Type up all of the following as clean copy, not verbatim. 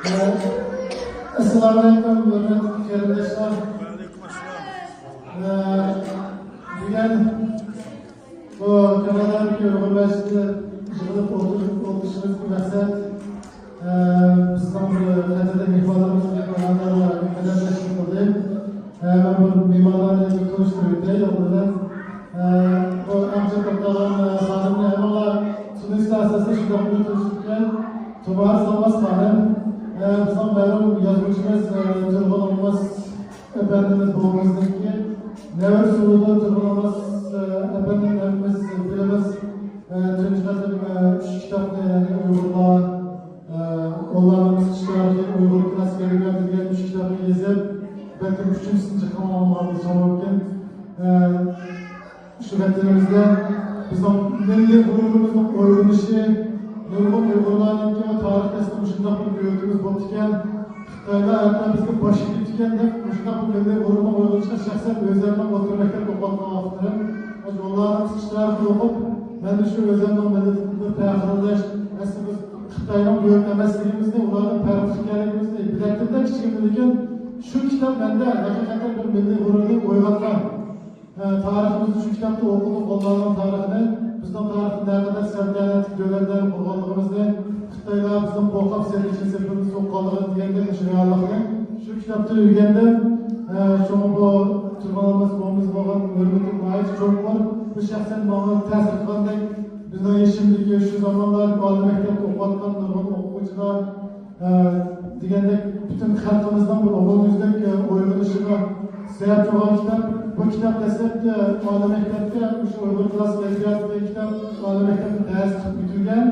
Assalamu alaikum, hürmetli kardeşler. Bugün bu Kanada'daki Üniversitesi'nde yıllık oluşumuz bir maksat. Bizden bu Kanada'da mimarlarımızla Kanada'da mükemmelleşmiş olayım. Ben bu mimarlarla konuşturuyorum. Bu amca kaptalan sahnimle ama Tunus'ta asası şu dokumu konuşurken Tubar Salmaz Hanım bizden benim yazmışımız Turgun Olmaz Efendimiz babamızdaki Nevr Sulu'da Turgun Olmaz Efendimiz biliriz Tunus'ta şu kitapta yani Uygurlar Onlarımız iştirakı Uygur Klasik Edebiyatı şu kitabı yazıp belki 3. sınıfı olmalı sonraki şu vatanımızda bizim milli gururumuzun oynanışı, nurgun Uygurlar'ın ki o tarih teslim şundak bir büyütümüz botken, Xitay'la ayaklar bizde başı gitken de şundak bir milli gururun oynanışına şahsen özlemden oturmakta toplatma vaxtlarım. Onların iştirakı okup, ben de şu özlemden medetinde teyakırlaş, aslında Xitay'ın büyüklemesliğimizde, onların periferiyelimizde, biletinde kişiliğinden şu kitap bende hakikaten bir milli gururunu oynatlar. Tarihimizi şu kitapta okuduk, onların tarihini, bizden tarihinde ne kadar sevdiğini, tüylerden, kurbanlığımızda, Xitay'la bizim korkak serişin sepimiz soğukalığını diyenlerin şu reallıqını, şu kitapta yürüyendim, şunu bu Turbanımız, babamız olan hürmetim ait çok var. Bu şahsen bana tesir kılındık. Bizden şimdiki şu zamanlar, Ali Mektep'te okutkan nurgun okuyucular, degandek bütün xalqimizdan bir obro'mizlik o'yg'inishini sebep olan kitap. Bu kitap dastlabki oliy maktabda o'sha Uyg'ur klassik adabiyoti kitap oliy maktabda dars qilib bitirgan.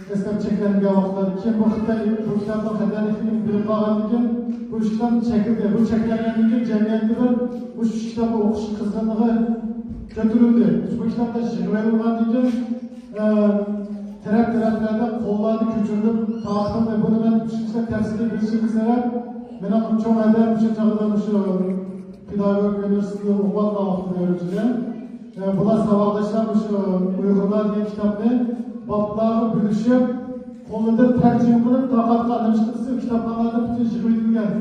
Dastlab cheklangan vaqtlar keyin bu Xitoy bu kitobning xatolikini bilib qolgandan bu kitap chekildi. Bu cheklangandan keyin jamiyatda bir bu kitobni o'qish qizg'inligi ko'tarildi. Bu kitobda yig'ilgandan keyin taraf-taraflarda qo'llarni ko'chirib, ta'qib va buni men tushuncha tafsirga berishimga sabab meni cho'ng adam o'sha chog'da o'sha pedagog universitetida o'qiyotgan vaqtida o'rgangan. Bular savodashlar o'sha Uyg'urlar degan kitobni boblarni bo'lishib, qo'lida tarjima qilib, toqatga almashtirsa, kitobxonlarda butun yig'ilgan.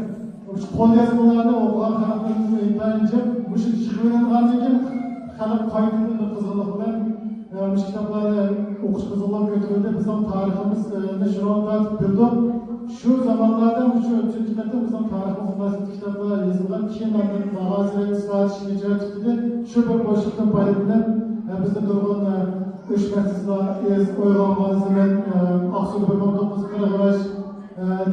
O'sha qo'l yozmalarni o'qigan xalqlarimizni aytayincha, o'sha yig'ilgandan keyin xalq qoyildi bir qizg'inlik bilan bu kitapları okuş kızıllar götürüldü. Bizim tarihimiz neşronlar bildik. Şu zamanlarda şu Türkiye'de bizim tarihimiz basit kitaplar yazılan Çin'den mağazaları saat işleyeceği çıktı. Şu bir boşluktan paylaşılan bizde durgun üşmetsizler, oylanmazlar, Aksu'da bir 19 kırıqlaş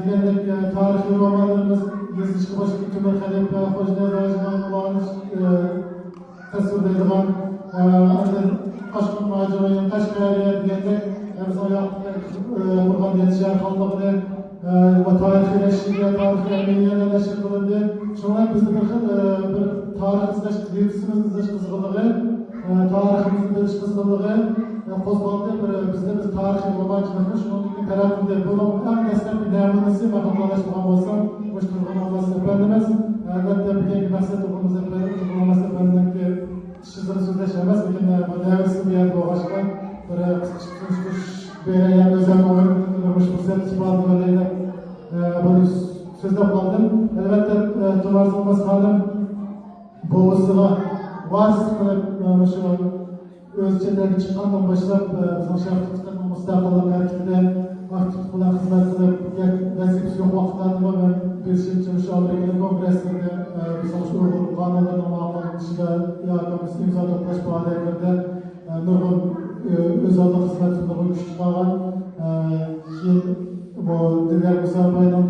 diyenlik tarihi romanlarımız yazışkı başlıklı Tümür Halep, Hoca Rajman, Kulağınız tasvirlediğin Aşkın macerayı, Kaşkariye degende bizden yapılan yetişen halkları ve tarihleştiği, tarihi emeğiyle neşir kılındı. Şunlar bizde bir tarihimizde, dilisimizde kızgınlığı, tarihimizin biliş kızgınlığı kozlandı. Bizde biz tarihi romancılığı, şunun gibi tarafında bunun en destek bir değerlenmesi ve hatırlaşmadan olsa, hoş Turgun Olmaz Efendimiz. Elbette bir genç bahset okulumuz efendim, Turgun Olmaz Efendimiz'e Şizini sözleşemez, lakin bu devisi bir yerde başka bir kısıkçış bereyen özel oyunmuş fırsat ispadı böyleyle böyle sözde kaldım. Elbette Tubar Salmaz Hanım boğazına varsız kılıp öz çetlerine çıkandan başlayıp bizim şarkılarımızın müstakillik hareketinde aktif olan hizmet kılıp vazifesi yok vakitlerinde ve bir şimdi şu Amerika'nın kongresinde bizim şu Uygur kanunlarına muhakkak dışında yardımcısı imza toplaş faaliyetlerinde nurgun özellikle hizmet sunduğu güçlü kalan bu diğer müsabayenin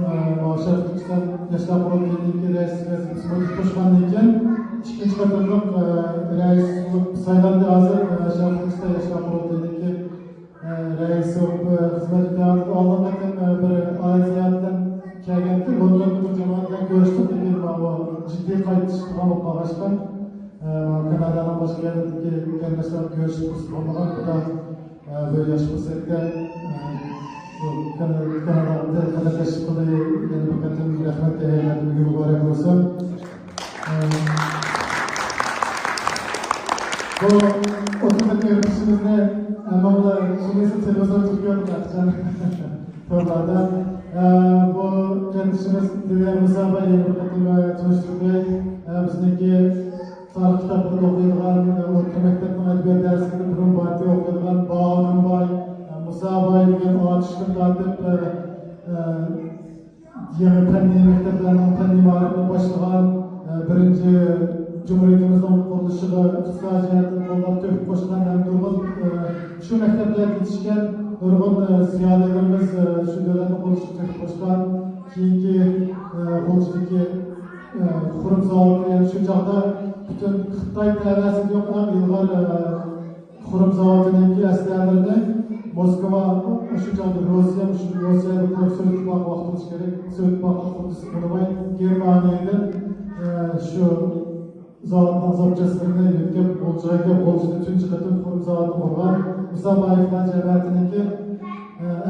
Şerif Türkistan Yaşlar Kurulu'ndaki reis İsmail Koşkan'dayken ikinci katılımlık reis sayılandı hazır Şerif Türkistan Yaşlar Kurulu'ndaki reis hizmeti aldığındaki bir aile ziyaretinden kelgende bundan bir cemaatla görüştük dediğim ciddi kayıtıştıran o bağışkan Kanada'nın başka yerlerdeki kendisler görüştük olmadan bu da böyle yaşmasıyla Kanada'da Kanadaşlık olayı yani bakatın rahmet değerlerinde bir mübarek olsun. Bu oturmak öğretimizde Amamla Sunay'sı televizyon çıkıyordu zaten. Oralarda Bu kendisimiz dillerimize bayır bir katım tanıştırdık. Bizdeki tarih kitaplarını okuyduğun, orta mektepten edebiyat dersinde Burun Parti okuyduğun Bağın Bay, Musa Bay degan ağaçlık tartib yeni penniy mekteplerinin penniy ma'rifini başlagan birinci Cumhuriyetimizden kuruluşuga iqtisodiyotni qo'llab to'kib qo'shgan nurg'un shu maktablarga ketishgan nurg'un ziyolilarimiz shu davlatni qo'llashga to'kib qo'shgan keyingi xo'jalikka qurum zavodi shu chog'da butun Xitoy ta'siri yo'q ilg'or qurum zavodiniki aslilarini Moskva shu chog'da Rossiyada qurib so'tmoq vaqtimiz kerak so'tmoq qurib bo'lmay Germaniyadan shu zavoddan zapchastlarni yetkazib bo'lishga bo'lishni uchinchi qatim qurum zavodi qurgan Musa Bayevlar jamiyatiniki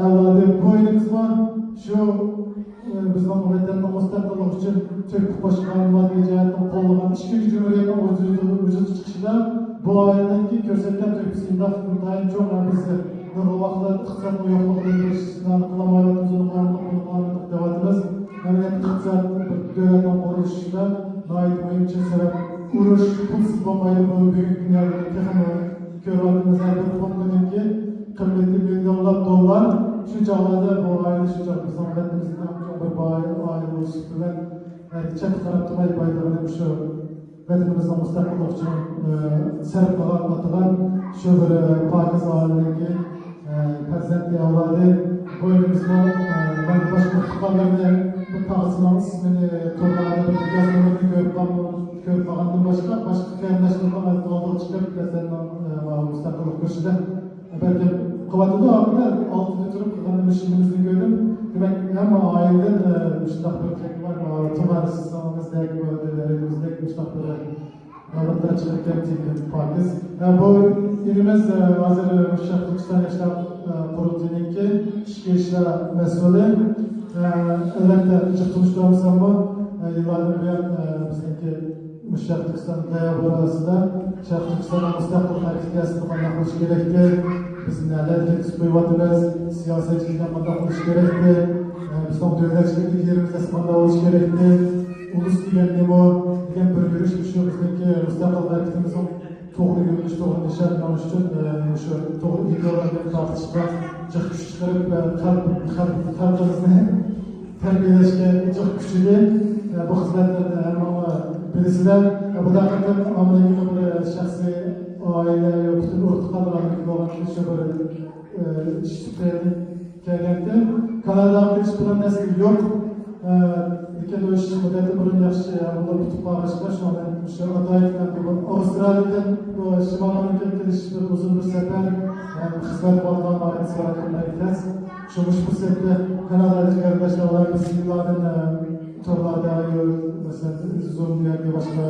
avlodi bo'ynimiz bor shu bizning vatanni mustaqillik uchun to'kib qo'shgan moddiy jihatdan qo'llagan ikkinchi jumhuriyatning vujudga chiqishida bu oilaniki ko'rsatgan to'kis indoq intayin cho'q bizni nurg'un vaqtlar iqtisodni yo'qligidan istisnoni qilmayotimiz devatimiz mamlakat iqtisod davlatdan qurishida muhim sabab urush pulsiz bo'lmaydi bu bugungi dunyoda texnik ko'ryapmiz bir fondaniki qimmatli millionlab dollar shu chog'larda bu oila shu chog' bizning vatanimizda bir oila bo'lishi bilan chet qarab turmay foydalanib shu vatanimizning mustaqillik uchun sarf qilgan shu bir pokiz oilaniki farzandli avlodi bo'ynimizda man boshqa fuqarolarni bu taqsimning ismini to'g'rilab yozmalarni ko'rib qolgandan boshqa qarindoshlardan oldiga chiqib mustaqillik kurshida balkim quvvatida oqilar oldida turib qilgan ishimizni ko'rdim demak hamma oiladan shundoq bir var tuman sistemimizdagi o'rtalarimizdagi shundoq bir davlatdan chiqayotgan pokiz bu elimiz hozir o'sha Turkiston yoshlar qurultayiniki ichki ishlar mas'uli albatta turmushlarimiz ham bor yillardan buyon bizniki Sharq Turkiston borasida Sharq Turkiston mustaqil harakatiyasini qanday qilish kerakdi bizni nalarga qo'yyapmiz siyosatchilikdan qanday qilish kerakdi bizning davlatchilik yerimizda qanday bo'lishi kerakdi ulus degan nima degan bir yurish shu bizniki mustaqil harakatimizning to'g'ri yo'nalish to'g'ri nishonlanish uchun o'sha to'g'ri ideologiyaga tortishga jiq kuch chiqarib xalqimizni tarbiyalashga jiq kuchli bu xizmatlarni hamma bilasizlar bu daqiqada ommaviy bir shaxsiy oila butun o'rtaqalarni bo'lgan shu bir ish kelganda Kanadada hech bir narsa yo'q lekin o'sha muddati bir yaxshi avval tutib qarashga shu atoylikdan Avstraliyadan shimol mamlakatga kelish bir uzun bir safar xizmat qilgan organizatsiyalar shu fursatda Kanadadagi qarindoshlar biz yillardan turlarda mesela Zoom'dagi boshqa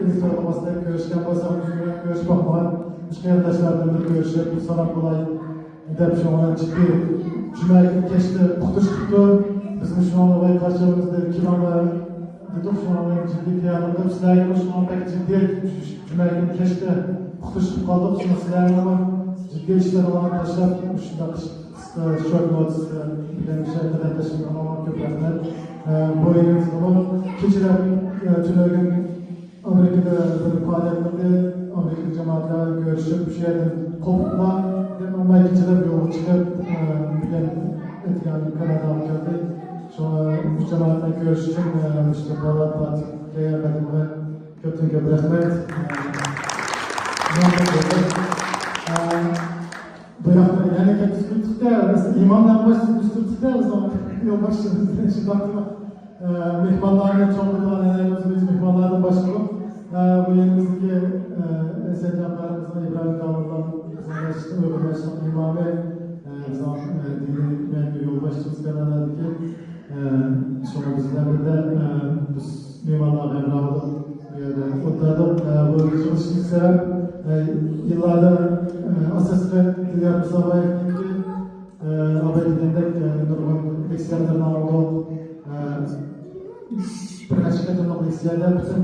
elektron vositalarda ko'rishgan bo'lsak ko'rish bo'lmagan boshqa yurtdoshlardan bir ko'rishib salom qilay deb shuni jiddiy juma kechda o'qitish qildi bizni shunga qarshimizda kilometr dedik shuni jiddiy tayyorlab sizlarga shuni jiddiy juma kechda o'qitish qildik shuni sizlarga jiddiy ishlar bilan tashlab shunday short notisda degan ishlardan tashlab ko'p rahmat boyunuz zaman keçiler tünergen Amerika'da bir faaliyetlerinde Amerika cemaatler görüşüp bir şeyden kopma ama keçiler bir yolu çıkıp bilen etkileyen Kanada'ya geldi. Sonra bu cemaatler görüşürken işte Balat Parti gelmedim ve kötü rahmet. Bu yakında yani kendisi tuttukta imandan başlayıp tuttukta o zaman yol başlıyoruz. Şimdi aklıma mihmanlarla çok olan enerjimiz mihmanlardan başlayalım. Bu yerimizdeki Esencanlarımızın İbrahim Dağlı'dan bizim Uygulaşmak imamı dini mühendis yolbaşçımız Kanada'daki sonra bizlerle de mimarlarla beraber oturduk. Bu çalıştık sebep yıllarda asaslı Diliyar Musabayev'deki Abedindek nurg'un leksiyalardan oldu. Bir haqiqatan leksiyalar butun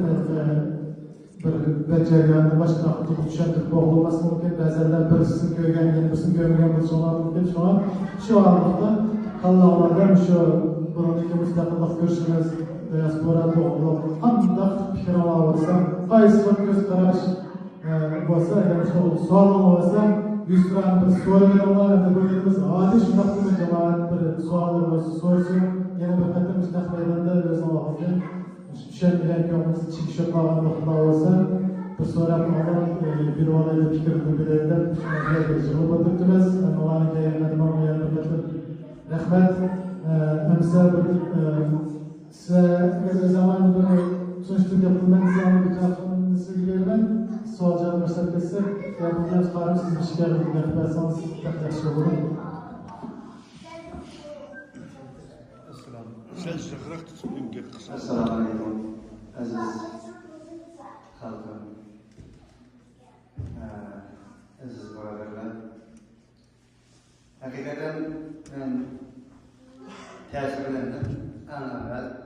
bir jarayonni boshqa tushuntirib bo'lmasligi mumkin. Ba'zanlar birisini ko'rgan, birisini ko'rmagan bo'lsa mumkin. Shu aniqda Allah'lardan şu buradaki müstakillik görüşümüz diaspora topluluk hamda fikir alırsa qaysı göz qarash bo'lsa agar shu savol bo'lsa 100 gram bir so'raganlar deb o'ylaymiz. Hozir shunday bir jamoat bir savollar bo'lsa so'rsin. Yana bir qator mustaqillarda o'zini oladi. Tushungan ko'ngilsiz chiqish qolgan vaqtlar bo'lsa bir so'rab bir olayda fikrni bildirib shunday bir javob o'tibmiz. Ularni keyin yana bir rahmat. Amsa bir size zaman bir sonuçta yapılmak zaman bir kafamın sizlerden soracağım meselesi yapılacağız karım sizin şikayetini yaparsanız yaklaşık olur. Assalamu alaikum aziz halkım, aziz birodarlar. Hakikaten ben tecrübelendim. En evvel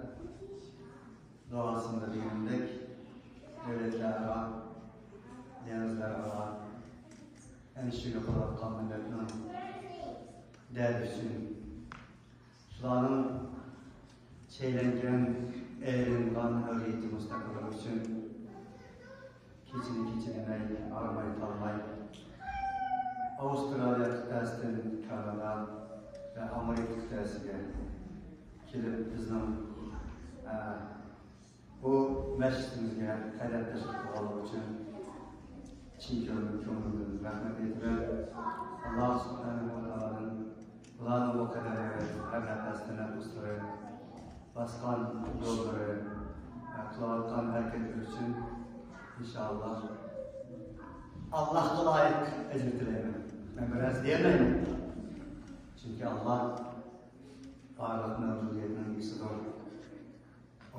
doğasında diyelimdek devletler var, denizler var, en şükür olarak kanunlarının dervişinin, şuların şeylenken eğrin kan hürriyeti müstakillik için keçini aramayı tanımayı Avustralya kıtasından Kanada ve Amerika kıtasına kelip bizden bu mescidimizge qadam tashlab için chin ko'ngildan rahmat aytib Alloh subhanahu va taoloning ularni bu qadar nafasini o'stirib bosgan yo'llari qilayotgan harakatlar uchun inshaalloh Allohga loyiq ajr tilayman. Men biraz diyemeyim. Çünkü Allah varlık mevcudiyetinin iyisidir.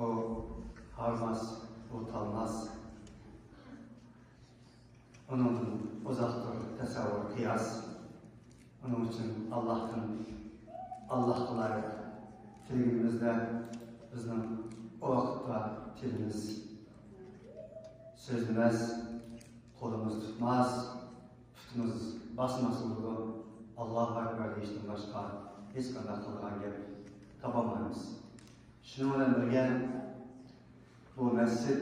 O harmaz, utanmaz. Onun uzaktır, tasavvur, kıyas. Onun için Allah layık. Filimimizde bizim o vakitte tilimiz sözümüz, kolumuz tutmaz, tutumuz basmaz oldu. Allahu Ekber deyişten başka hiç kadar kılgan gibi tapamayız. Şununla birlikte bu mescid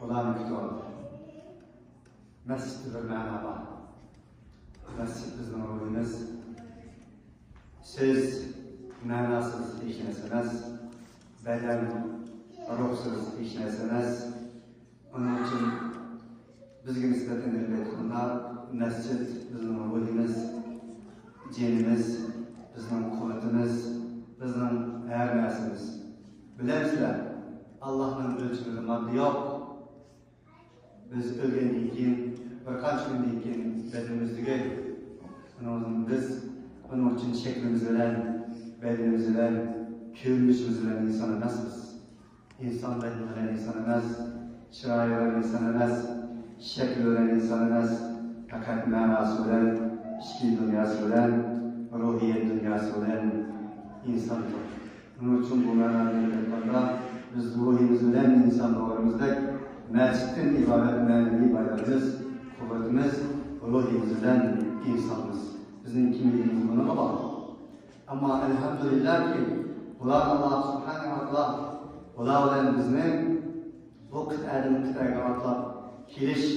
bulan kütüyor. Mescid bir mana var. Mescid bizim rolümüz. Söz manasız işlesemez, beden ruhsuz işlesemez. Onun için bizge nispeten elbette mescid bizim rolümüz, cenimiz, bizim kuvvetimiz, bizim her nersimiz. Bilemizler, Allah'ın ölçümünde maddi yok. Biz ölgenden keyin, birkaç günden keyin bedenimiz tugaydi. Biz bunun için şeklimiz bilen, bedenimiz bilen, görünüşümüz bilen insan emasmiz. İnsan bedeni bilen insan emas, chiroyi bilen insan emas, shakli bilan inson emas, faqat ma'nosi bilan, ichki dunyosi bilan, ruhiyat dunyosi bilan insondir. Buning uchun bu ma'noni aytganda biz ruhimiz bilan inson bo'g'imizdek masjiddan iborat ma'naviy bayramimiz, quvvatimiz ruhimiz bilan insonmiz. Bizning kimligimiz buni bor. Ammo alhamdulillah ki bular Alloh subhanahu va taolo bular bilan bizni bu qit'aga otlab kelish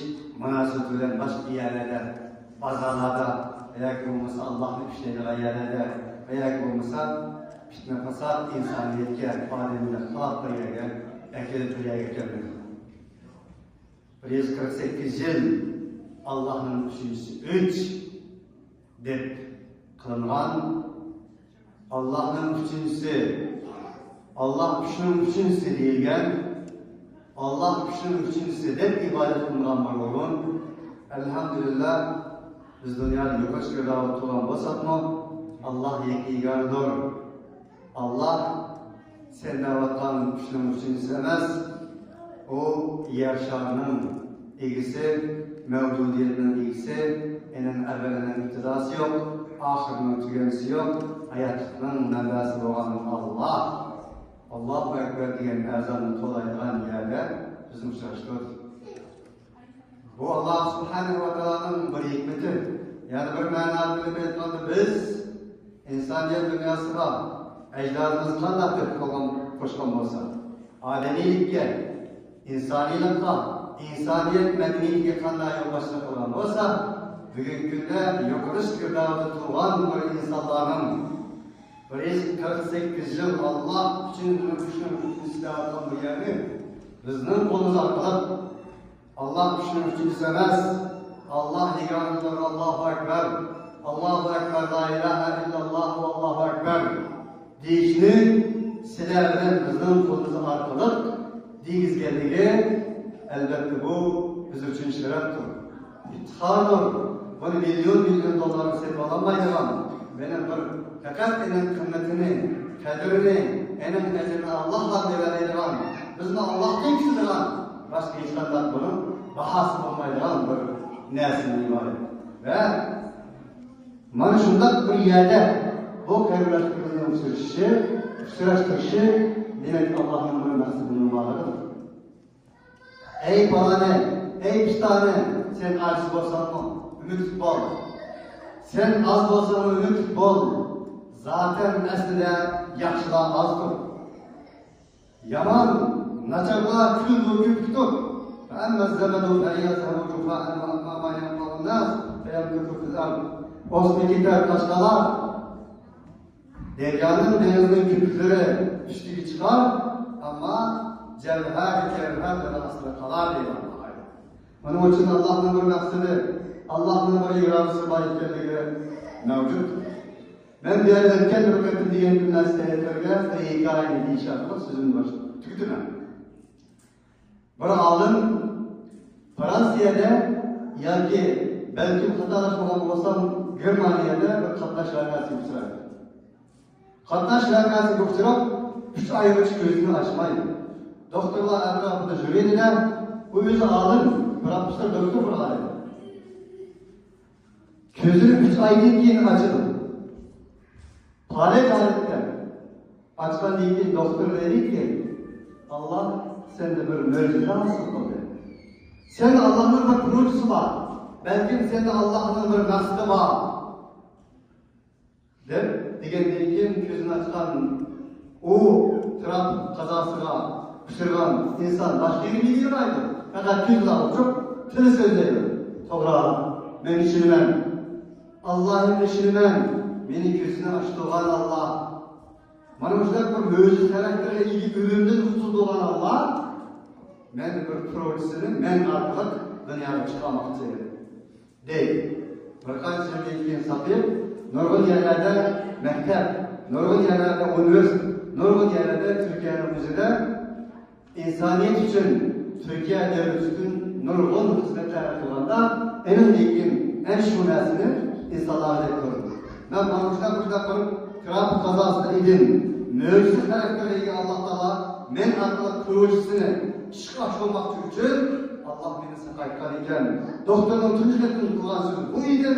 münasebeti bilen başka yerlerde, pazarlarda veya ki olmasa Allah'ın işlediği yerlerde veya ki olmasa fitne fasat insaniyetke, aleminde halk bir yere, ekledip bir yere getirdik. 148 yıl Allah'ın üçüncüsü 3 dep kılıngan, Allah'ın üçüncüsü, Allah şunun üçüncüsü değilgen, Allah şunun üçüncüsü dep ibadet kılıngan var olun. Elhamdülillah biz dünyada yukarı çıkarıp olan basatma, Allah yekigardır. Allah sen davattan şunun üçüncüsü emez. O yer şarının ilgisi, mevcudiyetinin ilgisi, enen evvelinin iktidası yok, ahirinin tükenisi yok, hayatının menbası olan Allah. Allahu Ekber diyen ezanı tolaydıran yerde bizim şaştık. Bu Allah Subhanahu ve Teala'nın bir hikmeti. Yani bir manada bilip etmedi biz insaniyet dünyasına ecdadımız qanday qo'shgan bo'lsa, ademiylikka, insoniylikqa, insoniyat madaniyatiga qanday yo'l boshqa qilgan bo'lsa, bugungi kunda yo'qolish girdobida turgan bir insonlarning 148 yil Alloh uchun islohotdan bo'lgani bizning qo'limiz orqali Allah uchun emas, Allah deganidir, Allohu akbar, Allohu akbar, la ilaha illalloh, Allohu akbar deyishni sizlardan bizning qo'limiz orqali deygizganligi albatta bu biz uchun sharafdir. İftixordir. Buni million dollar setib ololmaydigan, benim bir faqat ening qimmatini, qadrini, ening ajrini Allohga beradigan, bizni Allohdan kutadigan başka insanlar bunun bahası olmayacağım bir neslini ibaret. Ve mana shunday bir yerde bu kaybolayotganligini uçuruştırışı demek Allah'ın bir nasibinin varıdır. Ey balane, ey pistane, sen aciz olsan mı? Ümit bol. Sen az olsan mı? Ümit bol. Zaten aslında yaxshilar azdır. Yaman Naçarlar kül döküp tutup, فَأَمَّا الزَّمَنُ فَاِيَّذَهُ جُفَاءً وَأَمَّا مَا يَنْفَعُ النَّاسِ فَيَمْكُتُ فِي الْأَرْضِ Osman gider taşkalar, deryanın denizinin köpükleri üstüge çıkar ama cevher arasında kalar diyor. Onun için Allah'ın bir maksidi, Allah'ın bir iradesi var etkileri mevcut. Ben bir yerden kendi rüketim diyen günler seyretlerine hikayeni inşallah sözün başında. Tüketime. Bir alım Fransa'da ya ki belki Katarlaşmadan olsam Germanya'da bir katlaş vakası götürür. Katlaş vakası götürüp 3 ay önce gözünü açmayın. Doktorlar etrafında jüriyediler. Bu yüzü alım, bırakmışlar doktor buraları. Gözünü 3 aydan keyin açıldı. Palet halette açkan değil doktor dedi ki Allah sende bir mucize nasıl kıldı? Sen Allah'ın bir projesi var. Belki sende Allah'ın bir nasıl var. Degenden keyin gözünü açkan o trafik kazasına pişirgan insan başka bir bilmiyordu. Fakat gözü alıp çok tını sözledi. Toprağa, ben işinmem. Allah'ın işinmem. Beni gözünü açtığın Allah. Bana şunday bir mucize karakterle ilgili ölümden kurtulduğun Allah. Ben bir projesini, ben artık dünyaya çıkarmak istedim. Değil. Birkaç yıl ilgili sapıp, nurgun yerlerde mektep, nurgun yerlerde üniversite, nurgun yerlerde Türkiye'nin üzerinde insaniyet için, Türkiye devleti için nurgun hizmetler yapıldığında en ilgin, en şunesini insanlara bekliyorum. Ben bana şunday trafik kazasında idim. Mucize karakteriyle Allah Teala men arkalık projesini işe açılmak için Allah beni sakaytkan iken doktorun tüncülükünün kılgan sözü bu idi.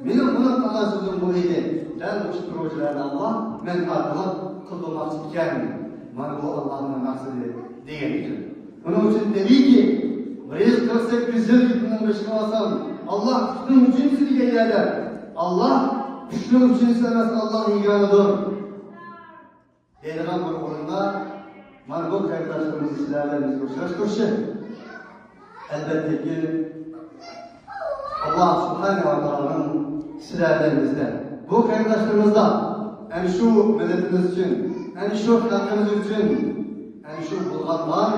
Benim bunun kılgan sözüm bu idi. Ben bu projelerden Allah men arkalık kıldırmak iken bana bu Allah'ın naksidi değil için. Onun için dedi ki 148 yıl gitmenin başına basan Allah bütün üçüncüsünü geliyorlar. Allah üçünün üçüncüsü emez Allah'ın imanıdır. Deyilgan bir orunda mana bu kayıtlaştığımız işlerle biz uçraştırışı elbette ki Allah Subhanahu wa Ta'ala'nın sizlerlerimizde bu kayıtlaştığımızda en şu milletimiz için, en şu halkımız için, en şu bulgandan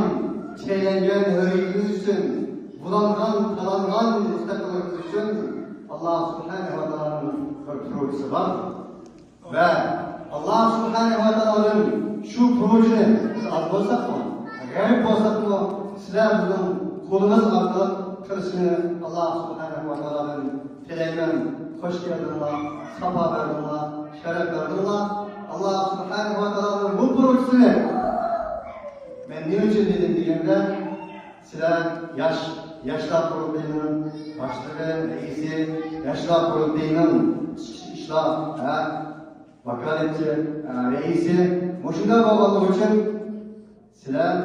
çeylengen hürriyetimiz için, bulangan, talangan müstakilimiz için Allah Subhanahu wa Ta'ala'nın bir projesi var ve Allah Subhanahu wa Ta'ala'nın şu projeni az olsak mı, garip olsak mı, sizler bizim kolumuz arkalık kılışını Allah Subhanahu wa Ta'ala'nın dileğinden hoş geldinler, sabah verdinler, şeref verdinler. Allah Subhanahu wa Ta'ala'nın bu projesini ben ne için dedim diyemde sizler Yaşlar Kurultayı'nın başlığı, reisi, Yaşlar Kurultayı'nın vakaletçi, reisi, muşunda babalığı için sizler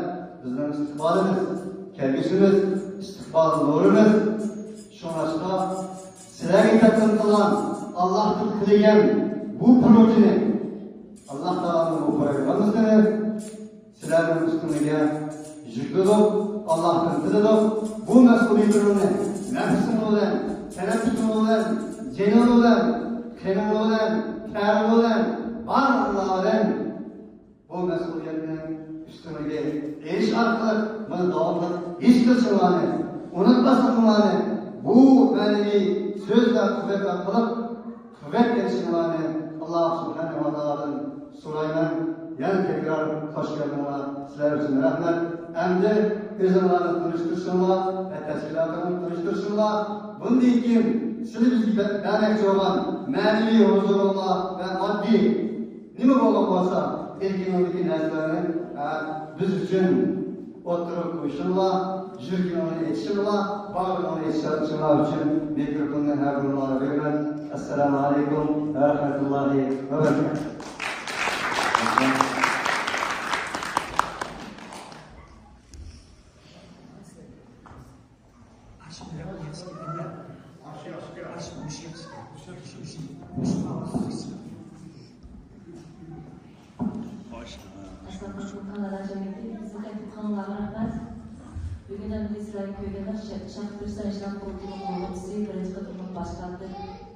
bizden istikbalimiz, kelbisimiz, istikbal nurumuz, şunlaşta sizlerle takım kılan, Allah'ın kılıyan bu projeni Allah Teala'nın bu programımızdır. Sizlerin üstüne yüklüdür, Allah'ın kızıdır. Bu mesuliyetlerini nefsin olan, teneffüsün olan, cenin olan, kenin olan, kârın olan, var Allah'ın bu mesuliyetinin üstüne eş arkalık, bunu devamlı hiç kısımlarını, unutmasınlarını, bu manevi sözle kuvvet kılıp, kuvvet gelişimlerini Allah Subhanahu ve Teala'nın Süleyman yani tekrar hoş geldiniz. Sizler için rahmet. Hem de özünlerini tanıştırsınlar ve teşkilatlarını tanıştırsınlar. Bunun için siz bizge demekçi olan manevi huzurullah ve maddi nima bo'lib qolsa erkinlikdagi narsalarni biz uchun o'tirib qo'yishinglar, yurginlarni aytishinglar, bag'rini aytishinglar uchun mikrofonni har birlaringizga beraman. Assalomu alaykum va rahmatullohi va barakatuh. Bugün bizler köyde şarkı işler kurulduğu kurulması birinci katılımın başlattı.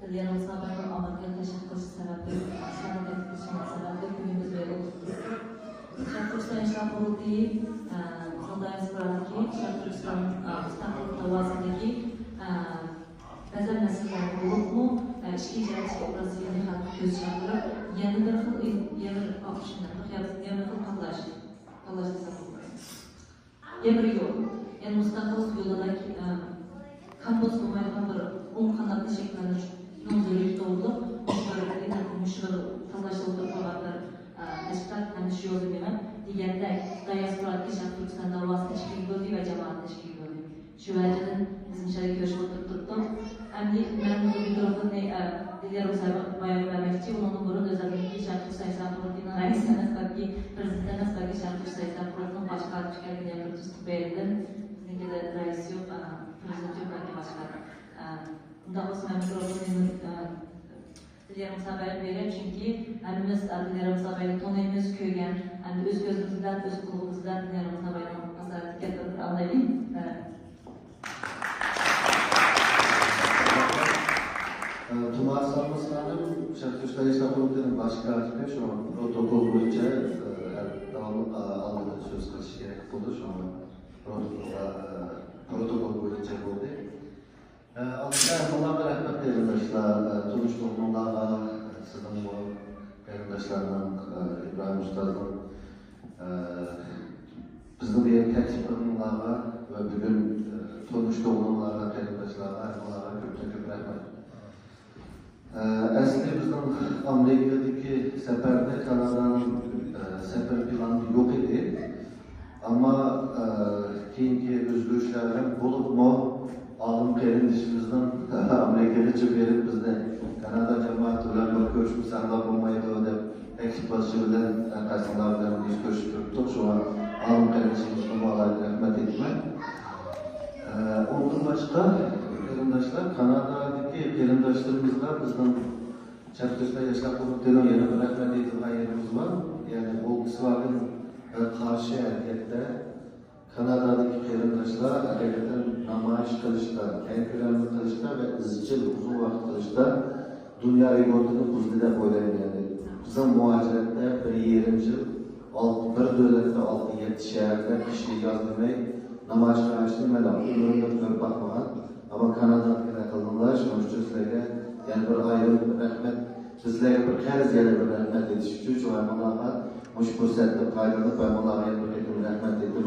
Dilerim sabahın Amerika'ya teşekkür sebebi, sana da kışma sebebi köyümüz böyle oldu. Şarkı işler kurulduğu Sandayız Kur'an'daki şarkı işler İstanbul Tavası'ndaki Bezir nesiller bulup mu işki icraatçı burası yeni halkı göz şarkılar yeni bir akışınlık, yeni bir kalaştı Emri yol. Yani müstakil yoldaki kampüs olmayan bir 10 kanatlı şeklinde nuzulü doldu. Müşterilerle müşteri tanıştırıldı fakat teşkilat yani şu yolu bilmem. Diğerde diaspora kişi Türkistan'da vaz teşkil bölü ve cemaat teşkil bölü. Şu veceden bizim şöyle köşe oturttuk. Hem de ben bu mikrofonu dilerim bayağı vermekçi. Onun burun özellikle şarkı sayısan proteinin reisiniz belki prezidentiniz belki şarkı sayısan proteinin başka çıkarken yapıyoruz belirlen. Bizimki de reis yok, prezident yok belki başka. Bundan sonra mikrofonu dilerim haber vereyim çünkü hepimiz dilerim haber'i tonuyumuz köygen, hem öz gözümüzden, öz kulağımızdan dilerim haber'in asalet getirip anlayayım. Tuman Sarması'nın Şarkışlar İslam Kurulu'nun başka artık şu an protokol boyunca aldığı söz kılışı gerek oldu şu an protokol boyunca oldu. Allah'a rahmet arkadaşlar, tanıştığımlarla sizin bu arkadaşlarla İbrahim Usta'nın bizim bir tekstil kurumlarla ve bugün tanıştığımlarla arkadaşlarla çok rahmet. Aslında bizim Amerika'daki seferde Kanada'nın sefer planı yok idi. Ama keyinki özgürlüklerden bulup mu alım kardeşimizden Amerika'da çıkıp bizde Kanada cemaat ularla görüşüp sağlam olmayı da ekspasiyondan arkadaşlarla biz görüştük. Şu an alım kardeşimizden Allah'a rahmet etmek. Ondan başka arkadaşlar Kanada'daki arkadaşlarımızla bizden Çarkışla Yaşlar Kurulu'nun yeni bir rahmet ettiği yerimiz var. Yani Volkswagen karşı harekette Kanada'daki arkadaşlar hakikaten namayiş kılışta, en önemli kılışta ve izcil uzun vakit kılışta dünya rekordunu buzluda koyuyor yani. Bizim muhacirette bir 20 yıl, bir dövlette 6-7 şehirde kişi yazmayı namayiş kılıştırmadan ömründe görüp bakmadan ama Kanada'da kılınlar, şunu sizlerge yani bir ayrı rahmet, sizlerge bir kez yana bir rahmet ediş için şu an Allah'a hoş fırsatla faydalanıp ben Allah'a bir rahmet ettim.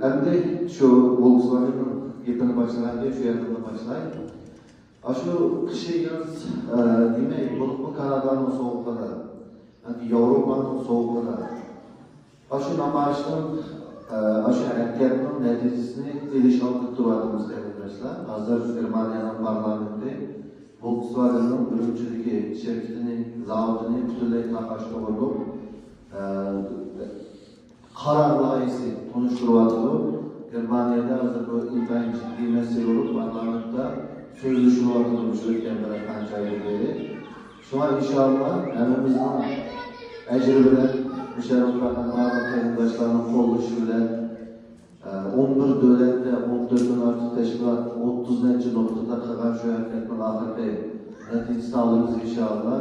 Hem de şu Volkswagen'ın yetini başlayınca şu yakında başlayın. Şu kışı yaz demek bulup mu Kanada'nın soğukları, yani Avrupa'nın soğukları. Şu namayışın, şu hareketinin neticesini ilişkilendirip durduğumuz arkadaşlar. Hazır Germanya'nın parlamenti Volkswagen'ın ürüncüdeki şirketini, zavodunu bütünlüğü taklaştı olup karar layihsi konuşturuldu. Germanya'da hazır bu intihar ciddi mesele olup parlamentta sözleşme vardı durmuşlarken beraber kancaydı beri. Şu Şuna inşallah hemimizden ecri bilen, müşerreflerden, arkadaşlarının koluşu bilen 11 devlette 14'den artık teşkilat 30 noktada kalan şu hareketinin ahirde neticesi alırız inşallah.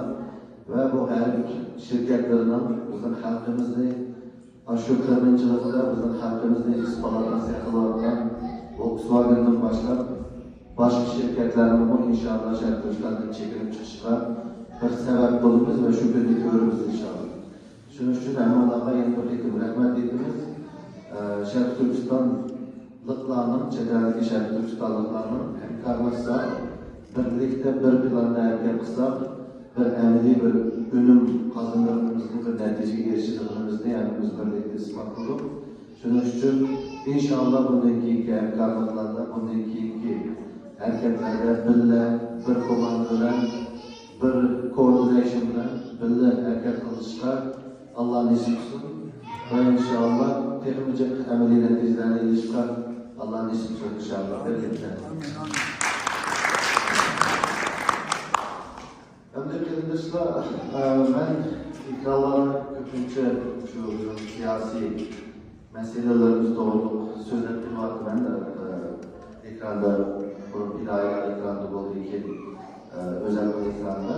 Ve bu her şirketlerinin bizim halkımızı aşırı kırmıncılıkta bizim halkımızı ispalardan, sekalardan Volkswagen'dan başlayıp başka şirketlerinin bu inşallah şirketlerden çekilip çıkışlar bir sebep bulunuz ve şu günü görürüz inşallah. Şunun için hemen Allah'a yeni bir hüküm rahmet ettiğimiz Şərq Türkistanlıqlarının, çevrədəki Şərq Türkistanlıqlarının hemkarlaşsa, birlikte bir planda hərəkət qısaq, bir əmli bir önüm qazandığımızda bir nəticə erişdiyimizdə, yəni biz birlikte ispat qılıb. Şunun üçün inşallah bundan keyinki hemkarlıqlarda, bundan keyinki hərəkətlərdə birlə, bir komanda bilen, bir coordination bilen, birlə hərəkət qılışqa Allah nasip etsin. Ve inşallah teknolojik ameli neticelerine ilişkin Allah nasip etsin inşallah. Birlikte. Öncelikle ben ikrarlara köpünce şu siyasi meselelerimiz doğruluk söz ettiğim vakti ben de ekranda bir aylar ekranda olduğu iki özel bir ekranda.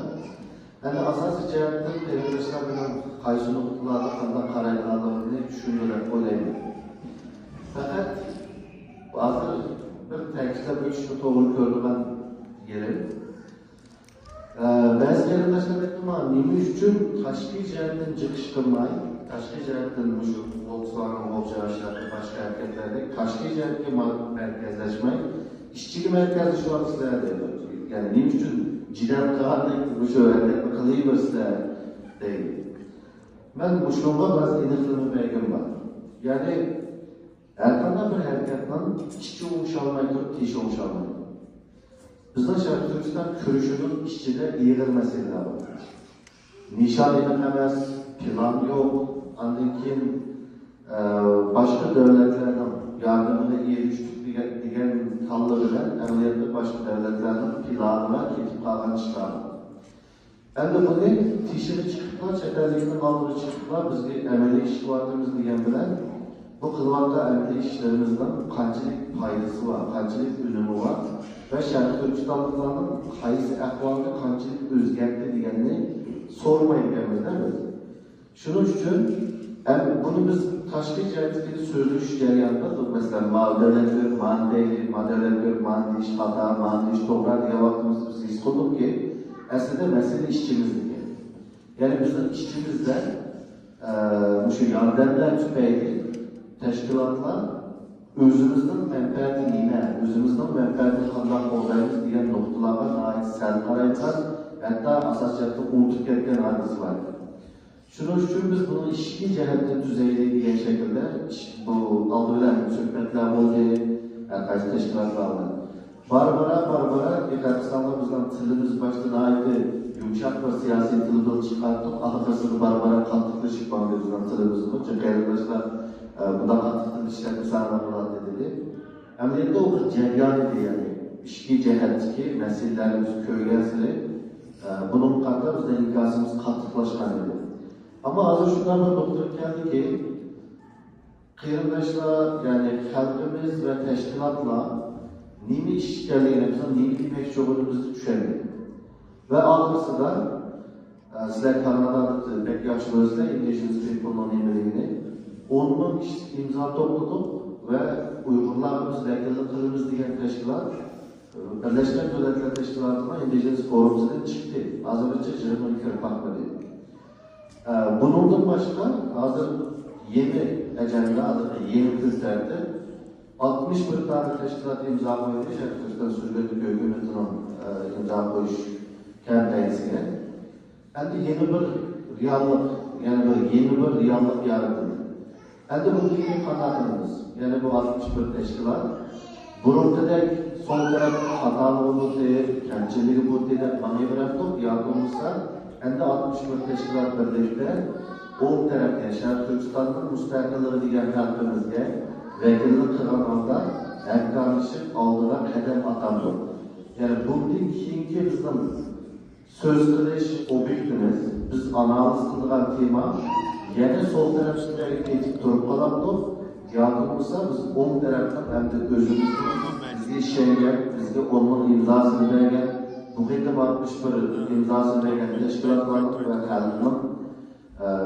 Yani asası cevapta arkadaşlar bilen kaysı noktalarda kandan karaylarını düşünüyorlar, olayım. Fakat bazı bir tekste bir işini doğru gördü ben yerim. Bazı arkadaşlar ettim ama nimi üçün taşki cevaptan çıkıştırmayı, taşki cevaptan şu Volkswagen, Volkswagen başka hareketlerde taşki cevapta merkezleşmeyi, işçilik merkezi şu an sizlerde yani nimi üçün cidden kağıtlık bu şu hareketli kılıyırsa değil. Ben bu şunla bazı inaklarını beygim var. Yani erkandan bir hareketten işçi oluşalmayı durup tişi oluşalmayı. Bizden Şərq Türkistan körüşünün işçide iğir meseleleri var. Nişan edilmez, plan yok, andaki başka devletlerden yardımına eriştik diyen tallı bilen emniyetli başka devletlerden planına ketip kalan çıkar. Ben de bunu tişini çıkıplar, çeterliğinin aldığı çıkıplar, bizde emeli iştivatımız diyen bilen bu kılmakta emeli işlerimizden kancılık faydası var, kancılık ünümü var ve Şərq Türkistanlıklarının kayısı ahvalda kancılık özgerdi diyenini sormayın gelmezler. Şunun için bunu biz taşkil cihazındaki sözlüş ceryanında mesela maddeler, mandiş, hata, mandiş, toprak diye vaktimiz biz istiyorduk ki aslında mesele işçimizdik. Yani bizim işçimizden şu yardımlar tüpeyli teşkilatlar özümüzden menfaatini yine, özümüzden menfaatini kandan olayımız diyen noktalara ait sen karaylar hatta asasiyette unutup ketken hadisi var. Şunun için biz bunu işki cehennem düzeyde diyen şekilde bu aldırılan söhbetler oldu, herkes teşkilatlar var. Barbara, Kırgızistan'da bizden tilimiz baştan ait yumuşak ve siyasi tilimizi çıkarttık. Arkasını Barbara katlıklı çıkmam bizden tilimizi. Çünkü arkadaşlar bu da katlıklı işletme sağlamlar dedi. Emniyette o bir ceryan idi yani. İşki cehennemdeki meselelerimiz köygesili. Bunun kadar bizden ikasımız katlıklaşkan idi. Ama hazır şundan bir nokta geldi ki kıyırdaşlar yani halkımız ve teşkilatla nimi işgalliğine bizim nimi demek çoğunumuzu düşemedik. Ve algısı da sizler Kanada'da pek yaşlıyızda Indigenous People'ın emirliğini onun imza topladık ve Uygurlarımız vekillik kılımız diyen teşkilat Birleşmiş Milletler Teşkilatı'na Indigenous Forum'dan çıktı. Azerbaycan Cırım'ın kırpakları. Bunundan başka hazır yeni ecelde, yeni kültürde 61 tane teşkilat imza koydu. Şərq Türkistan Sözlülük Hükümeti'nin imza koyuş kampanyasına. Yani yeni bir reallık, yani yeni bir reallık yaratıldı. Yani bu gibi kanatımız, yani bu 61 teşkilat burundadek son taraf hatalı olur diye, kemçiliği bu diye bana bıraktık, yardımımızsa hem de 61 teşkilat birlikte o tarafta Şərq Türkistan'ın müstakilleri diyen halkımızda vekillik kılanlarda hemkarlaşıp aldılar, kadem atandı. Yani bundan keyinki bizden söz qilish obyektimiz, biz analiz qilgan tema yana sol tarafdan ketib turib qolamiz. Yoki bo'lsa biz o'ng tarafdan hamda o'zimiz bizga ishongan, bizga o'nliq imzosini bergan, bu yerda 61 imzosini bergan tashkilotlar va xalqning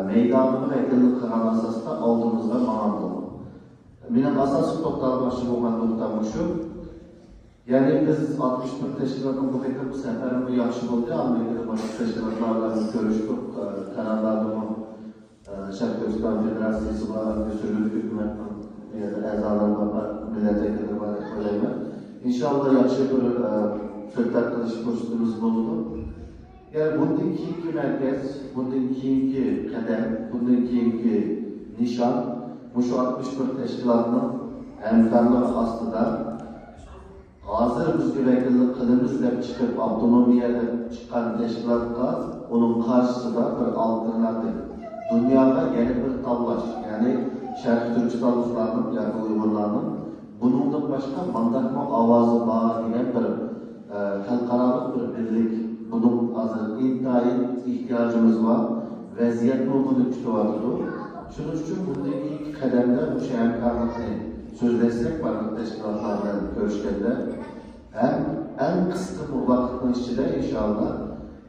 maydonini vakillik qilgan asosda oldimizga ma'lum. Mening asosiy to'xtalmoqchi bo'lgan nuqtam shu. Ya'ni biz 61 tashkilotning bu yerda bu safarimiz yaxshi bo'ldi. Amerikada boshqa tashkilotlar bilan ko'rishdik, kanallarda Sharq Turkiston Federatsiyasi va Suriya hukumatining a'zolari va millat vakillari bilan o'ylayman. Inshaalloh yaxshi bir suhbat qilish fursatimiz bo'ldi. Yani bundan keyingi merkez, bundan keyingi qadam, bundan keyingi nishon shu 61 tashkilotning hamkorligi ostida hozir bizga vakillik qilamiz deb chiqib avtonomiyada chiqqan tashkilotga uning qarshisida bir alternativ dunyoga yana bir tanlash, ya'ni Sharq Turkistonliklarning yoki Uyg'urlarning buningdan boshqa mandaqmo ovozi bor degan bir xalqaro bir birlik. Bunun hazır intayin ihtiyacımız var. Vaziyet bunu tutuyordu. Şunun için buradaki kademde bu hamkarlıkla sözleşsek var teşkilatlarla görüşkende en kısa bu vakitin içinde inşallah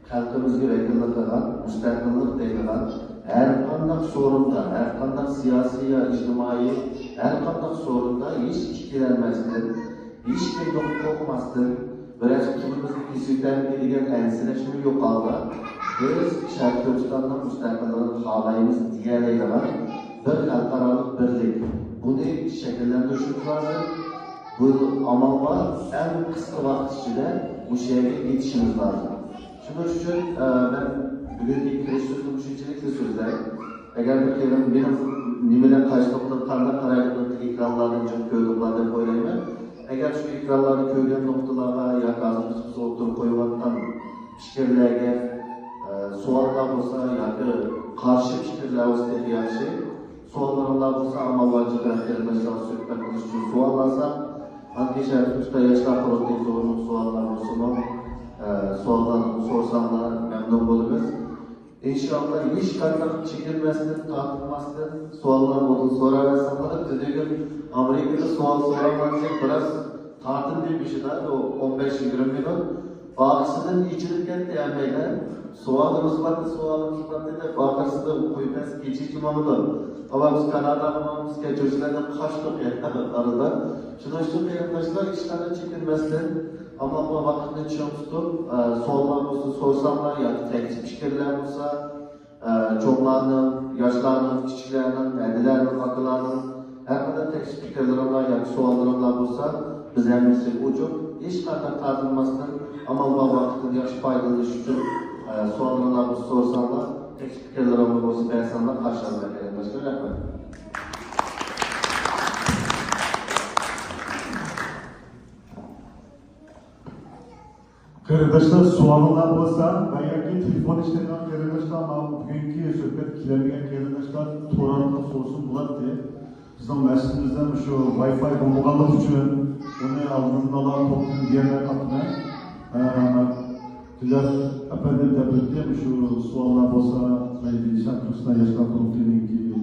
halkımızga vakillik qilgan, mustaqillik deydigan her qanday sorunda, her qanday siyosiy ya ijtimoiy her qanday sorunda hiç ikkilenmezdir, hiç kimni qo'rqmasdir. Biraz kimimiz hizmetten geligen ensileşme yok aldı. Biz Sharq Turkistonning mustaqilligini xohlaymiz diyerekler bir xalqaro birlik. Bunu şekillendirishimiz lazım. Bu amallar en kısa vaqt ichida bu yerga yetishimiz lazım. Shuning uchun ben bugungi kirish so'zim shunchalik so'zlayman. Agar bir kelim benim nimadan qaysidir qanday qaraydigan ekranlarni jim ko'rdilar deb o'ylayman. Eğer şu ekranları ko'rgan noktalarga yoki biz o'tirib qo'yayotgan fikrlarga savollar bo'lsa yoki qarshi fikrlar bo'lsa yaxshi, savollar bo'lsa amallarga qaratmasdan suhbat qilish uchun savollarsa, hamisha usta yoshlar qurultiy zo'rlik savollar bo'lsa, savollarni so'rasanglar memnun bo'lamiz. İnşallah hiç qanday chekinmasdan, tortinmasdan savollar bo'lsa so'raversanlar, bugun Amerika'da so'ramansak biraz tartındığı bir şeyler, o 15-20 minut. Bakısının içilik etti yani böyle. Soğanımız battı de bakısı da koymaz geçici malıdır. Ama biz Kanada'mız geçiyorlardan kaçtık yani arada. Şunu arkadaşlar işlerden çekilmezden ama bu vakitini çok tutup soğanlar olsa sorsanlar ya da teknik fikirler olsa çoğlarının, yaşlarının, küçüklerinin, edilerinin, akıllarının her kadar teknik fikirlerim var yani soğanlarımlar olsa biz hemisi uçup hiç kadar tartılmasın ama bu vakitin yaş faydalı için soğanlarımlar sorsanlar teknik fikirlerim olsa beğensenler karşılarına gelin. Başka yapmayın. Arkadaşlar soğanlar olsa veya ki telefon işlenen arkadaşlar ama bugünkü sohbet kilemeyen arkadaşlar Toran'da sorsun bulat diye bizim mesleğimizden şu Wi-Fi bulmalık için onu aldığındalar toplum diğerler katına diler efendim tebrikler şu soğanlar olsa belki Sharq Turkiston Yaşlar Kurultayı'nın ki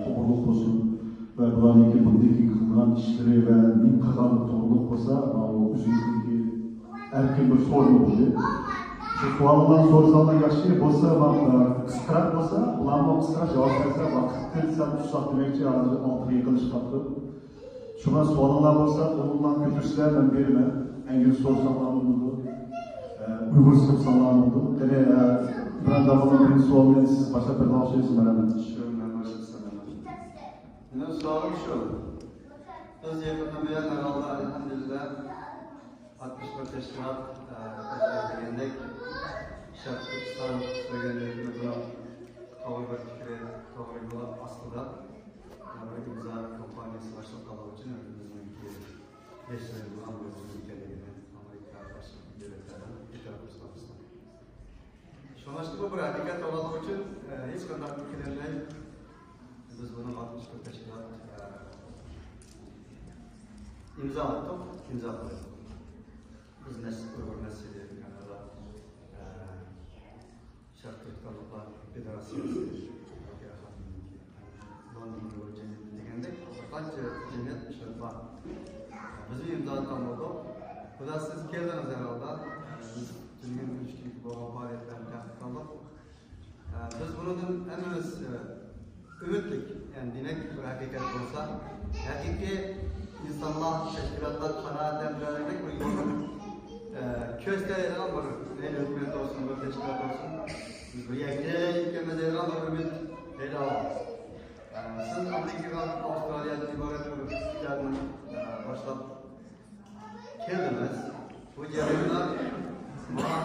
topluluk olsun ve buranın ki buradaki kılınan işleri ve nim kazanlık topluluk olsa o üzüntüdeki erken bir sorun oldu. Şu sualından sorsanlar yaşlı olsa, kıskırak olsa, ulanma kıskırak cevap verse, vakittir sen tutsak demekçi altı yıkılış kaptı. Şuna suallar olsa, onunla götürsüler ben verime. En gün sorsanlar oldu. Uygur sorsanlar oldu. Yani ben zamanla bir sualını siz başta bir daha şeysin beraber. Ben başlasam. Benim sualım şu. Biz yakında bir yer herhalde elhamdülillah 61 teşkilat degendek Sharq Turkiston söyleyenlerimizin doğru bir fikri, doğru yolu aslında bir imza kampanyası başlatmaları için önümüzdeki 5 sene bulan bir ülkelerine Amerika başka devletlerden ithal kursulmasına. Sonuçta bu bir hakikat olarak için hiç kadar ülkelerle biz bunun 61 teşkilat imza attık, imza koyduk. Biz Uygur nesli Kanada Şark Türkmenlikler Federasyonu London Cemiyeti degandek qancha cemiyat ishlab bor. Bizim imzo atgan bo'ldik. Xudo siz keldingiz herhalde. Biz Türkiye Müşkilik bo'lgan faaliyetlerini taqiqladik. Biz bundan hammamiz ümitlik. Yani demek bir hakikat olsa, hakiki insanlar, teşkilatlar, kanaatlendirerek bir yolun kösteğinden bir hükümet olsun, bir teşkilat olsun. Biz bir ülkemizden bir ümit ele alalım. Siz Amerika'dan, Avustralya'dan ibaret bir fikirlerden başlayıp geldiniz. Bu jarayonlar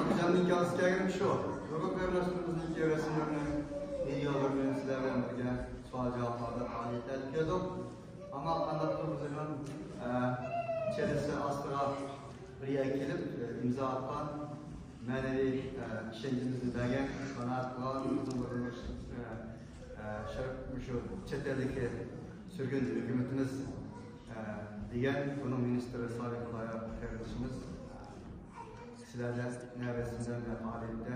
bizim hikayesi gelmiş şu. Yoga paylaşımımızın hikayesini videolarını sizlerden birlikte sual cevaplarda faaliyetler yapıyorduk. Ama anlattığımızın içerisi astıra bir yere gelip imza atan manevi işencimizi belgen kanaatlar, uzun bölünmüş şu çeterdeki sürgün hükümetimiz diyen bunun ministri Salih Kudaya kardeşimiz sizlerle nevresinden ve faaliyette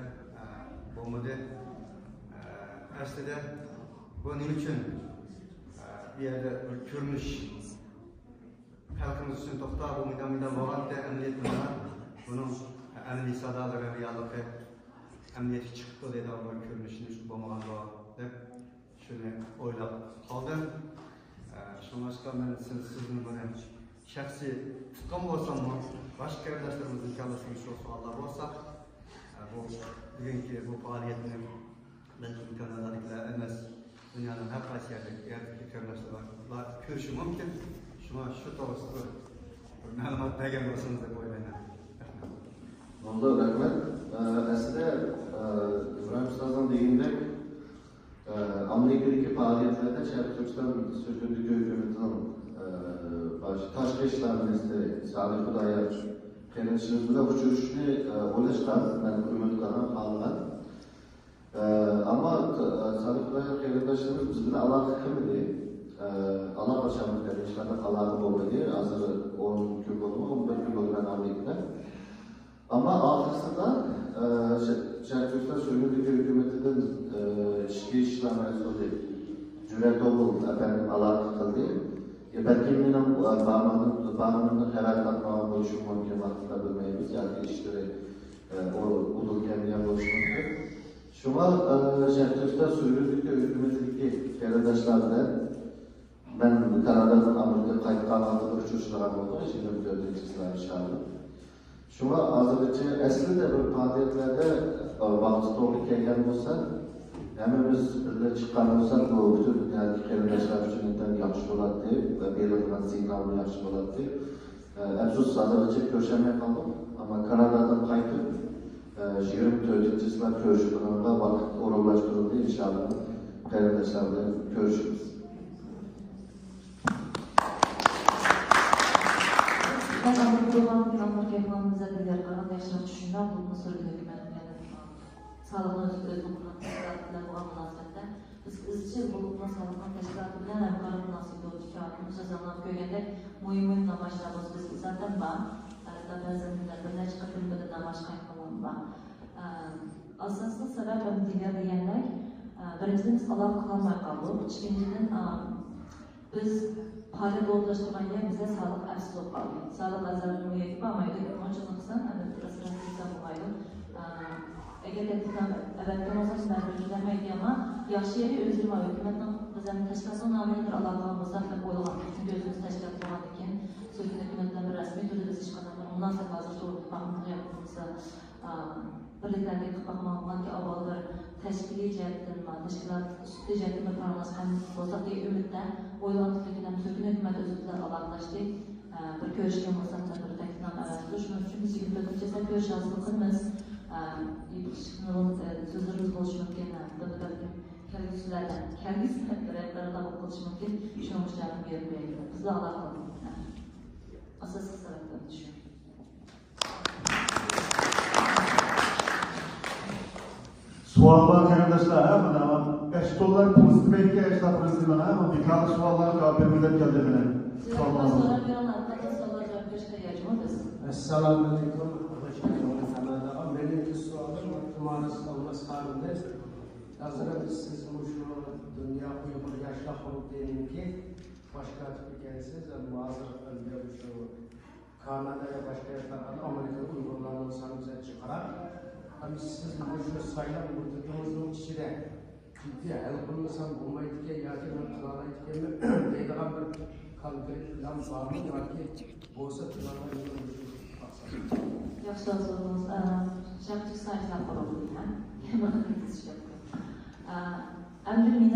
bulmadı. Aslında bunun için bir yerde bir kürmüş halkımız için tokta bu midamida bağlı da emniyet var. Bunun emniyet sadaları reallıkı emniyet çıktı dedi ama kürmüşün üstü bulmadan bağlı. Şunu oylap kaldım. Şuna başka ben sizin böyle şahsi tutkan olsam mı, başka arkadaşlarımızın kalmasını şu suallar olsa bu bugünkü bu faaliyetini belki imkanlarıyla emez dünyanın her yerinde arkadaşlarla görüşü mümkün. Şuna şu doğrusu malumat vergen olsanız da koymayın. Oldu, rahmet. Aslında İbrahim Ustaz'ın deyimde Amerika'daki faaliyetlerde Şarkı Türkistan Sürgünlük Hükümeti'nin Taşkı İşler Ministeri Salih Kudaya kendisinde uçuruşunu ulaştan, ben hükümetlerden kaldılar. Ama Salih Kudaya kendisimiz bizimle alakalı kımdı. Allah başarımızda işlerden alakalı olmadı. Hazır 10 gün oldu, 15 gün oldu ben Amerika'da. Ama arkasında Şarkı Türkistan Sürgünlük Hükümeti'nin işki işler mesulü Cüret Oğul efendim alakalı kıldı. Belki benim bağımlılığını hemen katmaya buluşum mümkün vaktinde bilmeyiz. Yani işleri olurken diye buluşum mümkün. Şuna Şarkı Türkistan Sürgünlük Hükümeti'ndeki arkadaşlarla ben Kanada'nın Amerika kayıttan aldığı uçuşlara oldu. Şimdi bu gördüğünüzler inşallah. Şuna azıcık aslında bir faaliyetlerde vakti doğru kelgen olsa hemimiz birlikte çıkan olsak bu bütün dünyadaki kelimeleşler üçünden yaxşı oladı ve belirlenen signalını yaxşı oladı. Hepsi sadece köşemeye kaldım ama Kanada'dan kayıtıp 24. görüşümünde vakit orunlaştırıldı inşallah kelimeleşlerle görüşürüz. Ben Amerika'dan bir Amerika yapmamıza diler kalan yaşam düşünler bunu sorun hükümetine sağlıklı özgürlüğün teşkilatıyla bu münasebette biz izchil bulutma sağlıklı teşkilatı bilen hemkarı münasebeti oldu ki bu sözlerden köyende mühim namaçlarımız biz zaten var. Bazı günlerde çıkartım böyle namaç kayıtlamam var. Asaslı sebep ben diğer diyenler birincisi biz Allah kılamay kaldık. İkinciden biz hali dolduruşturgan yer bize sağlık əfsiz olub qaldı. Sağlık azarını yetib almaydı. Onun için olsan, sırasına sizden bulaydı. Eğer etkidən əvvəldən olsaq, mən rüzləməydi ama yaxşı yeri özüm var. Hükümetin bizden teşkilatın namelidir Allah'ın muzafir oylamak. Çünkü özümüz teşkilat olmadı ki, Sözün hükümetinden bir resmi türlü biz iş kadar ondan sonra hazır soğuk bakımını yapmamızı birliklerdeki bakımından ki avalar teşkili cihetten, teşkilat üstü cihetten bir parlaskan olsak diye ümitle oylandık ki Sözün hükümet özürler Allah'laştı. Bir görüşken olsakta bir teklifden arasında. Şunun için biz 24. görüş hazırlıkımız sözlerimiz buluşmak yerine kelgisilerden, görevlerden buluşmak için şunu müşterimin bir yere gidiyor. Biz de Allah'a kalın. Asasız sebeplerini düşünüyorum. Suallar arkadaşlar ama eşitler pozitif belki eşitler pozitif ama bir kalan suallar cevap vermeden geldi bile. Sizlerden sonra bir an arkada sorular cevap verişte ihtiyacım var. Esselamu Aleyküm. Hoş geldiniz. Benim iki sualım var. maruz kalması halinde hazırım siz bu şu dünya uygun yaşla kurulduğunun ki başka Türkiye'siz mazır önce şu Kanada'ya başka yerlerden Amerika uygulanan sanımıza çıkarak hani siz bu şu sayılan mutluluğumuzun içine ciddi el bulmasam olmaydı ki yakın planlaydı ki deydiğen bir konkret plan var mı ya ki bolsa planlaydı Yaxshi so'zingiz. Shartli saytlar qurulgan. Mana endi mening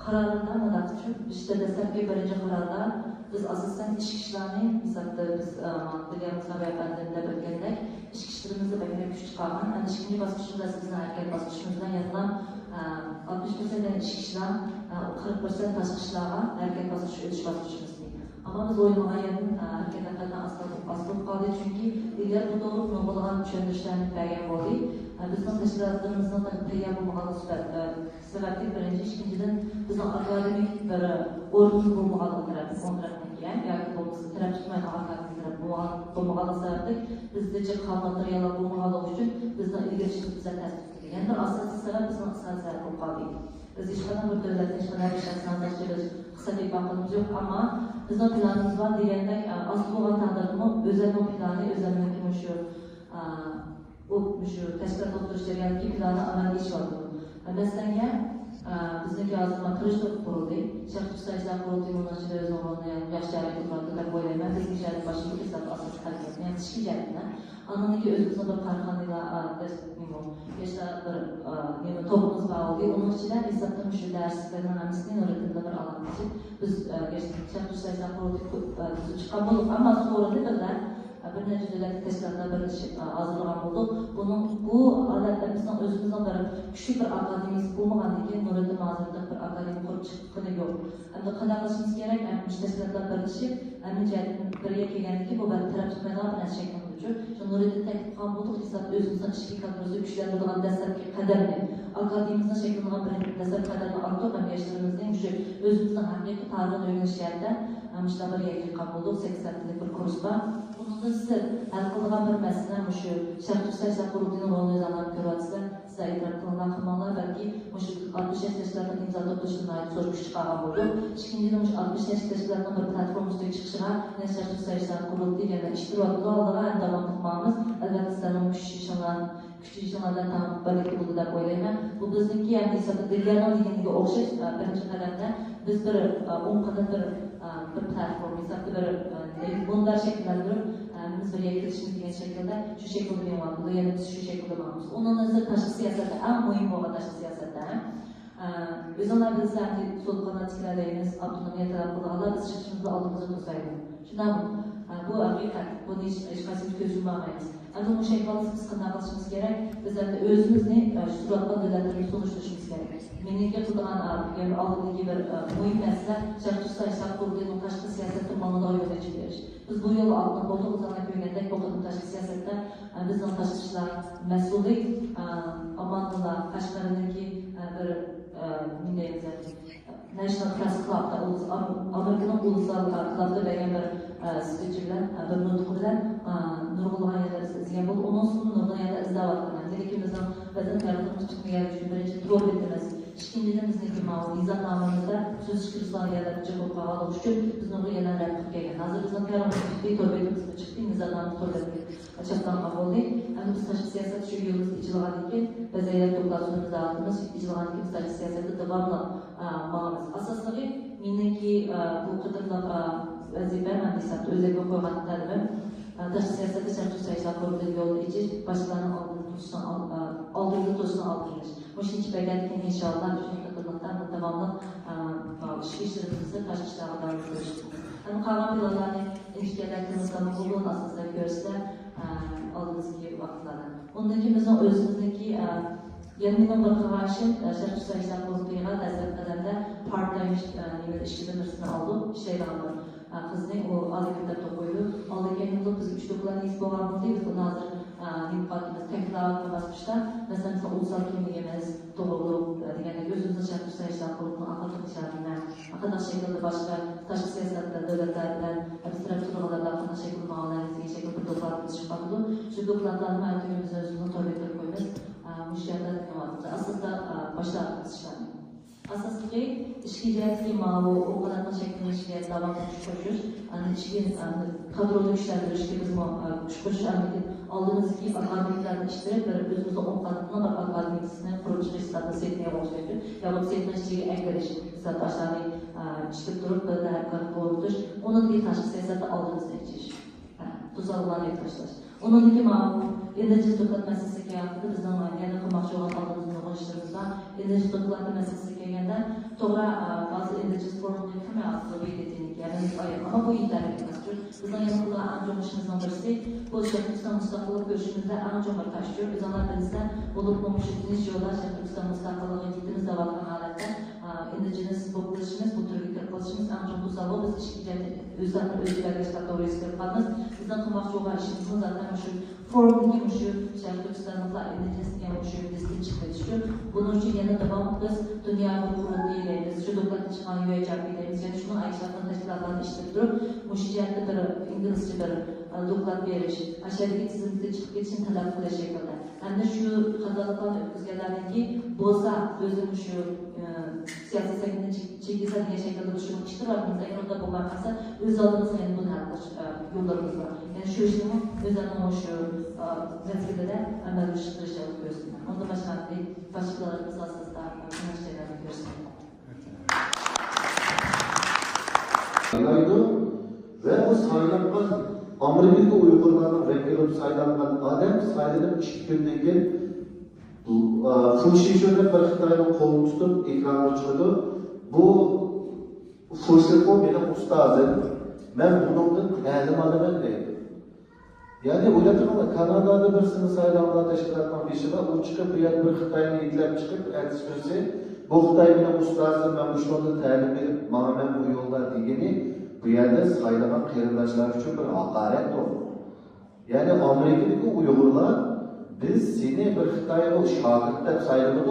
qarorimda nima uchun işte dastlabki birinchi qarorda biz asosan ichki ishlarning misolda biz bilyapmiz haberlarda bilgandek ichki ishlarimizni bakmay kuch chiqargan. Endi ikkinchi bosqichimizda bizni harakat bosqichimizdan yana 60% ichki ishlar 40% tashqi ishlarga harakat bosqichi o'tish bosqichimiz. Ama biz oynagan yerden hareketlerden asılıp kaldı çünkü diğer bu doğru noktadan düşündürüşlerini bergen oldu. Bizim teşkilatlarımızın da teyar bulmağına sebepli birinci, ikinciden bizim akademik bir ordumuz bulmağına kontratındaki yani bulması taraf tutmayla akademik bulmağına sebepli bizdeki kan materyallar bulmağına için bizden ilgilenişimiz bize tespit edildi. Yani bir asası sebep bizim asası sebep olmalı. Biz işlerden bir devletin işlerden bir şahsına taşıyoruz. Kısa bir bakımımız yok ama bizim planımız var diyerek asıl olan tanıdığımı özel o planı özellikle şu teşkilat oturuşlarındaki planı amelli iş vardı. Mesela bizdeki azıma Kılıçdaroğlu kuruldu. Şarkı sayılar kuruldu. Bunun için öz olanı yaşlayarak kuruldu da koyulayım. Ben bizim işlerin başında bir saat asıl kalbiyatını yani dişki geldiğinde anındaki özümüzün bir karhanıyla bir toplumumuz bağlı. Onun için de İzzat'ın şu dersliklerinin annesinin öğretimde bir alan için biz şarkı sayılar kuruldu çıkamadık ama sonra da bir neticeler teşkilatlar birleşip hazırlanan oldu. Bu aletlerimizden özümüzden beri küçük bir akademisi bulmadan ki Nurettin Mazır'da bir akademi kurup çıktığını yok. Hem de kadarlaşımız gerek, hem teşkilatlar birleşip, hem bir yere geldi ki bu bir taraf tutmadan bir şeklinde olacak. Nurettin teklif kan bulduk, hesap özümüzden işki kadrosu güçlendirdiğin destek kaderli. Akademimizden şekillenen bir destek kaderli aktor hem gençlerimizden şu özümüzden hakiki tarihini öğrenişlerden işte bir yere kan bulduk, 80'lik bir kursda. Bunun da size hal kılgan bir mesele şu şarkı sayılar kurulduğunun rolünü izahlarını görüyorsunuz. Size idrak kılınan kılmalar belki 60 yaş teşkilatının imza topluşuna ait soru küçük ağam oldu. İkinciden 60 yaş teşkilatının bir platform üstüne çıkışına şarkı sayılar kurulduğu yani iştiraklı olduğuna en devam tutmamız elbette sizlerin küçük işlemlerden tam birlikte buldu da koyulayım. Bu bizdeki yani isabet dilyanın diyenliği okşaş birinci kademde biz bir 10 kadar bir platform isabet bir bunlar şekillendirip biz bir yaklaşımız diyen şekilde şu şekilde bir var. Bu yani biz şu şekilde varız. Onun özü taşkı siyasette en mühim olan taşkı siyasette. Özünler bizlerdi sol fanatiklerimiz, Abdülhamid tarafından biz çıkışımızda aldığımızı tutsaydı. Şundan bu hakikat, bunu hiç kaçıp gözümlemeyiz. Ama bu şekilde biz kınaklaşmamız gerek. Bizler de özümüzü suratla devletlerimizi sonuçlaşmamız gerek. Menike tutulan aldığındaki bir mühim mesele şarkı sayısak kurduğunun taşkı siyaset durmanında yöneticiler. Biz bu yolu altına koyduk, uzanlık yönetek bu kadın taşkı siyasetten bizden taşkışlar mesullik, amanlılar, Kaşgarı'ndaki bir National Press Club'da, Amerika'nın ulusal club'da veren bir speech bilen, bir nutku bilen nurgulanan yerleri izleyen buldu. Onun sonu nurgulanan yerleri izlevatlarından. Gerekimizden bizden yaratılmış çıkmaya yer düşün. Birinci troll etmemiz. İkinciden bizdeki nizamnamemizde söz çıkırısılan yerleri çıkıp bağlı için biz nurgulanan yerler replik gelgen. Hazır bizden yaratılmış çıktığı, troll etmemizde çıktığı nizamnamı troll etmek açıktan oldu. Hem de biz taşkı siyaset şu yılımızda içilagan iken, biz eğer toplasyonumuzda altımız içilagan iken biz taşkı siyasette devamlı bağımız. Asaslığı minneki bu kıtırlık vazife ben desem özellikle koymak talebim. Taşkı siyasette şarkı sayılar kurulduğu yolda içi başkalarının aldırdığı tozunu aldırılır. Bu şimdi belirlerken inşallah düşünün kıtırlıktan devamlı işlerimizi taşkı işlerine davranıyoruz. Kalan planlarını ilişkilerlerimizden bulduğun asasları görürse aldığımız gibi vakitlerden. Ondaki bizim özümüzdeki yanımın bir kıvaşın şarkı sayılar kurulduğuna destek kademde part-time işçiden birisini aldı. Şeyde aldı. Kızını o alıkında tokoydu. Aldaki yılda biz 3 dokularını izle olan buldu. Biz bunu hazır nefakimiz tekrar basmışlar. Mesela ulusal kimliğimiz, doğruluk, gözümüzde şarkı sayılar kurulduğunu akıllı şarkıyla. Arkadaş şekilde başka taşkı siyasetler, devletlerden, stratejilerden akıllı şekilde mağalarımızı şekilde bir dokularımız çıkartıldı. Şu dokulardan her türlü özümüzün torbeleri koymuş. müşahede etmekte. Aslında başlattığımız işlerni. Asaslıqı işki jihatki ma'lu o'qiladigan shakllanishga davom qilish qo'shish, ana ishga kadroni kuchlantirishga biz kuch qo'shishamiz. Oldimizdagi akademiklarni ishtirib, bir o'zimizni o'qitadigan bir akademikasini qurib chiqish sifatida setnga boshlash, yoki setnashchiga ankirish sifatida ashlarni ishtirib turib, birga harakat qilib o'rnidagi tashqi siyosatni oldimizga ichish, tuzallarni yetkazish. O'rnidagi enerji to'xtat masalasiga haqida bizning yana qilmoqchi bo'lgan oldimizga qo'yishimiz bor. Enerji to'xtat masalasiga kelganda to'g'ri ba'zi enerji forumlarga ham aqlli ketdik. Ya'ni ammo bu yetarli emas. Bizning yana qilgan anjomishimizdan birisi bu O'zbekiston mustaqillik ko'rishimizda anjom bir tashkil. Bizlar bizda bo'lib bo'lmishimiz yo'llar O'zbekiston mustaqilligiga yetimiz davom holatda enerjini bo'lishimiz, bu turga kirib qolishimiz anjom tuzalib biz ishga o'zgartirishga to'g'ri kelib qolamiz. Bizning qilmoqchi bo'lgan ishimiz zaten shu forumdagi shu O'zbekistonliklar enerjisiga shu destin chiqish uchun buning uchun yana davom biz dunyo qurultayimiz, shu dokladni chiqqan UHRP'damiz, ya'ni shuni aytishlardan tashkilotlarni ishtirib turib, shu jihatda bir inglizcha bir doklad berish, ashadagi tizimda chiqib ketishni talab qilish shaklida. Hamda shu qadriyatlarni o'tkazganlardan keyin bo'lsa o'zim shu siyosiy saytni chekizadigan shaklda shu ishtirokimizda yanada bo'lgan bo'lsa o'z oldimizga yana buni hal qilish yo'llarimiz bor. Yani şu işlemi özellikle şu mezgilde amelli işleyişler gösteriyor. Onda başkalarımız aslında üniversitelerden gösteriyor. Ve o saylangan Amerika Uygurlarının vekili saylangan adam saylanıp 2 günden keyin Fuşişö'de bir Xitoyning qo'lini tutib ekranga chiqdi. Bu Fuşişö mening ustozim. Men bundan ta'lim olaman deydi. Yani o'ylatinglar, Kanadada birisini saylovlar tashkilotdan beshida u chiqib bu yer bir Xitoyni yetlab chiqib aytishsa, bu Xitoy bilan ustozim men bu shunda ta'lim berib, mana men bu yo'lda degani bu yerda saylagan qarindoshlar uchun bir haqoratdir. Yani Amerikadagi Uyg'urlar biz seni bir Xitoyni shogird deb sayladik,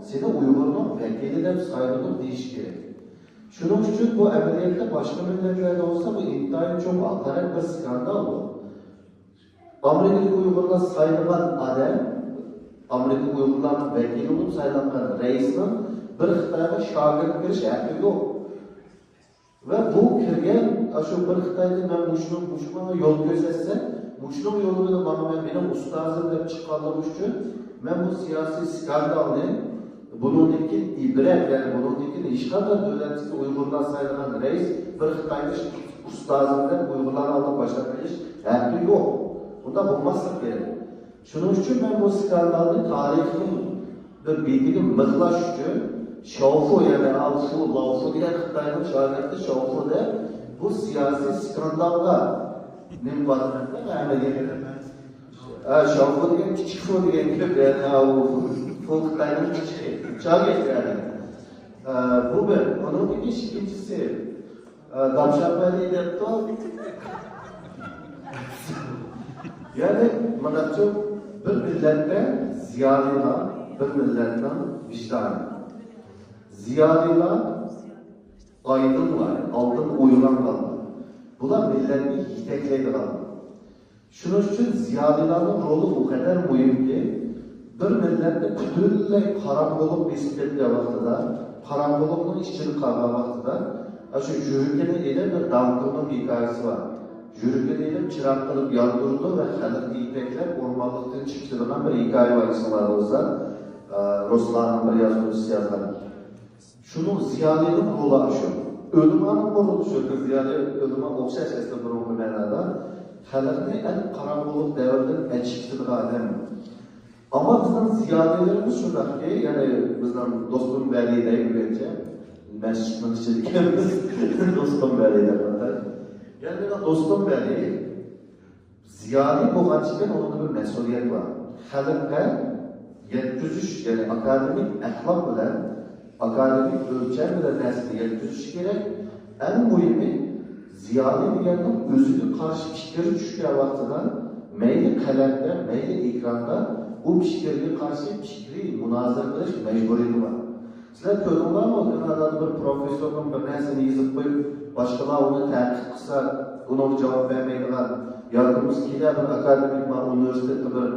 seni Uyg'urning vakili deb sayladik deyish kerak. Shuning uchun bu amaliyotda boshqa millatlarda olsa bu intayin çok haqorat bir skandal bu. Amerikadagi Uyg'urlar saylagan adam, Amerika Uyg'urlarning vakili bo'lib saylangan raisning bir Xitoyga shogird kirish haqqi yo'q. Va bu kirgan shu bir Xitoyda men mushuni yo'l ko'rsatsa, mushuni yo'li bilan mana mening ustozim deb chiqqanligi uchun men bu siyosiy skandalni bununki ibret, yani bununki hech qanday davlatga Uyg'urlar saylagan rais bir Xitoyga ustozimdan Uyg'urlarni olib boshlab kelish haqqi yo'q. Bunda bo'lmaslik kerak. Shuning uchun men bu skandalni tarixiy bir betiga mixlash uchun Shoufu, ya'ni Alfu, Laufu degan Xitoyning shogirdi Shoufuda bu siyosiy skandalga nimbatlarda Shoufu degan kichik fu degan gap, ya'ni bu Xitoyning kichik shogirdi yani. Bu bir. Onun ikkinchisi Damshabali debdi. Yani manatçı bir millette ziyadiler, bir milletten vicdanı. Ziyadiler aydınlar, altın uyulanlar. Bunlar milletin yetekleydiler. Şunun için ziyadilerin rolü o kadar mühim ki, bir millette bütünle karanlık bisikletle vaxtıda, karanlıkın işçini kalma vaxtıda, şu jürükene ile bir damkının hikayesi var. Jürükene ile çırak kılıp yandırdı ve halkı yeteklep ormanlıktan çıktığından bir hikaye var insanlar olsa, Ruslar'ın bir yazılışı yazılar. Şunun ziyadinin rolü şu. Ölümanın rolü şu, ziyade ölüman okşa sesli bir rolü menada, halkını en karanlık devirden en çıktığına adam. Ama bizden ziyadelerimiz şunlar ki, yani bizden dostum Veli'deyim bence, ben çıkmak içindikimiz dostum Veli'de kadar. Yani dostum Veli, ziyade boğaçken onun bir mesuliyet var. Halkı yetküzüş, yani akademik ahlak bilen, akademik ölçem bilen nesli yetküzüş gerek. En mühimi, ziyade diyenin özünü karşı fikri düşküye vaxtıdan, meyli kalemde, meyli ekranda, bu fikirge karşı fikri münazara qilish mecburiyeti var. Sizler ko'rdinglar mı? Kanadada bir profesörün bir narsani yozib qo'yib, boshqalar uni tanqid qilsa, uni javob bermaydigan, yoki biz keladi bir akademik universitetda bir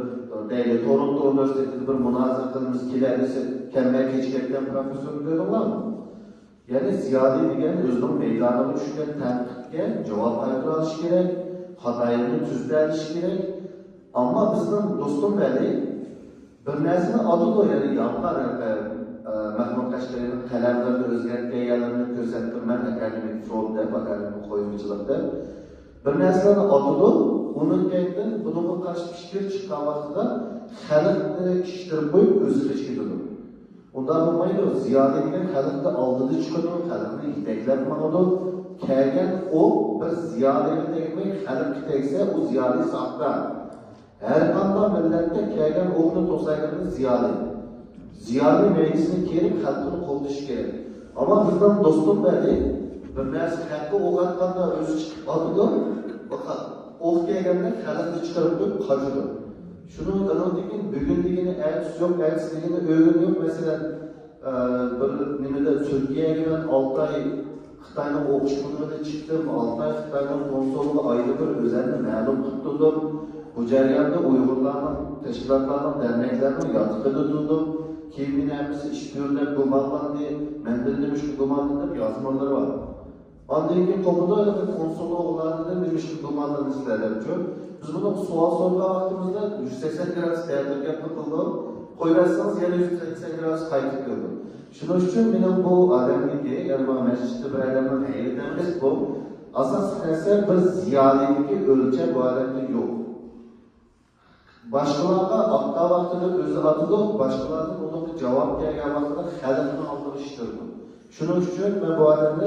deyli Toronto Üniversitesi'nde bir münazara kılımız kilerisi kendine geçirken profesör diyorlar mı? Yani ziyade degan özünün meydana düşken tanqidga cevap aytilishi kerak, xatoyini tuzalishi kerak. Ammo bizning do'stim Vali bir narsani adida yani yanqar Mahmud Qashqariyning qalamlarida o'zgartirganlarini ko'rsatdim men akademik frontda, akademik qo'yimchilikda. Bir narsani adida uning kaytdan bunga qarshi fikr chiqqan vaqtida xalqni ishtirib qo'yib o'zi hech ketadi. Undan bo'lmaydi, ziyode degan xalqni oldida chiqadi, xalqni yetaklab boradi. Kelgan o bir ziyodaga tegmay xalqqa tegsa, u ziyode soxta. Her qanday millatga kelgan o'g'ni to'saydigan ziyode. Ziyode meclisini kelib xalqni qo'llash kerak. Ammo bizdan do'stim Vali bir narsa xalqqa o'qatganda o'zi chiqib qoldi. O'q kelganda xalqni chiqarib qo'yib qochadi. Şunu anladıkken bugünlüğünü ertesi yok, ertesiliğini öğren yok. Mesela bir nimede Türkiye'ye gelen 6 ay Xitay'ın okuşmalarına çıktım. 6 ay Xitay'ın konsolu ayrı bir özellikle məlum tutuldu. Bu ceriyanda Uygurların, teşkilatların, derneklerin yatıqıda tutuldu. Kimin hepsi işbirliğinde kumandandı, mendirilmiş kumandandı yazmaları var. Andaki komuda konsolu oğlanında demiş ki kumandanı isterler çok. Biz bunu sual sorma vaxtımızda 180 gradus değerlik yapıldı. Koyarsanız yani 180 gradus kayıt gördü. Şunun için benim bu adamdaki, yani bu mecliste bir adamın eğitimimiz bu. Asas eser bir ziyadeki ölçe bu adamda yok. Başkalarına akta vaxtında özü atıdı, başkalarının onun cevap gelgen vaxtında xalqını aldırıştırdı. Şunun için ben bu adamda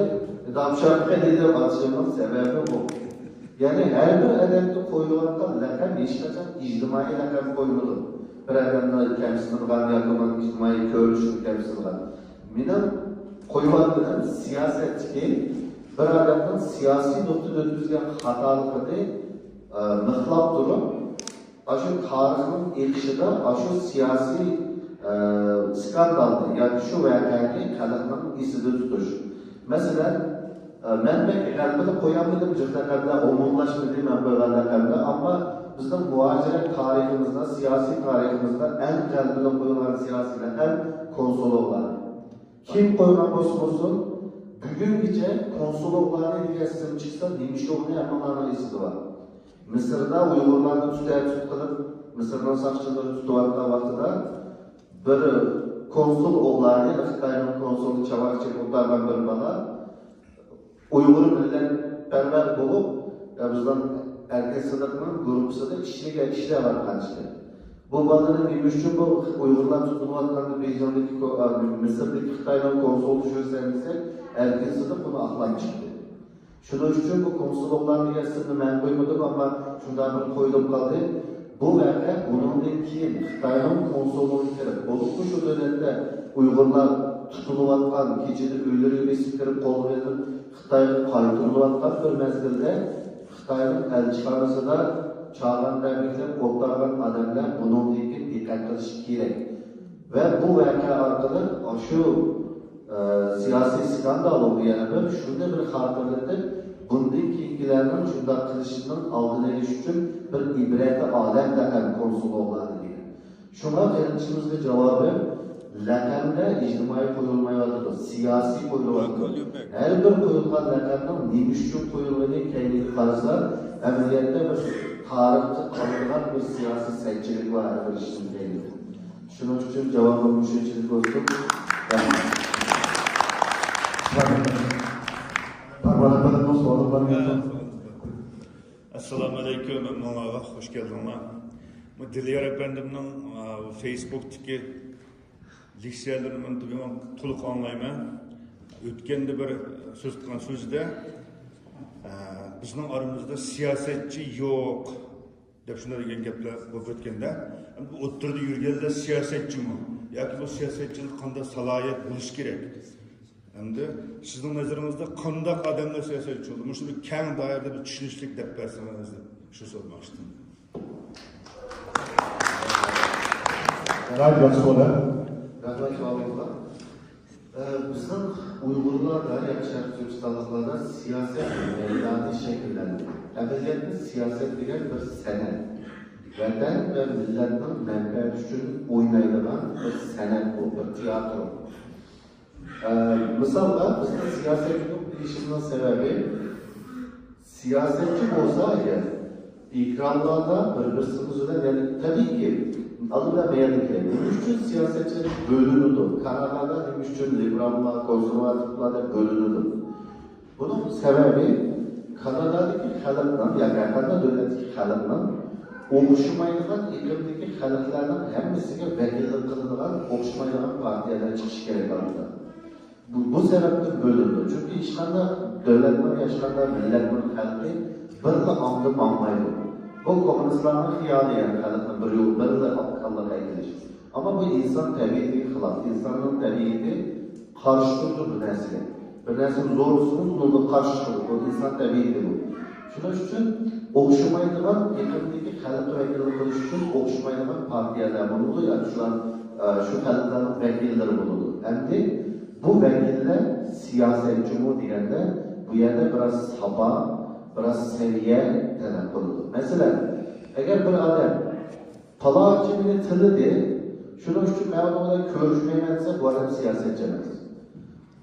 damşarlığa edip atışımın sebebi bu. Yani her bir adamda koyulan lakam eşkaçan ictimai lakam koyulur. Bir adamda kendisini yakılan, ictimai görüşünü kendisinden. Benim koyulan siyasetçi bir adamın siyasi noktada düzgün hatalıkını mıhlap durup şu tarihinin ilişkide şu siyasi skandaldı. Yani şu vakayı kalıqının iside tutuş. Mesela ben pek kalbini koyamadım, cüzdanlarda umumlaşmadı ben böyle kalbinde ama bizim muhaciret tarihimizde, siyasi tarihimizde en kalbine koyulan siyasiler, en konsologlar. Kim koyulan olsun, bugün gece konsologlarına bir isim çıksa demiş olduğunu yapmalarına isidi var. Mısır'da Uygurlarını tutup, Mısır'dan saççıları tutuvattan vaxtıda bir konsul oğlanı, Xitay'ın konsolu Çavakçı Kurtar'dan bir bana Uygur milletperver bulup, bizden erkek sınıfının grupsunda işle var kaçtı. Bu badanın demiştim bu Uygurlar tutulmaktan Beycan'daki, Mısır'daki Xitay'ın konsolu çözlerinize erkek sınıf bunu aklan çıktı. Şunun için bu konsologlarını yazısını ben koymadım ama şundan bir koydum kaldı. Bu vaka bunun keyin Xitay'ın konsolunu kirib, olup bu şu dönemde Uygurlar tutuluvatkan, keçidi öyleriyle besip kirib, kol verip Xitay'ın kaytırılıvatkan bir mezgilde Xitay'ın elçihanasında çağıran təbrikler, qollardan adamlar bunun keyin dikkat qilish kerak. Ve bu vaka arkalı şu siyasi skandal oldu yani şunda bir hatırlatıp bundan keyingilerinin şunda kılışının aldığını eliş için bir ibreti alem lakam konsulu olmalı diye. Şuna kendimizde cevabı lakamda ictimai koyulmayalıdır, siyasi koyulmalıdır. Her bir koyulgan lakamdan neymiş için koyulduğunu kendini karışlar, emniyette bir tarihte kalınan bir siyasi seçilik var her bir işin değil. Şunun için cevabım bu şekilde olsun. Assalamu alaikum, Mağağa, hoş geldinler. Bu Diliyar Efendim'nin Facebook'taki leksiyelerinden tuluq anlayman. Ötkende bir söz qilgan sözde bizning aramızda siyasetçi yok deb shunday degan gaplar bo'lib o'tganda bu o'ttirda yurganlar siyasetçimi yoki bu siyasetchilik qanday salohiyat bo'lishi kerak? Endi sizning nazaringizda qanday odamlar siyosatchi bo'ldi? Shuni bir keng doirada bir tushunishlik deb bersangiz deb shu so'ramoqchidim. Rahmat cevabımda. Bizim Uygurlarda, Yakşar Türkistanlıklarda siyaset meydanı şekillendi. Emniyette siyaset diyen bir senet. Vatan ve milletin menfaati için oynayılan bir sanat bu, bir tiyatro. Misalda bizde siyasetçilik bilişiminin sebebi siyasetçi olsa eğer ekranlarda birbirimiz yani tabii ki alınamayalım ki üçün siyasetçiler bölünüdür. Kanada'da üçün liberallar, konservatifler de bölünüdür. Bunun sebebi Kanada'daki halkdan, yani Kanada devletindeki halkdan oluşmayılan iklimdeki halklardan hemisiga vekillik kılınan oluşmayılan partiyadan çıkış gerek aldı. Bu sebepten bölündü. Çünkü işganda devletler yaşganda milletlerin halkı bir de andı anmaydı. Bu komünistlerin hiyali yani halkın bir yol, bir de akıllığa geliş. Ama bu insan tabiiyeti xilaf, insanın tabiiyeti karşı durdu bu nesile. Bir nesile zor olsun, onu karşı durdu. Bu insan tabiiyeti bu. Şunun için okşamaydıgan, yakındaki halkı vekillik kılış için okşamaydıgan partiyalar bulundu. Yani şu halkların vekilleri bulundu. Hem de bu vekiller siyasetçi mu diyende bu yerde biraz sabah, biraz seviye talep kılındı. Mesela eğer bir adam palakçının tili de şunun için ben onunla görüşmeyemezse bu adam siyasetçi emez.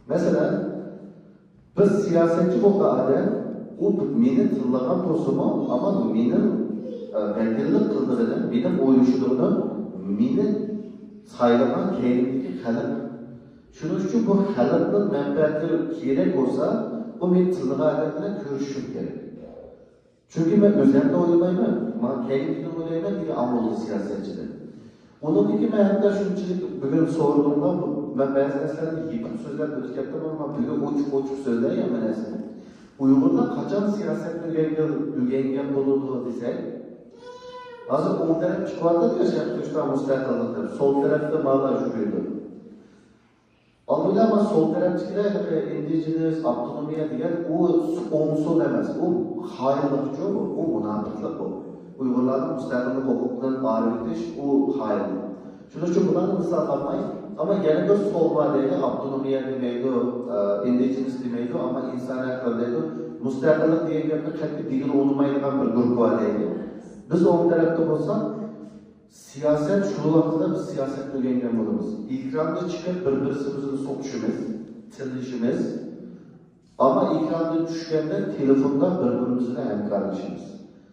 Mesela biz siyasetçi bu adam o beni tırlagan tosumu ama benim vekillik kıldırılan, benim oyuşuduğunu, beni saylagan kendimdeki halk. Şunun için bu halkın menfaati gerek olsa bu beni tırlagan adamla görüşüm gerek. Çünkü ben özellikle oylamayım, ben kendimdeki oylamayım diye anladım siyasetçide. Onun iki ben hatta şunçilik bugün sorduğumda ben bazı eserlerde yıkıp sözler ötkettim ama bugün uçuk sözler ya menesine. Uygurlar kaçan siyaset ügengen bulunduğu desek, hazır o taraf çıkvarda diyor Şarkış'tan müstakilliktir. Sol tarafta mağla jürüydü. Alıyla ama sol tarafçılar indiciniz, avtonomiya diyen o omsol demez. O hayırlıkçı o münafıklık o. Uygurların müstakillik hukukundan ağrıdış o hayırlık. Şunun için bunları misallanmayız. Ama gene de sol vadeli avtonomiya demeydi, indigenous demeydi ama insan haklarıydı. Müstakillik diye bir katli değil olmayacak bir grup vadeydi. Biz on tarafta olsak siyaset şu vakitte biz siyaset öğrengen oluruz. İkranda çıkıp birbirimizin sokuşumuz, tillişimiz ama ikranda düşkende telefonda birbirimizle hemkarlaşımız.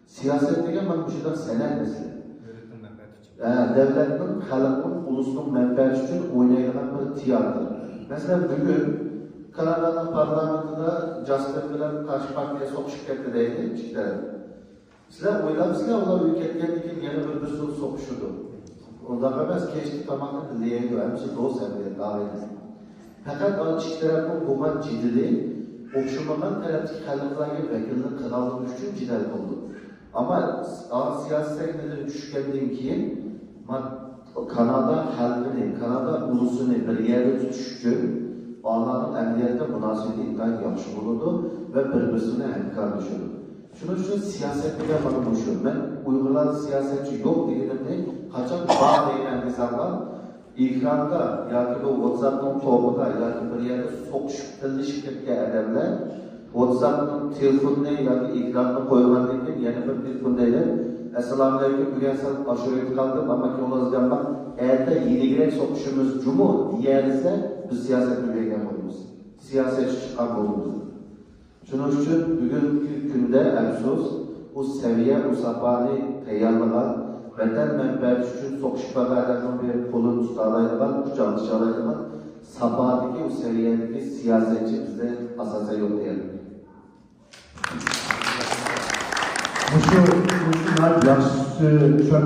Siyaset degen ben bu şeyden senet mesele. Devletin, halkın, ulusun menfaati için oynayılan bir tiyatro. Mesela bugün Kanada'nın parlamentinde Justin bilen karşı partiye sokuşup kettireydi, çıktı. Sizler oylamışlar, onlar ülketkenlikin yeni bir sürü sokuşudu. Ondan emez keşke tamamen dinleyeydi, hemisi dost emniyet davaydı. Fakat o çift tarafın kuman cidili, okşumadan taraftaki halklarla vekillik krallığı için cidil oldu. Ama siyasetine düşkenden ki Kanada halkını, Kanada ulusunu bir yerde tutuştu. Onların emniyette münasebetinden yaxşı bulundu ve birbirine hemkarlaşıyordu. Şunun için siyasetine bana boşuyor. Ben Uygurlar siyasetçi yok diyelimde kaçak bağ denilen insanlar ekranda ya ki bu WhatsApp'ın topuda ya ki bir yerde sokuşup tillişip adamlar WhatsApp'ın telefonuna ya ki ekranına koyulmadan yeni bir telefondaydı. Esselamu Aleyküm, bugün sen aşırı kaldım ama ki ona zaman eğer yeni girek sokuşumuz cumu diğerse biz siyaset mübeyyen oluruz. Siyasetçi çıkan oluruz. Şunun için bugünkü günde emsus o seviye, o sapani teyarlığa vatan menfaati için sokuşmalardan bir kolunu tutarlaydılar, kucağını çalaydılar. Sapandaki o seviyedeki siyasetçi bizde asasa yok diyelim. Şunlar yaxşı şöyle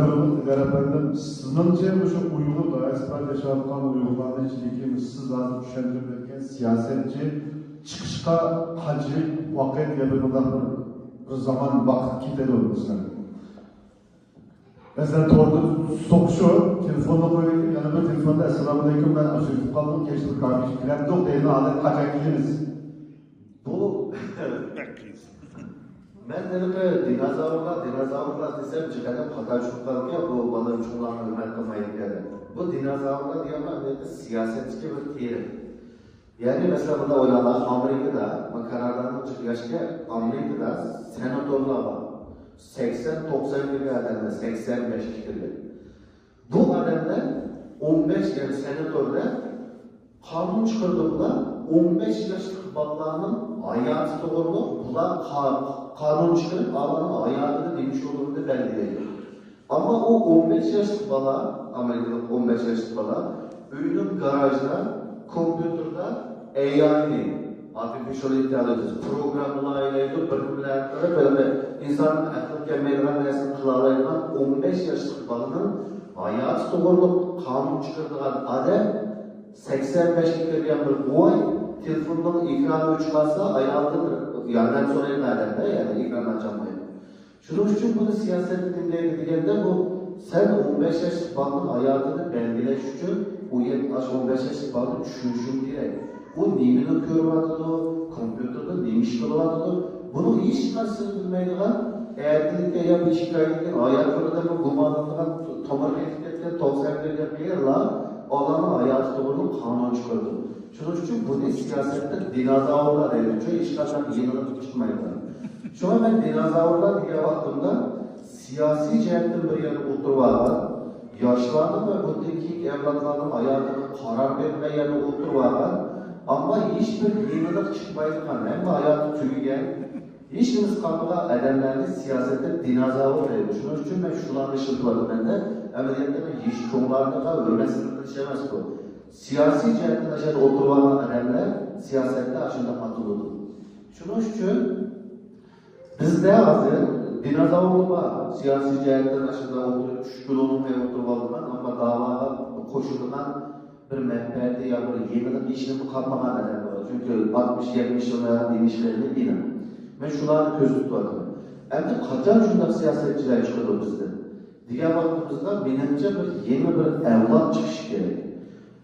verebilirim. Sizningce şu Uygurlar, Esparta yaşayan Uygurların içindeki siz lazım düşündürülürken siyasetçi çıkışka hacı vakit yapımında bir zaman vakit gider olmuşlar. Mesela torda sokuşu, telefonla koyuyor, yanıma telefonda Esselamu Aleyküm ben aşırı kaldım, geçtim kardeşim. Bilen yok değil, adet kaçak gidiniz. Bu ben dedim ki dinozavrlar desem çıkarım hata şunlar ki bu balığın şunlarını hürmet kılmayı dedi. Bu dinozavrlar diyemem dedi siyasetçi bir terim. Yani mesela burada oylanan Amerika'da, Kanada'nın çıkışta Amerika'da senatörler var. 80-90 yıllık adamlar, 85 kişilik. Bu adamlar 15 yani senatörler kanun çıkardılar. 15 yaşlık balalarının hayatı doğruluğu, bunlar kanun çıkarıp alanın hayatını demiş olduğunu belirledi. Ama o 15 yaşlık bala, Amerika'da 15 yaşlık bala, öyünün garajda, kompütürde AI'ni, Artificial Intelligence, programlayıcı, bölümlerle böyle insanın akıl gelmeyden nesini kılalayılan 15 yaşlık balının hayatı doğruluğu, kanun çıkardığı adam 85'lik kirgen bir boy, telefondan ekranı çıkarsa ayağında yerden sonra elmeden yani ekranı açamayın. Şunun için bunu siyasette dinleyen degende bu sen 15 yaşlık balının hayatını belgeleş için o 15 yaşlık balını düşünüşün gerek. O nemini görüyordu, kompüterde neymiş kılıyordu. Bunu hiç karşısını bilmeydiğen, eğerdilikte ya bir şikayetten, ayaklarında bu kumandanlığa tomar etiketler, 91 yapıyorlar, adamın hayatı doğru kanun çıkardı. Şunun için bunu siyasette dinozavurlar dedi. Çünkü hiç kaçan yenilik çıkmaydı. Şu an ben dinozavurlar diye baktığımda siyasi cihetten bir yere oturuyorlar. Yaşlarının ve buradaki evlatlarının hayatını karar verme yerine oturuyorlar. Ama hiçbir yenilik çıkmaydı. Hem hayatı tüyüyen, hiçbirimiz kalmadan adamlarını siyasette dinozavur dedi. Şunun için ben şularını ışıltıladım ben de. Ameliyatda ben hiç çoğunlarında da ölmesini düşemez bu. Siyasi cihetten aşağıda oturulan adamlar siyasette aşağıda patladı. Şunun için bizde hazır dinozavurlu var. Siyasi cihetten aşağıda oturup şükür olmaya oturulan ama davada koşulunan bir menfaati ya bir yenilik işini kalmadan adamlar var. Çünkü 60-70 yılların inişlerini bilin. Ben şularını göz tutmadım. Endi kaçan şunday siyasetçiler çıkıyor bizde. Diğer vakitimizde menimce bir yeni bir evlat çıkışı gerek.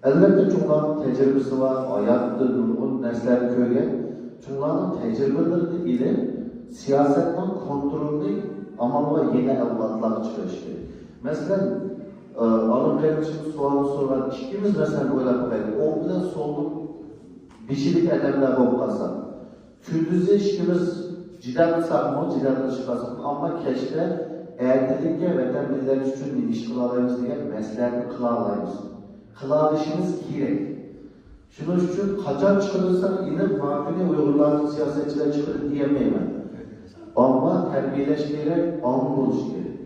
Elbette çoğunların tecrübesi var, hayatta nurgun dersler köygen. Çoğunların tecrübeleri ile siyasetten kontrollü ama yeni evlatlar çıkış gerek. Mesela alım vermişimiz soğanı soran ikimiz mesela oylap verdik. O bile soluk biçilik edemler olup kalsa. Kündüzü işimiz cidden sakmı, cidden çıkarsın ama keşke erdilikle vatan millet için iş kılalayımız diye mesleğini kılalayımız. Kılalışımız gerek. Şunun için kaçan çıkılırsa yine makine Uygurların siyasetçiler çıkılır diyemeyim ben. Ama terbiyeleş gerek, an buluş gerek.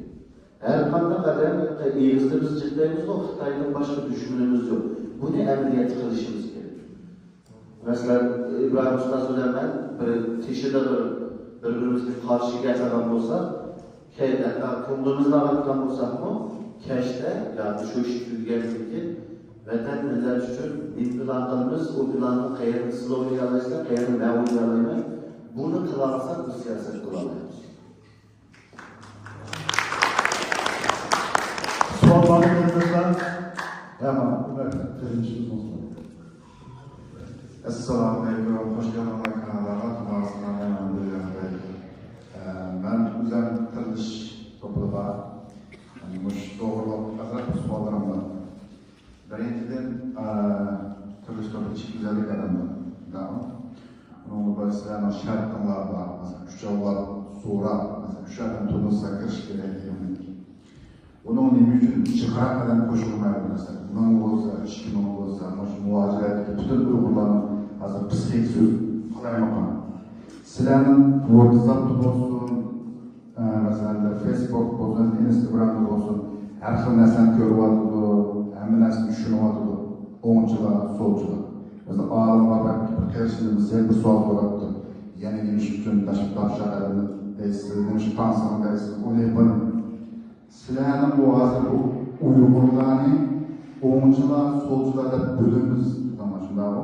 Her kandan kadar eğizimiz ciddiğimiz o Xitay'dan başka düşünümüz yok. Bunu emniyet kılışımız gerek. Mesela İbrahim Usta Süleyman bir teşhide birbirimize karşı geçen olsa, kumduğumuzda anlatılan olsak mı, keşte, yani şu iş tüzgenliği, vatan millet için bir planlarımız, o planın kayarını siz oynayalıysa, kayarını ben oynayalayım. Bunu kılarsak bu siyaset kılamayız. Soğanları göndersen hemen birinci olsun. Assalamu alaikum, hoş geldiniz kanallara, tumarsına hemen duyuyorum. Ben güzel tırlış topluluğa, muş doğruluk, azap suallarım var. Birinciden tırlış topluluğu için güzellik adamı. Onun başlayan şartlar var, mesela kuşavlar, sonra, mesela kuşavdan tunusla kırış gerekiyor. Onun için çıkaran adam koşulmayı mesela. Bunun olsa, işkimin olsa, muhaciretteki bütün Uygurların hazır psikik söz kılayamakam. Sizlerin WhatsApp'ta olsun, mesela Facebook olsun, Instagram'da olsun, her xil narsani ko'ryapti, hamma narsani tushunyapti, o'ngchilar, so'lchilar. Mesela olimlar bir kelishimizda bir savol so'rabdi. Yana nima uchun tashqarini deysiz, nima uchun tansiyon deysiz, o'ylayman. Sizlerden bu hazır bu Uygurlarni o'ngchilar, so'lchilar deb bo'lamiz demoqchiman.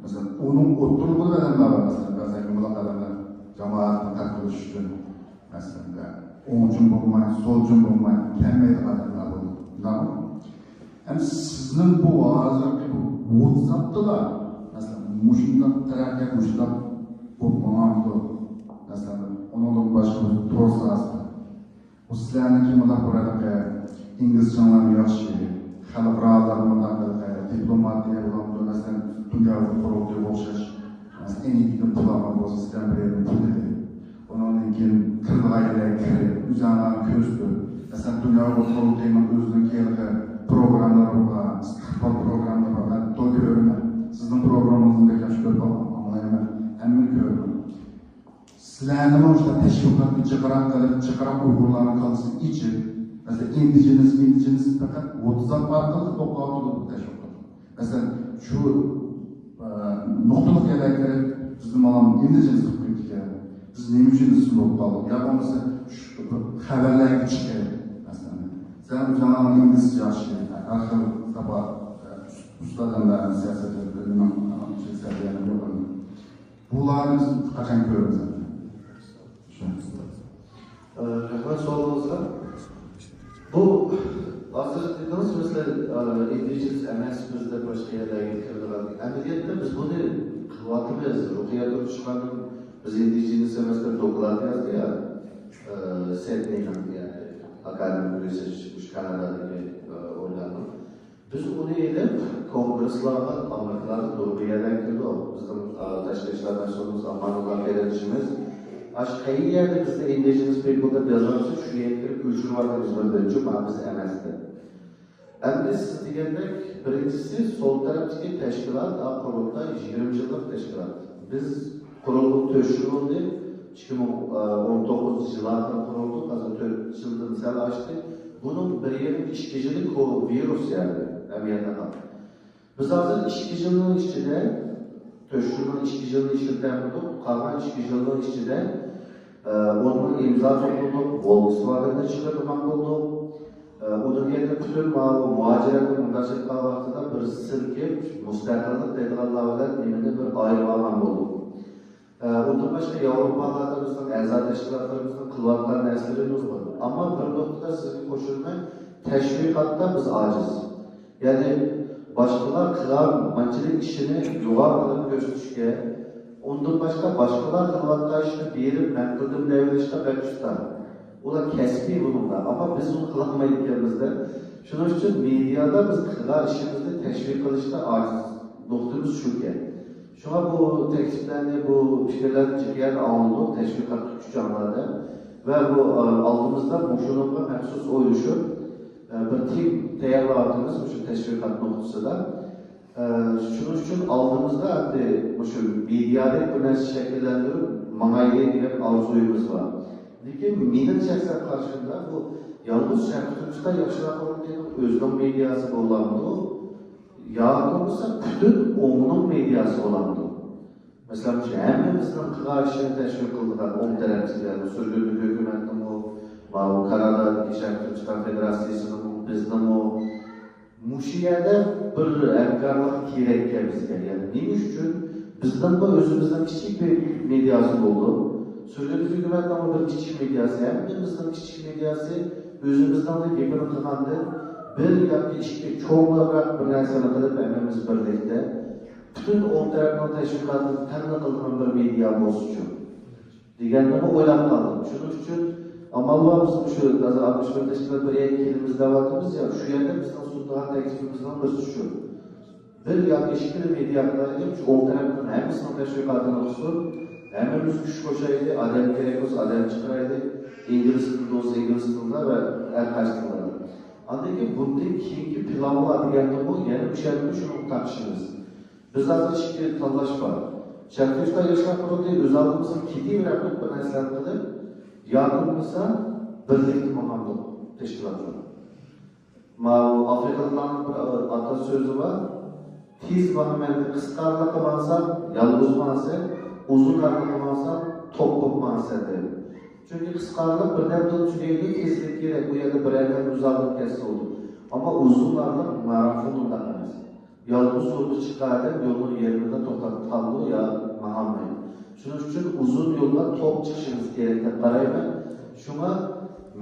Mesela onun o'ttirib adamlar var mesela. Ba'zan bular adamlar jamoatni tark qilish uchun mesela o'ngchim bo'lmay, so'lchim bo'lmay, kelmaydi adamlar bor. Hem sizning bu hozirgi bu WhatsApp'dalar mesela mushunda taraqqiy mushunda bo'lmaydi. Mesela onun başka bir to'rsasi o sizlarniki bundan burada İngilizce'nin yaxshi, xalqlardan bundan diplomatiya bilan mesela dünya kurulduğu o'xshash, en iyi bir plan bo'lsa sizdan bir pul dedi. Ondan keyin tırnağıyla üzerine közlü. Mesela dünya ortalığı demin özünün kelge programları var, istikbal programları var. Ben to görürüm. Sizin programınızı da kaç görüp anlayamam. Hemen görürüm. Sizlerine işte teşvikat çıkaran uygulamalar kalsın için. Mesela indigenous fakat 30 farklı toplantı bu teşvikat. Mesela şu noktalık yerlere bizim alan indigenous politikaya biz neyim için isim olup kaldık? Ya olmasa şu haberler çıkıyor mesela. Sen bu canlı İngilizce aşıyor. Arka sabah ustadan da siyaset bölümü şey sevdiğini yok. Bunları biz kaçan görüyoruz zaten. Rahmet soğuğunuzda. Bu hazır dediniz mesela indigenous emas bizde başka yerlere getirdiler. Ameliyatda biz bunu kıvatımız, ruhiyatı düşmanın biz indigenous emasda dokulat yazdı ya Sydney'den yani Academic Research çıkmış Kanada'daki organı. Biz onu edip kongreslarla Amerikalarda doğru bir yerden girdi o. Bizim taşkışlardan sonra zamanında verilişimiz. Aşk kayı yerde bizde indigenous people'da yazarsa şu yetleri kültür vardı biz böyle cuma biz emezdi. Hem de siz diyerek birincisi sol taraftaki teşkilat kurulda 20 yıllık teşkilat. Biz kuruluk töşür oldu. 2019 yıllarda kurulduk. Az 4 yıldır misal açtı. Bunun bir yerin işkicilik o virüs yani emniyete kaldı. Biz hazır işkiciliğin içinde töşürün işkiciliği işinden bulduk. Kalan işkiciliğin içinde onun imza topladık. Volkswagen'da çıkartmak bulduk. Onun yerine bütün muhaciretin müdaşık kahvaltıda bir sirkip, müstakillik dediğin lavlar neminde bir ayrılaman bulduk. Ondan başka Avrupalarda bizden, eza teşkilatlarımızdan kılvatlar neslerimiz var. Ama bir noktada sizin koşulma teşvikatta biz aciz. Yani başkalar kılan mancılık işini yuvar kılıp gösterişke, ondan başkalar kılvatlar işini bir yeri ben kıldım devleşte ben tutar. O da kesbi bununla ama biz onu kılamaydık yerimizde. Şunun için medyada biz kılar işimizde teşvik kılışta aciz. Noktamız şu ki. Şuna bu tekliflerini, bu fikirler çıkıyan alındı, teşvikat küçük canlılarda ve bu aldığımızda boşunumda məxsus oyuşup bir tim tayarladığımız şu teşvikat noktasında şunun için aldığımızda şu mediadet bu şekillendirip manaylı diyen arzuyumuz var. Lekin menin şahsen karşımda bu yalnız Şarkıtürk'ta yaşanan özgün medyası olandı. Yağdığımızda bütün onun medyası olandı. Mesela hemimizden karşıya teşvik kıldılar, on tarafçılarını, sürgünlük hükümetinin o Kanada'daki Şarkıtürk'tan Federasyası'nın bizden o Muşiyede bir emkarlık gerekiyor bizge. Yani neymiş için bizden bu özümüzden küçük bir medyası oldu. Sürgünlük hükümetinin bir küçük medyası, hemimizden küçük medyası özümüzden de birbirini kılandı. Bir yapı işki çoğunlarak bir narsani qilib hemmamiz birlikte bütün o tarafdan teşvikatını tanı qilgan bir media bo'lsin deganni o'ylab qoldim. Shuning uchun amallar bizim şu 61 teşkilat bir kelimiz davatımız ya şu yerda bizdan sunduğan teklifimizden birisi şu. Bir yapı işki medialarga şu o tarafdan hammasini teşvikatını qilsin. Hammamiz kuch qo'shaylik, odam kerak bo'lsa odam chiqaraylik. İngiliz tilida bo'lsa ingliz tilida va har qaysi tilda. Andaki bundan keyingi planlar deganda bu yana o'shani shuni taqishimiz. Biz hozir ishga tanlash bor. Sharqishda yoshlar quruldi o'z oldimizga ketaverib bir narsalar qilib, yaqin bo'lsa birlikni mamlakat tashkilotlar. Mana Afrikadan bir atasözi var. Tiz Muhammed'i qisqarlik qilmasa, yolg'iz bo'lsa, uzunlarni qilmasa, top bo'lmasa dedi. Çünkü kıskanlık birden tugaydi, tezlik kerak, bu yerda bir yerdan uzoqlik kelsa oldu. Ama uzunlarning marafonunda emas. Yolg'iz yo'lga chiqadi, yo'lni yerida to'xtatib qoldi ya mahammaydi. Shuning uchun uzun yo'lga top chiqishimiz kerak deb qarayman. Shunga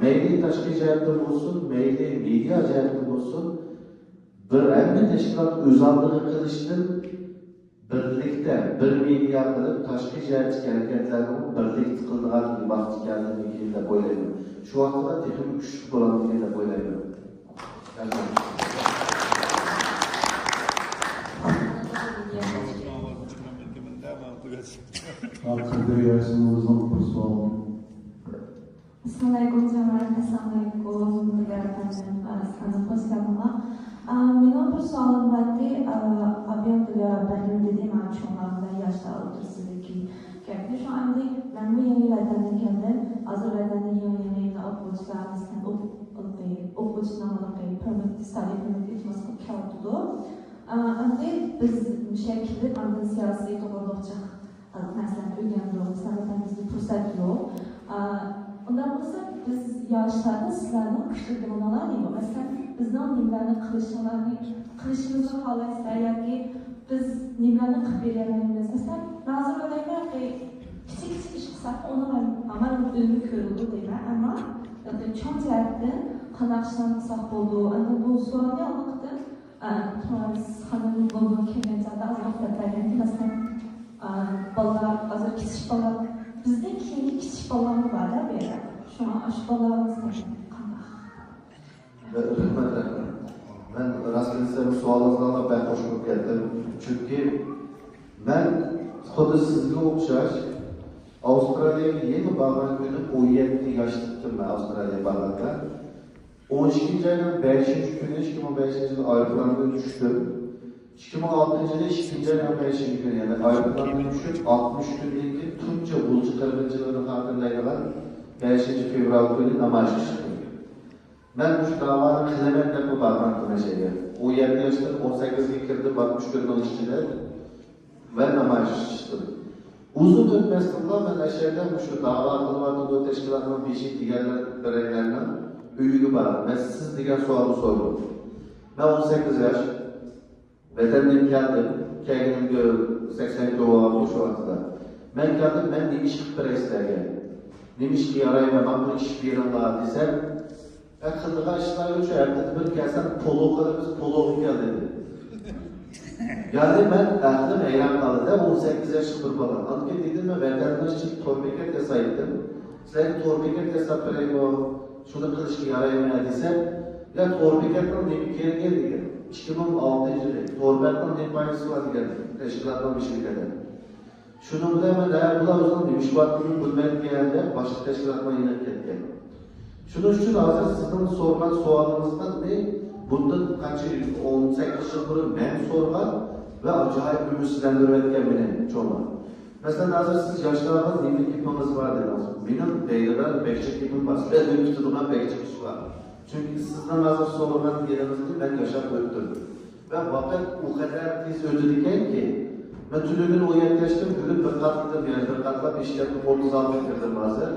mayli tashqi jihatdan bo'lsin, mayli media jihatdan bo'lsin, bir hamma tashkilot o'zallig'i qilishdan birlikte bir media qilib tashqi jihatdagi harakatlarni birlik qiladigan vaqt kelganligini deb o'ylayman. Shu vaqtda texnik kuchli bo'ladi deb o'ylayman. Kadir Yasin'imizin bir sualı. Assalamualaikum jamaat, assalamualaikum negara tanzim, hoş geldiniz. Benim bir sualım vardı. Abim diyor benim dediğim açımlarında yaşlar otursideki. Çünkü şu anda ben bu yeni vatana geldim. Hazır vatana yeni okuyucularımızdan okuyucularımızdan permit, study permit etmesi kaldı. Andi biz bu şekilde andi siyasi doğrulukça mesela öğrendiğimiz sanatın bizde fırsat yok. Ondan sonra biz yaşlarda sizlerden küçük durumlar değil mi? Mesela bizden nimlerini kılışımızı halayızlar ya ki biz nimlerini kıpırlayamayız. Mesela nazır olaylar ki küçük iş kısak onu ama ünlü körüldü değil mi? Ama çok ziyade kanakşıdan kısak oldu. Bu suali anlattı. Hanım babam kemercada az vakitlerden ki mesela balar, az küçük balar bizde kendi küçük balamı var da bir yere. Şu an aşk balamız var. Rahmet. Ben rastgele sualınızdan ben hoşuma geldim. Çünkü ben xuddi sizga o'xshash Avstraliyaga yeni borgan kuni 17 yoshlikdim ben Avstraliyaga borganda. 12 ayının 5. günü 2005 yılı ayrılanmaya düştüm. 2006 yılı 2. ayının 5. günü yani ayrılanmaya düşüp 60 gündeki Türkçe bulucu kırmızıların hakkındaydılar 5. fevral günü namaz çıktım. Ben bu davanın hizmetle bu bakmaktım şeyde. 17 yaşta 18'e girdim 60 günün içinde ve namaz çıktım. Uzun dönmesinden ben aşağıdan şu dava kılmadığı teşkilatının bir şey diğer bireylerden üyülü var. Ben siz diğer soruyu sordum. Ben 18 yaş, vatandan geldim. Kendim 80 doğumlu şu anda. Ben geldim, ben demiştik preslerge. Demiştik yarayma, ben bu iş bir yanına desem. Ben kılığa işler yok, şu evde bir gelsen polo kılımız polo gel dedi. Yani ben aklım eylem kaldı. 18 yaşlı bir bala. Anke dedim ben vatandaş için torpiket yasaydım. Sen torpiket yasapırayım o. Şunu kılışki yarayamaya desem, ya torbekattan ne bir kere geldi ki, 2006 yılı, torbekattan ne paylısı var geldi, teşkilattan bir şey geldi. Şunu da hemen eğer bu da o zaman demiş, vaktinin bilmedik geldi, başka teşkilattan yine geldi. Şunu için hazır sizin sorgan sualınızdan ne? Bundan kaçı 18 yıl burun ben sorgan ve acayip ümitlendiriyorken benim çoğuma. Mesela hazır siz yaşlarda nemli gitmemiz var dediniz. Benim deydiler bekçik gitmem var. Benim tutulan bekçik iş var. Çünkü sizden hazır sorulan yerimizde ben yaşam öttüm. Ve vakit o kadar tez ödedikken ki ben tülünün o yaklaştım, gülüm bir katladım yani bir katla bir işlettim 36 girdim hazır.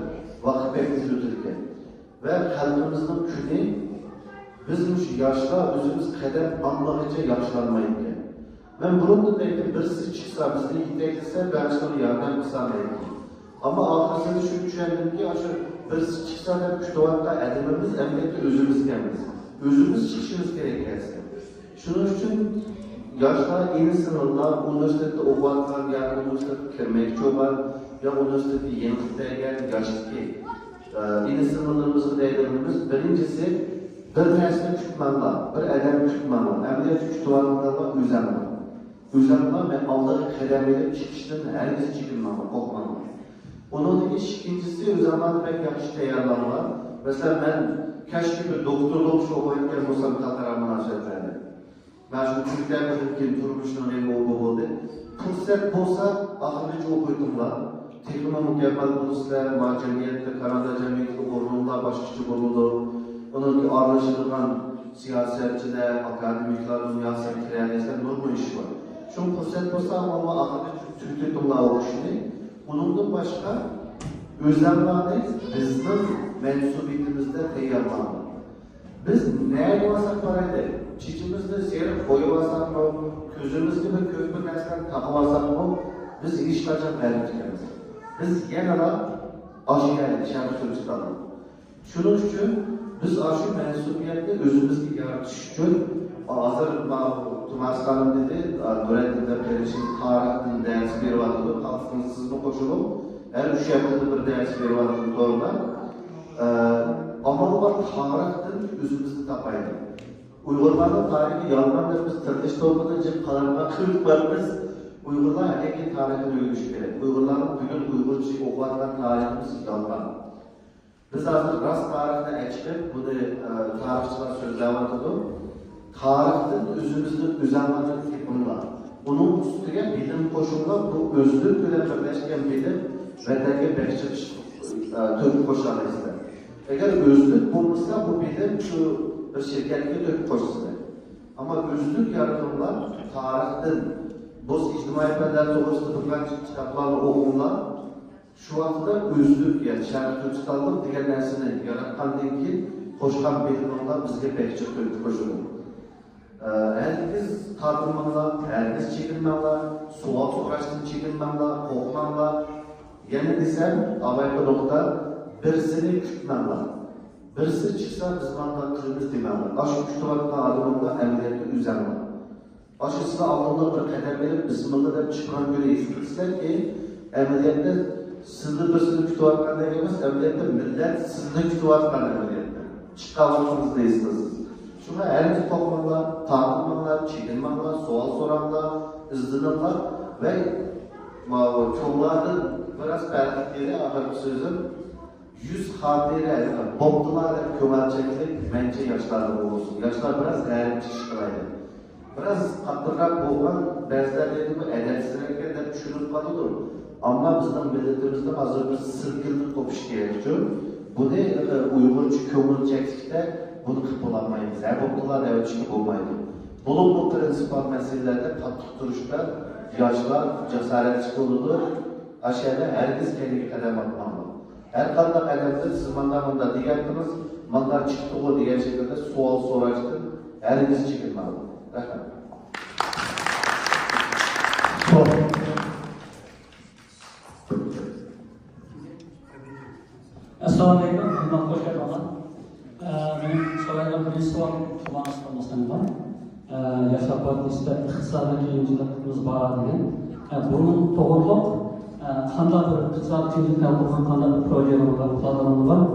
Vakit pek tez ödedikken. Ve kalbimizin günü bizim şu yaşlar özümüz kadar anlayınca yaşlanmayınca. Ben bunun deydim, birisi çıksa, bizde gidecekse ben sana yardım kısam deydim. Ama ahırsını şu düşündüm ki, birisi çıksa da kütüvatta edimimiz, emniyette özümüz gelmez. Özümüz çıkışımız gerekirse. Şunun için yaşlar yeni sınırlar, üniversitede okuyanlar, yani üniversitede kirmekçi olan, ya üniversitede yeni gel, yaşlıki. Yeni sınırlarımızın değerlerimiz, birincisi, bir nesne kütmanlar, bir edem kütmanlar, emniyet kütüvalarla üzenler. Üzerinde ben Allah'ı kademeli çıkıştığında herkes çıkılmamalı, korkmamalı. Onun ikincisi üzerinde pek yakış teyarlanlar. Mesela ben keşke bir doktorluğum şu okurken olsam Katar'a münasebetlerine. Ben şu Türklerle mümkün durmuşluğun en oldu. Fırsat olsa ahirci okuydumlar. Tekrar mükemmel polisler, cemiyette, Kanada cemiyette ormanlar başlıkçı oldu. Onun ki anlaşılan siyasetçiler, akademikler, dünya sekreterler, normal iş var. Şunu fırsat olsa ama ahirde Türk tutumla oluşunu, bunun başka özlemlerdeyiz, bizim mensubiyetimizde teyarlandı. Biz neye varsak paraydı? Çiçimizde seyirip koyuvarsak mı, közümüz gibi kökbü neslen takıvarsak mı, biz ilişkacak vermişkemiz. Biz genelde aşıya dışarı sözcüklerden. Şunun için biz aşı mensubiyette özümüzü yaratış için hazır Tumarskanım dedi, Nurettin'de perişin tarihinin dersi bir vardı, kalkınsız mı koşulup, her üç yapıda bir dersi bir vardı doğrudan. Ama o tarihten özümüzü tapaydı. Uygurların tarihi yanlarında biz tırtış topluluğunca kalanma kırık varız. Uygurlar erkek tarihini öğrenmiş gerek. Uygurların bugün Uygurca okuyan tarihimiz yalan. Biz hazır rast tarihine açıp bunu tarihçiler sözleyemedik. Tarihten özümüzün üzerinde fikrim var. Bunun üstüne bilim koşullar bu özlük bilen birleşken bilim vatanga bekçi tök koşarızlar. Eğer özlük bulmasa bu bilim şu bir şirketke tök koşarızlar. Ama özlük yaratımlar tarihten boz ictimai fənlər doğrusunda durgan kitaplarını okunlar şu anda özlük yani Şərq Türkistanlıq degan narsani yaratgandan keyin qo'shgan bilimlar bizga bekçi tök koşulur. Herkes tartılmalar, herkes çekilmeler, sual so'rashdan çekilmeler, korkmalar. Yani desem, avayqa nokta birisini kutmalar. Birisi çıksa biz mandan qilamiz demeler. Aşı kutuvatan adamda emniyeti üzerler. Aşısına aldığında bir qadam verib, bismillah deb chiqqan kuni eslatsak ki, emniyette sizni birisini kutuvatan emas, emniyette millet sizni kutuvatan emniyette. Chiqqanligingizni eslatasiz. Şuna herkes toplanlar, tartılmalar, çekilmeler, sual soranlar, izlenirler ve çoğulardan biraz belirtleri ahır sözüm 100 hatire boptular ve kömerçeklik bence yaşlarda olsun. Yaşlar biraz değerli çıkıştıraydı. Biraz hatırlak boğan bezlerleri bu edepsizlikle de düşünüp kalıdır. Ama bizim milletimizde hazır bir sırkıldık kopuş gerekiyor. Bu da Uygurcu kömerçeklikte bunu kıpılamayız. Her boptular evet çıkıp olmaydı. Bu prinsipal meselelerde katlık duruşta yaşlar cesaret çıkıldı. Aşağıda herkes kendi kadem atmalı. Her kadar kademde siz mandamında diyettiniz, mandar çıktı o diye şekilde sual soraştı. Herkes çıkılmalı. Assalamu alaikum. Hoş geldiniz. Benim sorularım bir soru kullanışlamasım var. Yaşar Partisi'de iktisadi kıyımcılıkımız var diye. Bunun doğruluk, qanday bir iqtisodiy kıyımcılıklar bo'lgan qanday bir projeler var, planlar var.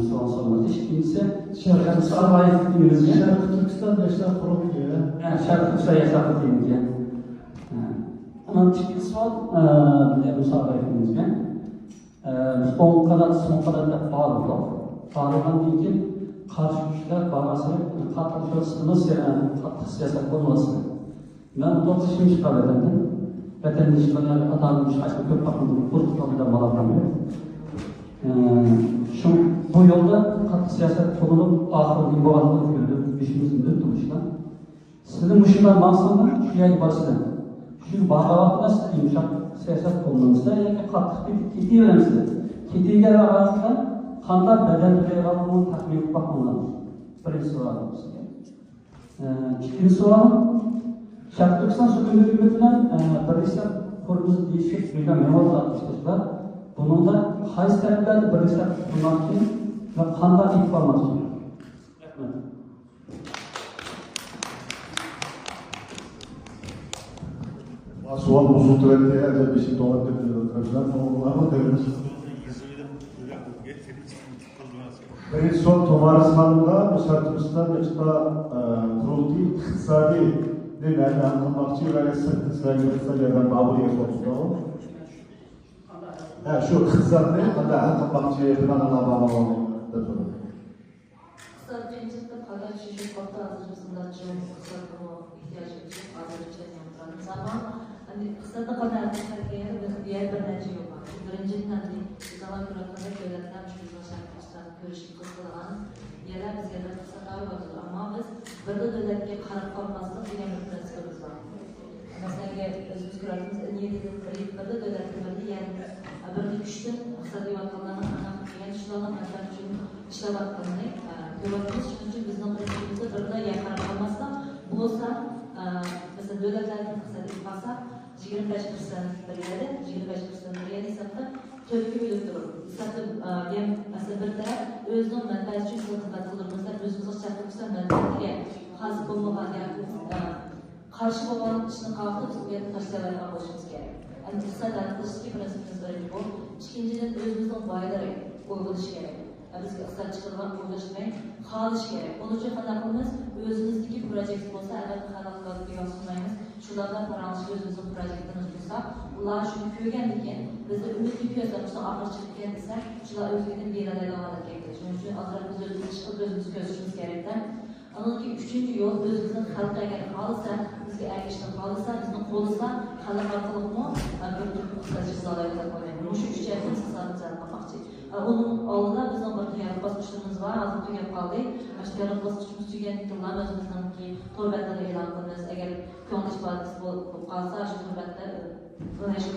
Soru sormak. İkincisi, Şərq Sarayı deyimizga. Şərq Türkistan Yaşlar Forumu diye. Şərq Türkistan Yaşlar deyimizga. Ama ikinci soru, Musa Sarayı deyimizga. Son kadar da bağlı yok. Bağlıdan değil karşı güçler bağlasını katlaşıyorsunuz katlı siyaset olmasını. Ben 30 yaşım çıkar edendim. Vatandaşlarla atanmış aşkı kök bakımını kurtulmadan malamlamıyor. Bu yolda katlı siyaset olunup ahırın boğazını gördüm. İşimizin tutmuşla. Sizin dışından baksanlar şu yayın basın. Şu bağlavatına size yumuşak siyaset konumuzda yani katlı bir ciddi önemsidir. Ciddiler arasında qanday badan tayyorligini taxmin qilib boqmagan. Birinchi savolim sizga. Ikkinchi savolim Sharq Turkiston hukumati bilan birlashib qurimiz deyishib bo'lgan memorandum tuzishlar. Buningda qaysi taraflarni birlashib qurmoqchi va qanday ilib bormoqchi? Rahmat. Sual uzun süredir de bir şey doğru dediler. Ama devlet. Birinci son Tomarısman'da bu Sartürkistan yaşta kuruldu iktisadi nelerle anlamakçı ve İsrail'den bağlıya sorduğu. Şu iktisadi da anlamakçı falan anlamamı da sordu. Sadece kadar çeşit farklı hazırlığında çok kısa ihtiyacımız hazırlıkça yaptığımız zaman hani kısa da kadar hareketler bir yer bence yok. Birinciden de zaman bırakmadan devletler görüşüp kısılan yerler bizge de kısılar vardır ama biz burada devletke qarab qolmaslik degan bir prinsipimiz var. Masalan, o'zimiz ko'ramiz, niyatimiz burada devletke birni yani birni kuchdan iqtisodiy vakolatlarni aniq qilgan shularni manfaat uchun ishlayotganini ko'ryapmiz. Shuning uchun bizning prinsipimizda birda qarab qolmasdan bo'lsa, masalan, davlatlarning iqtisodiy bo'lsa 25% beradi, 25% beradi hisobda Türkiye bölüp durur. Satın hem mesela bir taraf özünün menfaati için hizmet kılırmızda özümüz çarpımızdan menfaatiye has bulmadan yani karşı olan işini kalkıp Türkiye'de taşıyalarına başımız gerek. Yani iktisadi dışki prensipimiz birinci bu. İkinciden özümüzün bayları uygulaşı gerek. Yani biz iktisadi çıkılmak uygulaşmayın, kalış gerek. Onun için kanalımız özümüzdeki proje olsa evet kanalımız bir yansımayımız shulardan paranglashib o'zimizning proyektimiz bo'lsa, ular shuni ko'rgandan keyin bizni umidli ko'rsatishdan oxiri chiqib kelgan desak, shular o'zligini beradi holatga keldi. Shuning uchun hozir biz o'zimiz chiqib o'zimiz ko'rsatishimiz kerakda. Anaki üçüncü yol özümüzün halka eğer kalırsa, bizge erkeşten kalırsa, bizim kolursa, halk arkalık mı? Bir tür kısaca sağlayıp koymayın. Bu şu üç yerden sağlayacak bakakçı. Onun alında bizim bir tüyarı basmışlığımız var, azı tüyarı kaldı. Tüyarı basmışlığımız tüyarı yıllar özümüzden ki torbetlere elan kılınız. Eğer könlüş partisi bu kalsa, şu torbetle öneşi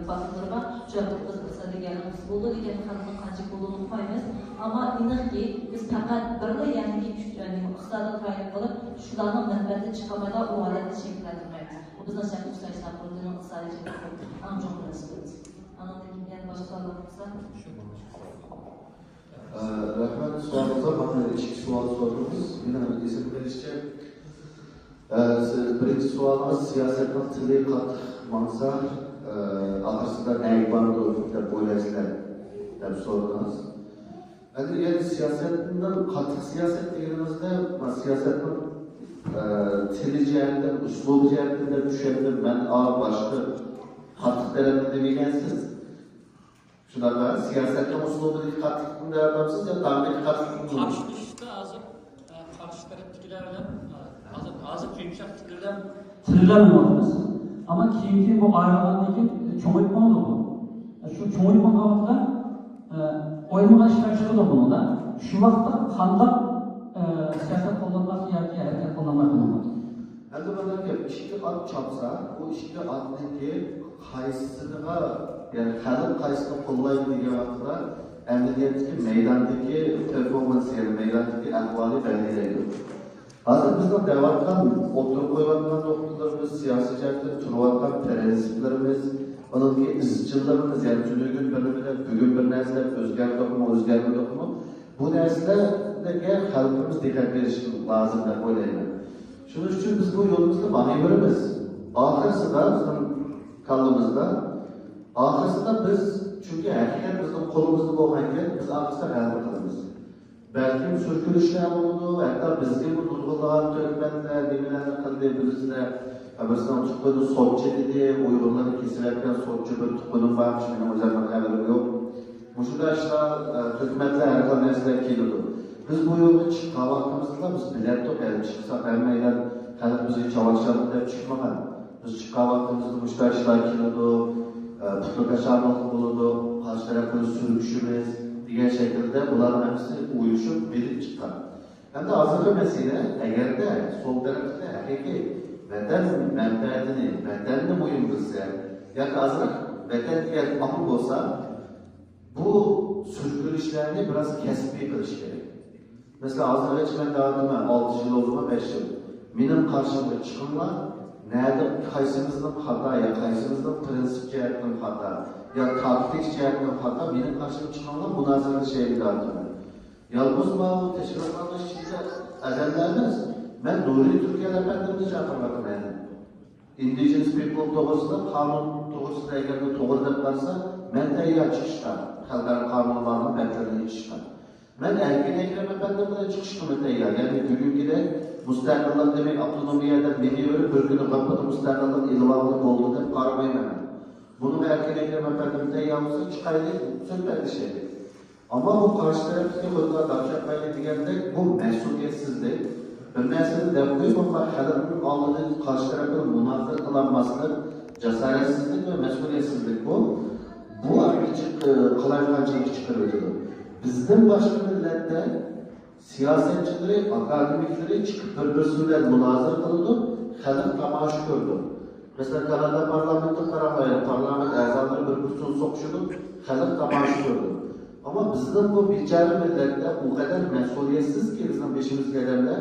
bakılırba, şu yaptık biz kısa diğerimiz buldu, diğer halkın kancık bulduğunu koymayız. Ama inan ki biz fakat birle yani ki iqtisodiyot tayyor qilib, shularning manfaati chiqamada u holatni shakllantirmaymiz. Bu bizning shaxsiy ishlar qurilining iqtisodiy jihatdan anjom qilamiz. Anondan keyin boshqa savollar bo'lsa, rahmat. Suolingizga mana ikki savol so'radingiz. Meni esim berishcha, siz birinchi savolingiz siyosatning tiliy qattiq maqsad aslida naybandu deb o'ylaysizlar deb so'radingiz. Yani siyasetten katı siyaset dediğimizde, siyasetin tili cihetinden, uslubu cihetinden düşebilir. Ben başka katı denemde demeyensiniz. Şuna kadar siyasetten uslubu değil katlıkını da yapamsınız ya damdaki katlıkını da. Karşılaştı azıp, karşı taraftakilerden, azıp yumuşak tillerden tırlanmıyoruz. Ama keyifli bu ayrılandaki çoğunlukma oldu bu. Şu çoğunlukma altında oyunlar iştirakçıları da bunu da şu vakti kandak siyaset kullanmak yani erken kullanmak bulunmak. Endi bana ishga olib chopsa, bu ishga oldingi qaysisiga, ya'ni hali qaysini qo'llaydi degan vaqtda amaliyotdagi maydondagi performans, ya'ni maydondagi ahvoli belgilaydi. Hozir bizning deyotgan o'tirib qo'yayotgan nuqtalarimiz, siyosiy jihatdan turayotgan prinsiplarimiz, onunki izchilligimiz, ya'ni tunugun bilimida bugun bir narsa o'zgarmadimi, bu narsalarga xalqimiz diqqat berishi lozim deb o'ylayman. Shuning uchun biz bu yo'limizni boshlayveramiz. Oxirsida bizning kallamizda, oxirsida biz chunki haqiqat bizning qo'limizda bo'lganga biz oxirsida g'alaba qilamiz. Balkim surkilishlar bo'ladi, hatto bizga bu nurg'unlagan to'kmanlar, nimalarni qildi bizlar, Abistan tuqquni so'tchi dedi, Uyg'urlarni kesayotgan so'tchi bir tuqquni bor, mening o'zimning xabarim yo'q. Mushunda ishlar to'kmanlar har qanday narsalar keladi. Biz bu yo'lga chiqqan vaqtimizda biz biletni olib chiqsak, hammalar qanday bizga chavashlar deb chiqmagan. Biz chiqqan vaqtimizda mushunda ishlar keladi, putukasharlik bo'ladi, qarshi tarafdan surkishimiz degan shaklda bularning hammasi uyushib berib chiqqan. Endi hozirgi masala agarda sol tarafda haqiqiy vatan manfaatini, vatanni muhim bilsa, yoki azroq vatanga amal bo'lsa, bu surkilishlarni biroz kasbiy qilish kerak. Mesela hozirgacha men davomida 6 yil o'zim 5 yil. Mening qarshimga chiqinglar, nerede qaysimizning xato, ya qaysimizning prinsip jihatdan xato, ya taktik jihatdan xato, mening qarshimga chiqinglar, munozara shaylardir. Yalnız bu teşkilatlar içinde azallarimiz, ben Nuri Türkiye efendimiz'i çağırmadım yani. Indigenous people doğrusunda, kanun doğrusunda eğer de doğru da varsa, ben de iyi çıkışlar. Halkların kanunlarının metrelerine çıkışlar. Ben erken Ekrem efendimiz'e çıkıştım ya. Yani bugün gide müstakillik demek, autonomiyada beni öyle bir günü kapatıp müstakillik ilvavlık oldu deyip karamayım hemen. Bunu erken Ekrem efendimiz'e yalnızca çıkaydı, söyledi şeydi. Ama bu karşı taraftaki konuda davşatmayla degende bu mesuliyetsizlik. Bir mesele de koymamak halının aldığı karşı tarafın münazır kılanmasının cesaretsizlik ve mesuliyetsizlik bu. Bu artık kolaylıkçılık çıkarıyordu. Bizden başka millette siyasetçileri, akademikleri çıkıp birbirisiyle münazır kıldı, halk tamaşa gördü. Mesela Kanada parlamento tarafıyla parlament azaları birbirine sokuştu, halk tamaşa gördü. Ama bizden bu biçare millette o kadar mesuliyetsiz ki bizim peşimiz gelenler,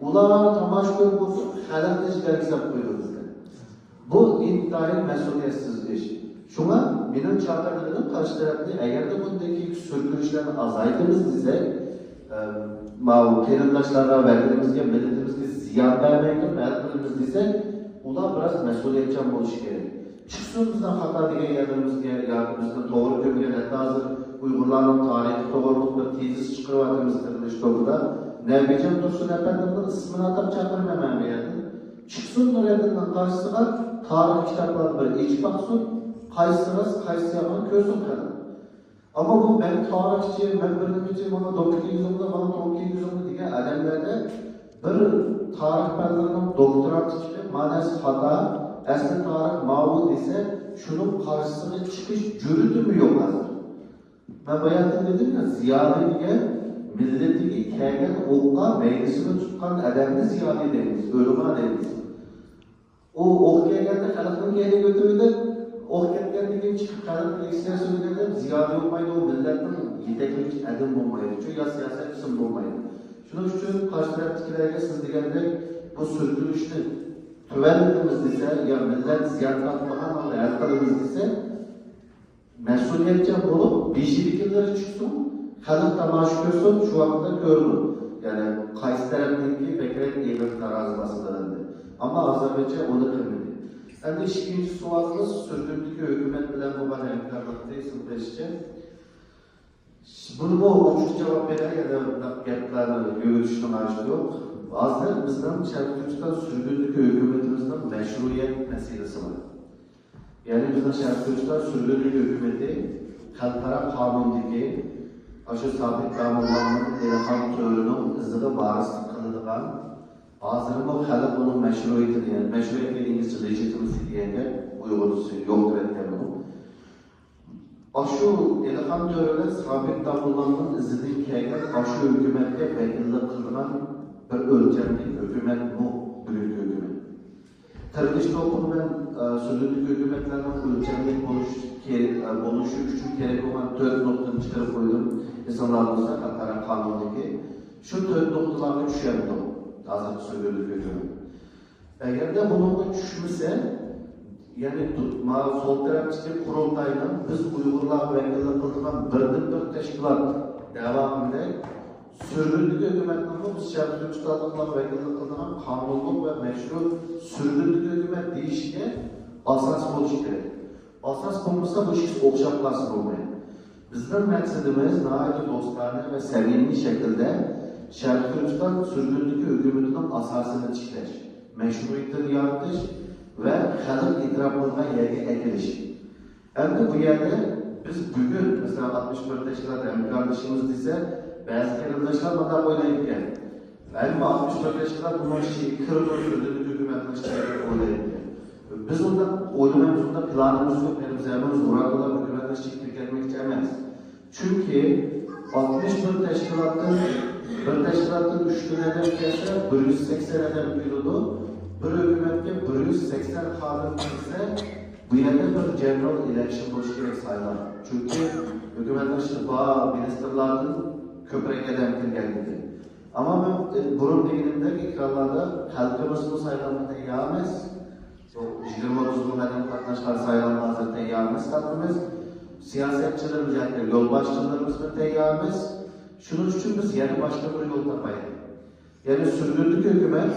ular tamaşa görüp olsun, halk hiç gerçekten koyuyor bizden. Bu intihari mesuliyetsiz iş. Şuna benim çağrılarım karşı tarafta eğer de bundaki sürgülüşlerini azaltırız bize kerimdaşlara verdiğimizde, milletimizde ziyan vermektir, verdiğimiz ise ular biraz mesuliyetçi oluş gerek. Çıksın bizden hata diye yerlerimizde, yani bizden doğru gömülen hatta hazır Uygurların tarihi doğruluk bir tezis çıkarmadığımız kırılış doğruda Nebicem Dursun Efendimiz'in ismini atıp çağırmam ben beğendim. çıksın Nureddin'in karşısına tarih kitaplarını iç baksın, kaysınız, kaysı yaman gözün kadar. Ama bu ben tarihçiyim, ben bölümcüyüm ama 9. yüzyılda bana 12. yüzyılda diye adamlarda bir tarih belirlerinin doktorat çıkıp manası hata, asli tarih mağlu ise şunun karşısına çıkış cürütü mü yok hazır? Ben bayatın dedim ya, Ziyadi'ye milletini kelgen okka meylisini tutkan adamını Ziyadi deriz, ölüma deriz. O ok gelgende halkın geri götürüldü, ok gelgenden çıkıp halkın ekser söylerler, Ziyadi olmaydı, o milletin yetekli adam olmaydı. Çünkü ya siyaset kısım olmaydı. Şunun için karşı taraftakilerge siz degende bu sürgülüştü. Tüvenimiz dese, ya millet ziyan tatmahan ama hayatlarımız dese, mesuliyetçi olup beşi fikirleri çıksın, halk tamaşa görsün, şu anda gördüm. Yani Kays tarafındaki Bekrek Eğitim tarazmasılarında. Ama Azerbaycan onu kırmadı. Hem de ikinci sualımız sürdürdüğü hükümet bilen bu bana emkarlıkta isimleşti. Bunu bu uçuk cevap veren ya da gaplarını görüştüm açtı yok. Azdır bizden Şarkıcı'dan sürdürdüğü hükümetimizden meşruiyet meselesi var. Yani bizden Şarkıcı'dan sürdürdüğü hükümeti Kalkara Kanun'daki aşı sabit kanunlarının telefon törünün izini varislik kılıdıgan azırın o halk onun meşruiyetini yani meşruiyet dediğimiz legitimacy diyenge uygurusu yok etken bunu. Aşı telefon törünün sabit kanunlarının izini keyken aşı hükümette vekillik kılınan bir ölçemli hükümet bu büyük hükümet. Tırgış toplum ben sözlük hükümetlerinin ölçemli oluşu üçün gerek olan 4 noktanı çıkarıp koydum. İnsanlarımızda Kalkara Kanun'daki şu 4 noktalarını düşerdi o. Azıcık sözlük hükümet. Eğer de bununla düşmüşse yani sol tarafçı kurultayla biz Uygurlar vekillik kılınan bir teşkilat devamında sürdürdük hükümetlerinde biz Şarkı Türkçülerle vekillik kılınan kanunluk ve meşru sürdürdük hükümet değişike asas oluşu gerek. Asas olmasa bu iş okşap kalsın olmayı. Bizden maksadımız nahayet dostane ve sevimli şekilde Şarkı Türkçüler sürdürdük hükümetinin asasını çıkış, meşruiyetini yaratış ve halk itiraflarına yerine ekiliş. Hem de bu yerde biz bugün mesela 64 teşkilat hem kardeşimiz ise bazı kelimdaşlar bana oynayıp geldi. Ben 64 teşkilat bunun şeyi kırılır sürdürdük hükümetin işçileri oynayıp geldi. Biz onda oynamayımız, onda planımız yok, benim zemimiz uğradılar hükümetin işçilik gelmek istemez. Çünkü 61 teşkilatın üçlüğüne gelse 180 eden buyurdu. Bir hükümette 180 kanun ise bu yerde bir general election boş gerek sayılar. Çünkü hükümetin işte bazı ministerlerin köprek eden geldi. Ama ben burun değilimde ikrarlarda halkımızın sayılarını teyamez. 20-30 milyon katnaşlar sayılarını hazır teyamez halkımız. Siyasetçilerimiz yani yol başçılarımızın teyamez. Şunun için biz yeni başka bir yol tapayız. Yani sürdürdük hükümet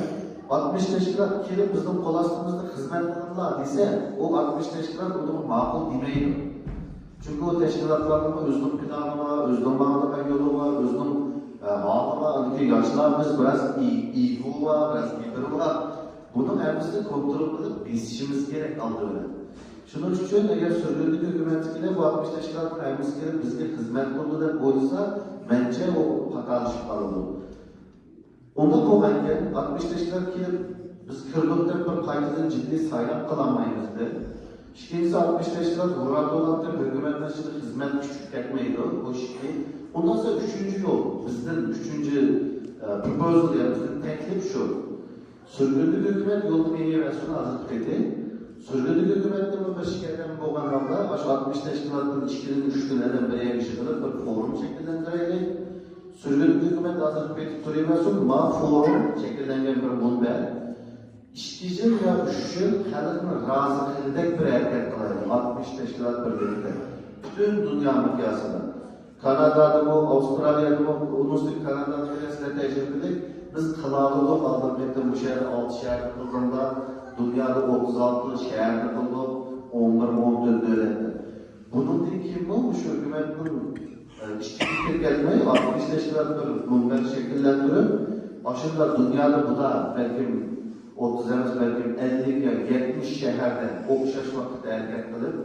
60 teşkilat kelip bizim kol astımızda hizmet kılırlar ise o 60 teşkilat bunu makul demeyin. Çünkü o teşkilatların özünün planı var, özünün bağlama yolu var, özünün bağlama, yaşlarımız biraz ego var, biraz gider var. Bunun hepsini kontrol edip bilişimiz gerek aldığını. Şunun için eğer sürdürdük hükümetine bu 60 teşkilatın hepsi gelip bizge hizmet kıldı da koysa bence o hatalışı kalır. Onda koyarken 60 teşkilat ki biz kırdıktan bir kayıtın ciddi sayılan kılamayızdı. İkincisi 60 teşkilat uğradı olan da hükümetten şimdi hizmet küçük etmeydi o şey. Ondan sonra üçüncü yol, bizden üçüncü proposal yani bizden teklif şu. Sürdürdük hükümet yolun en iyi versiyonu hazır etti. Sürdürdük hükümetten bu şirketten bu kanalda 60 teşkilatın içkinin üçlülerden biriye bir şekilde bir forum şekillendirelim. Sürdürdük hükümet hazır etti turaymasyon ma forum şekillendiren bir munber. İşçinin ve üşüşün halkını razı edecek bir hareket kılaydı. 60 teşkilat birlikte. Bütün dünya mikyasında. Kanada'da bu, Avustralya'da bu, Uluslararası Kanada'da böyle tecrübelik. Biz kılavuzluk aldık ettim bu şehir 6 şehir kılığında. Dünyada 36 şehirde kıldık. 11-14 devlette. Bunun değil kim olmuş hükümetin işçilik gelmeyi 60 teşkilat bir munber şekillendirip aşırıda dünyada bu da belki 30 emas belki 50 ya 70 şehirde okşaş vakitte hareket kılıp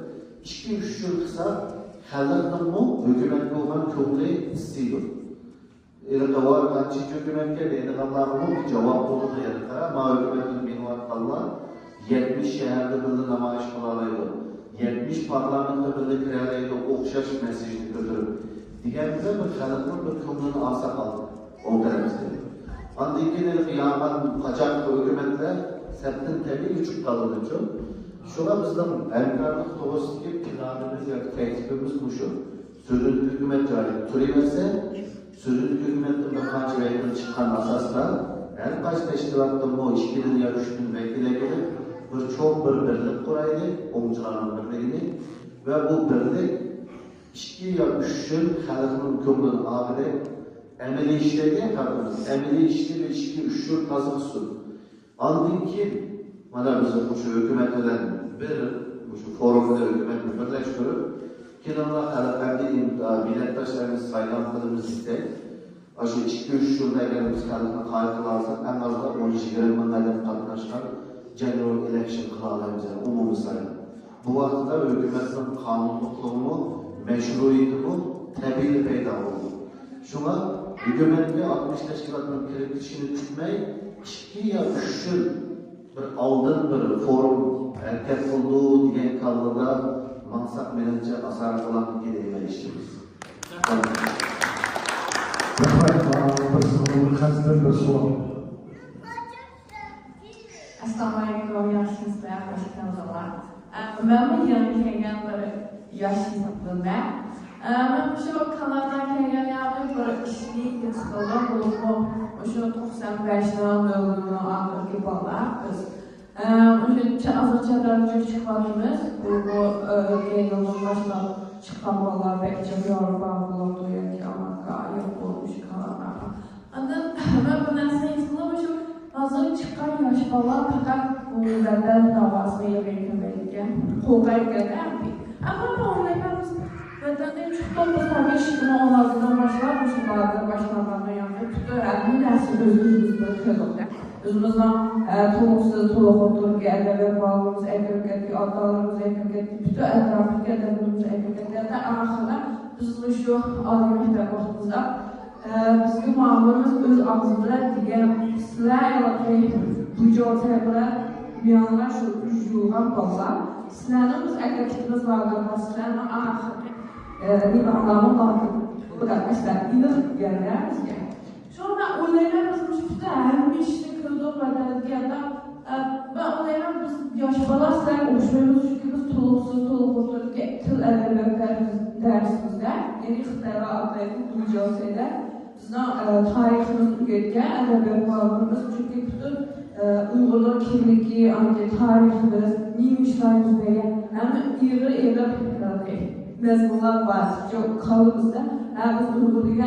2-3 yıl kısa halkın mı hükümetli olan köklü istiyor. İlde var kançı hükümetke deydi Allah'ın bir cevap oldu yarıkara ama hükümetin minvat Allah 70 şehirde birli namayiş kılalaydı. 70 parlamento birli kiralaydı okşaş mesajını götürüp. Diğerinde bir halkın bir köklünü asa kaldı. O tarafta. Andaki kıyamet kaçak hükümetle septin tabi küçük kaldığı için şuna bizden emkarlık doğrusu planımız ya teklifimiz bu şu. Sözün hükümet cari türeverse sözün hükümetin bir kaç vekil çıkan asasla her kaç teşkilatın o işkinin ya üçünün vekile gelip çok bir birlik kuraydı, omçaların birliğini ve bu birlik 2 ya 3 yıl halkının kömrünün ağırı emeli işlerine kalkınız. Emeli işleri 2-3 yıl kazıksın. Andın ki, bana bizim bu şu hükümetlerden bir, bu şu forumda hükümetini birleştirip, kenarına halklarda millettaşlarımız saylanmadığımız istek, aşı 2-3 yılda eğer biz halkına kaygılarsak, en azından 12-20 manlardan katlaşkan general election kılalarımız, umumi sayılır. Bu vakitte hükümetin kanunlukluğunu, meşruiyetini tabii peyda oldu. Şuna hükümetli 60 teşkilatının kiritişini tutmayı 2 ya 3 yıl bir aldın bir forum erkek olduğu diyen kaldıda mansap menince asaret olan bir gideyime işimiz. Assalamu alaikum, yaxshimisizlar, hoş geldinizlar. Ben bu yanı kelgan bir yosh hisoblaman. Ben şu kanaldan kelgan bir ishli qildim. Bu o'sha 95dan o'g'limni oxirgi bola biz o'sha hozircha chiqamiz. Bu yilning boshida chiqqan bola bekcha Yevropa bo'ldi yoki Amerika yo'q bo'lmuş kanallar. Andan ben bu narsani qildim shu hozir chiqqan yosh bola faqat bu yerdan davosini yig'ilmaydi. Qo'g'ayga ama bu o'ylaymiz Zaten çok fazla işitme olanlardan başlar, bu şunlardan başlardan yanında tutuyor. Nasıl özümüzde kıldık. Özümüzden toğusuz, toğutur, gelme bağımız, ekürgetli, atalarımız, ekürgetli, bütün etrafı geldiğimiz ekürgetlerde ahırda biz şu alimlikte vaktimizde bizim mamurumuz öz ağzında diğer sizler bu coğrafyalar bir yanlar şu üç yıldan fazla. Sizlerimiz ekürgetimiz vardır, sizlerin ahırda bir anlamı vardır. Bu da mesela ilim yerler bizge. Şu anda olaylarımız işte hem işini kıldığı bedelde ben olaylar biz yaşamalar sizler oluşmuyoruz çünkü biz toluksuz, toluk oturduk tıl edebiyatlarımız dersimizde yeni kıtlara adlayıp duyacağız şeyler. Bizden tarihimiz üretken edebiyatlarımız çünkü bütün Uygurlar kimliği, tarihimiz, neymişlerimiz böyle hem iri mezmunlar var. Çok kalımızda biz Uygurlu'ya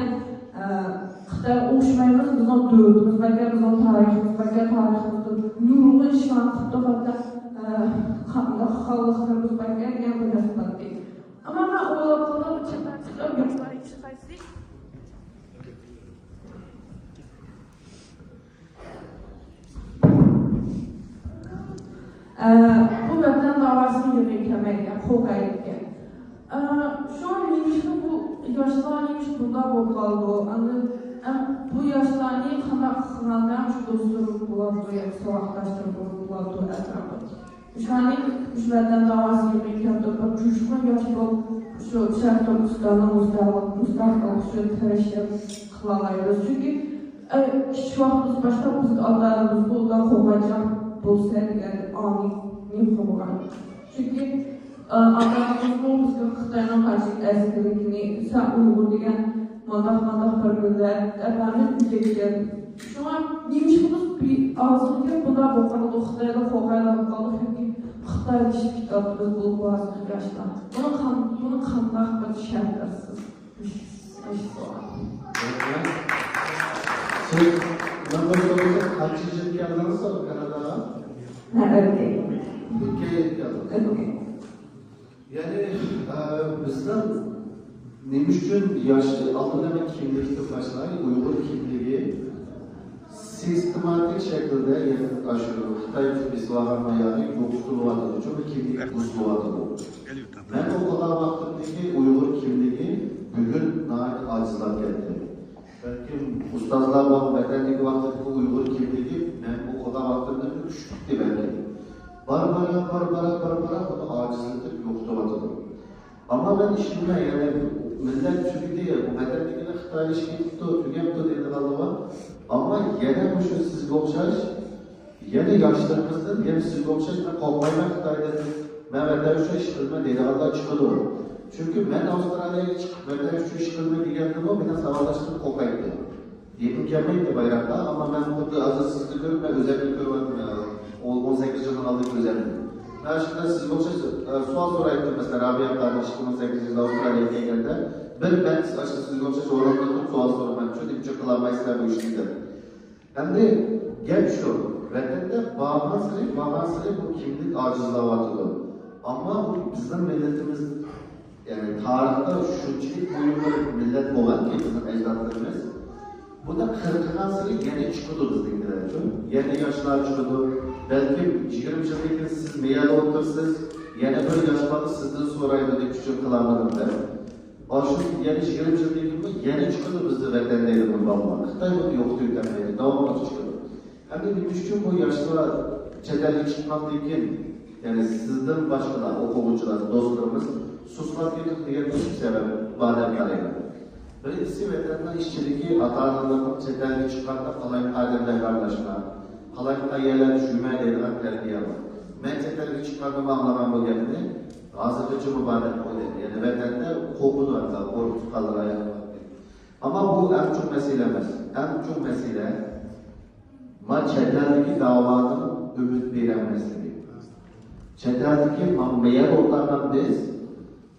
Xitay oluşmayımız bizden dövdümüz, belki bizden tarihimiz, belki tarihimizde nurlu işvan kutlamakta xalqlarımız belki yan bir nesbat değil. Ama ben oğlaklarım için yaşlar iştaysi bu vatan davasını yürütmekle, Xo'gaylikka. Şu an neymişti bu yaşlar neymiş burada bu kaldı. Bu yaşlar neymiş kanaldan şu dostluk buladı, savaştaştır buladı etrafı. Şu an neymiş vatan davası yürütmekle, çocuklar yaş bu şu şartlar ustana mustakal şu tereşler kılalayırız. Çünkü şu vaxtımız başta biz adlarımız bu da Xo'gaycan bu sevgiler ani nefrogan. Çünkü adamımız bu Xitay'ın karşı ezgilikini sen Uygur degan mandak bölümler efendim ülkeler. Şu an neymişimiz bir ağzını bu da bu kadar Xitay'da Xo'gayda kaldı çünkü Xitay'da hiçbir kitabımız bulup bazı yaşta. Bunu kandak bir şartlarsız. Ben böyle olacak kaç yıl geldiniz Kanada'da? Evet. Ülkeye geldiniz. Yani bizden neymiş için yaşlı altı demek kimlikte başlayı Uygur kimliği sistematik şekilde yani aşırı Xitay islohotni yani yo'qotilyotdi. Çünkü kimlik buzilyotyapti. Ben o kadar vaqtdagi Uyg'ur kimligi bugun nihoyat ojizlab ketdi. Belki ustozlar va vatandagi vaqtdagi Uyg'ur kimligi men o kadar vaqtimda tushdi belki. Bana bunu acizletip yo'qotyapti. Ama ben işimde yani millet tügedi ya, bu vatandagini Xitoylashga ketdi, tugabdi deydiganlar. Ama yana şu sizga o'xshash, yana yoshlarimizni, yana sizga o'xshash qo'rqmayman Xitoyda. Men vatan uchun ish qilma deydiganlar chiqadi. Chunki men Avstraliyaga chiqib vatan uchun ish qilma degandim, meni savollashib qo'rqaydi. Yetim kelmaydi bayroqqa, ammo men xuddi hozir sizni ko'rib, men o'zimni ko'ryapman. 18 yılın aldık özellikle. Ben şimdi sizga o'xshash savol so'rayapman, mesela Rabia qardosh 18 yilda Avstraliyaga kelganda, bir ben sizga o'xshash o'rinda turib savol so'raman, chunki uncha qilolmaysizlar bu ishni deb. Endi gap shu, vatanda ba'zi bu kimlik ojizlayotdi. Ammo bu bizning millatimiz, yani tarixda shunchalik buyuk millat bo'lganki, bizning ajdodlarimiz bu da 40'dan sonra yeni çıkıyordu bizdekiler için. Yeni yaşlar çıkıyordu. Belki 20 yılda siz meyada otursunuz, yeni bir yaş vardı sizden sonraydı diye küçük kılanlarım der. Aşın yeni 20 yılda yeni çıkıyordu bizde vatandaydı bu balma. Xitay bunu yoktu ülkemdeydi, devamlı çıkıyordu. Hem de bir için bu yaşlara çetellik çıkmaktayken, yani sizden başkalar, okumucular, dostlarımız susmak diye bir sebep badem karaydı. Birincisi veterinar işçiligi ata-onalarning chetlarga chiqqanda qalay adamlar aralashma, qalay qayerlar tushmay deydigan tarbiya bor. Men chetlarga chiqqanda ma'lumot bo'lganini hozirgacha muborak qo'ydim. Ya'ni vatanda qo'rquvlar, qo'rqib qolgan. Ammo bu eng çok mesele emas. Eng çok mesele chetlardagi da'voning umid bermasligi. Chetlardagi mamlakat o'rtadan biz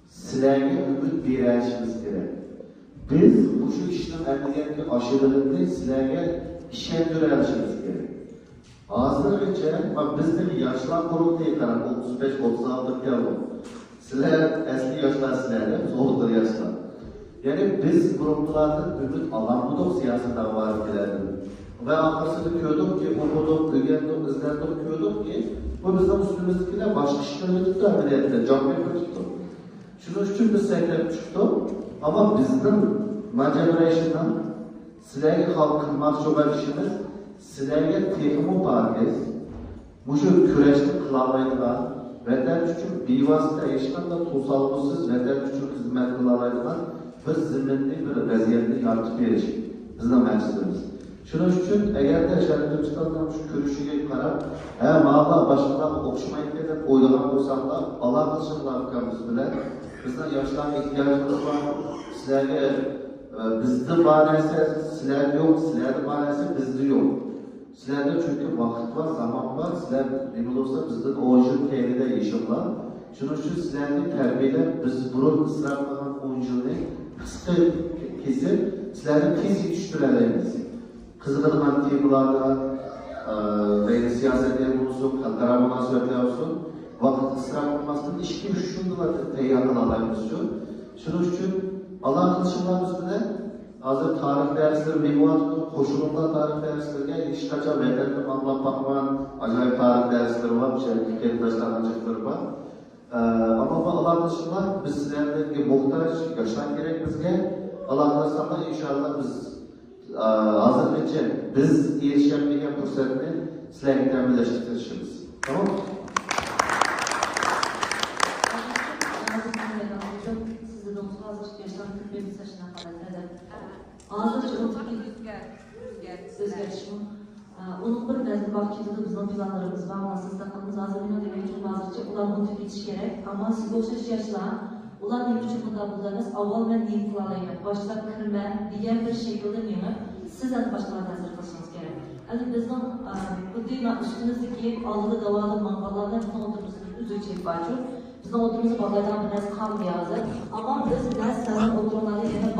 sizlarga umid berishimiz kerak. Biz bu şu işin emniyetli aşırılığını sizlerge işendirişimiz gerek. Hazırlıca, bizde yaşlar kurulduğu kadar 35-36 yıl. Sizler eski yaşlar sizlerle, biz oldur yaşlar. Yani biz gruplarda ümit alan budur siyasi davalıklardır. Ve arkasını gördük ki, okuduk, bilgendik, izlendik, gördük ki, bu bizim üstümüzdekiler başka işlerini tuttu, emniyetler, camiye tuttu. Şunun için biz seyrep çıktık. Ama bizden Macabraş'tan sizlerge halkın mahcuba işimiz, sizlerge tehmu parkez, bu şu küreşte kılamaydılar, vatan üçün bivasıta eşkanda tusalgısız vatan üçün hizmet kılamaydılar, bir zimmetli bir vaziyette yaratıp veriş, bizden meclisimiz. Şunun için eğer de Şerif'ten şu görüşüge karab, mağla başkadan okşamayıp edip oylanan olsakla, Allah kılışınlar ülkemiz bile, bizden yaşlarına ihtiyacımız var, sizlerge bizde manası, sizlerde yok, sizlerde manası bizde yok. Sizlerde çünkü vakit var, zaman var, sizler emin olsa bizden oğuşun tehlide yaşamlar. Şunun için sizlerin terbiyeler, biz burun ısrarlanan oyunculuğunu kısa kesip, sizlerin tez yetiştirelerimiz. Kızgınlık temalarda, ve siyasetler olsun, halkara münasebetler olsun, vakit ısrarlanmasının işki şundalar teyyar kılalarımız için. Şunun için Allah kılışımlarımız bile hazır tarih dersleri, memuatlı, koşulunda tarih derslerine iş kaça veterdim anlat bakman, acayip tarih dersleri var, kendi taşlanacakları var. Ama bu Allah kılışımlar biz sizlerdeki muhtaç, yaşlan gerek bizge. Allah kılışımlar inşallah biz hazırlıkça biz erişemeyen fırsatını sizlerle teminleştirişimiz. Tamam mı? Onun bir nezli vakitinde bizim planlarımız var ama siz takımız hazırlığına demek için bazıca ulan bunu tüketiş gerek ama siz o'xshash yaşlar ulan ne için bunda buldunuz avval ben niyet kılalayım başlap kırma diğer bir şekilde yönüp siz de başkalarına hazır kılışınız gerek. Yani bizim bu değil üstünüzdeki aldığı davalı mangalardan bizim oturumuzun üzücü bacı bizim oturumuzu bağlayan biraz kan yazır ama biz nesnenin oturumları yine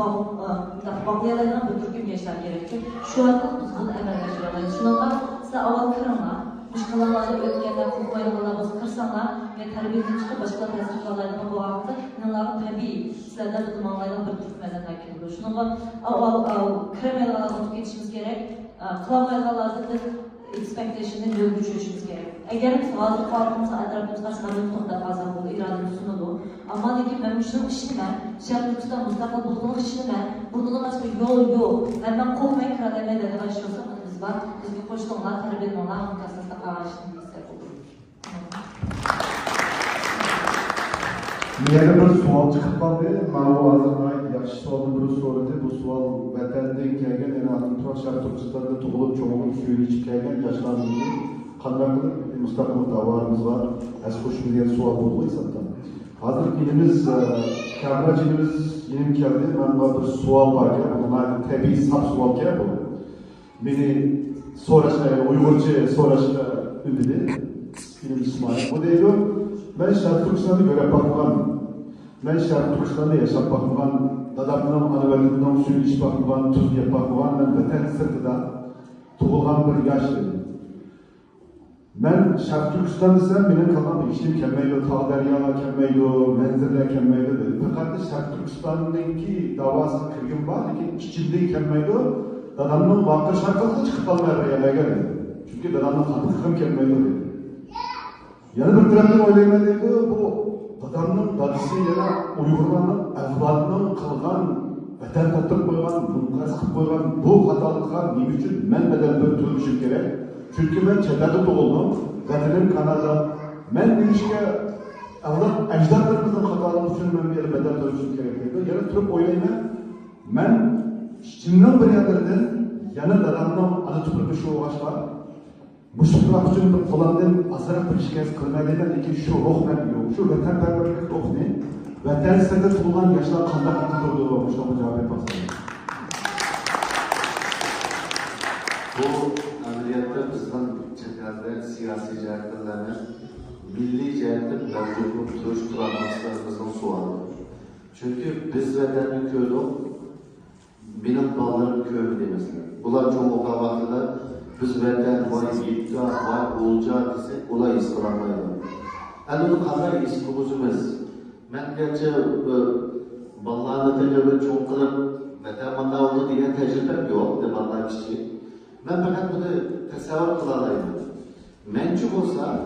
bağlayalarından bir türküm yaşlar gerekiyor. Şu anda biz bunu emelleştiriyoruz. Şununla size avval kırımlar, müşkalarla ötüyenler, kutmaylarla kırsanlar ve terbiyeden çıkıp başkalarına hazır kılalarına bu vakti inanların tabii sizlerden bu dumanlarla bir türküm edenler geliyor. Şununla avval kırım yerlerine oturup geçişimiz gerek. Kılamayğalarda bir expectation'dan yol düşüşümüz gerek. Eğer biz hazır kaldığımızda etrafımızda sınavı tutup fazla oldu, irademiz sunuldu. Ama ne gibi ben şunun işini ben, Şarkı Türkistan Mustafa Bulut'un işini ben, bunun başka yol yok. Hemen kovmayı kırademeye de başlıyorsa biz var. Biz bir koştuğumlar, terbiyelim onlar, mükaslasında paylaştığımız istek olur. Yana bir savol chiqib qoldi. Mana bu hozir yaxshi savolni bir so'radi. Bu savol vatandan kelgan, yana Alimtoq Sharq Turkistonda tug'ilib, cho'milib, suyini ichib kelgan yoshlarning qanday qilib mustaqil davarimiz var. Az qo'shib degan savol bo'ldi hisobdan. Hozir ilimiz kamroq ilimiz yeni keldi. Mana bir savol bor ekan. Bu tabiiy sap savol ekan bu. Meni so'rashga, Uyg'urcha so'rashga undidi. Ilim İsmail. Bu deydi, ben Şarkı Türkistan'da görev bakmagan, ben Şarkı Türkistan'da yaşap bakmagan, dadamdan, anavalinden suyunu içip bakmagan, tuz yap bakmagan, ben vatan sırtında tuğulgan bir yaş dedim. Ben Şarkı Türkistan desem, benim kalan işim kelmeydi, Tağ Deryalar kelmeydi, Menzirler kelmeydi dedi. Fakat Şarkı Türkistan'daki davası kırgın var, ki içimde kelmeydi, dadamdan vakti şarkıda çıkıp almaya geldi. Çünkü dadamdan kapı kelmeydi dedi. Yana bir taraftan o'ylayman deydi, bu dadamning dadisi yana Uyg'urlarning avlodining qilgan, vatan tatib qo'ygan, munqas qilib qo'ygan bu xatolikqa nima uchun men bedel to'lashim kerak? Chunki men chet elda tug'ildim, vatanim Kanada. Men bu ishga avlod ajdodlarimizning xatoligi uchun men bir bedel to'lashim kerak deydi. Yana turib o'ylayman, men ishimning bir yerdan yana dadamning ana tuprigi shu o'g'ashlar Müşrikler için bir kullandığım azrak bir şikayet kılmayla lekin şu ruh ben yok. Şu vatanperverlik ruh ne? Vatan sırtında tutulan yaşlar kandak tutuldu. Müşrikler cevap yapasın. Bu ameliyatda bizden çetlerde siyasi cihetlerine milli cihette mevcutluğu tutuş kurulmaslarımızın sualı. Çünkü biz vatanın köyü benim bağlarım köyü demesler. Bunlar çok okavatlılar. Biz vatan vay yetga, vay olacağı desek, olay iskılamaydı. Yani kadar iskılımız. Ben gerçi Ballar'da tecrübe çok kılıp, vatan bana oldu diye tecrübem yok, de Ballar kişi. Ben fakat bunu tasavvur kılalaydım. Mencuk olsa,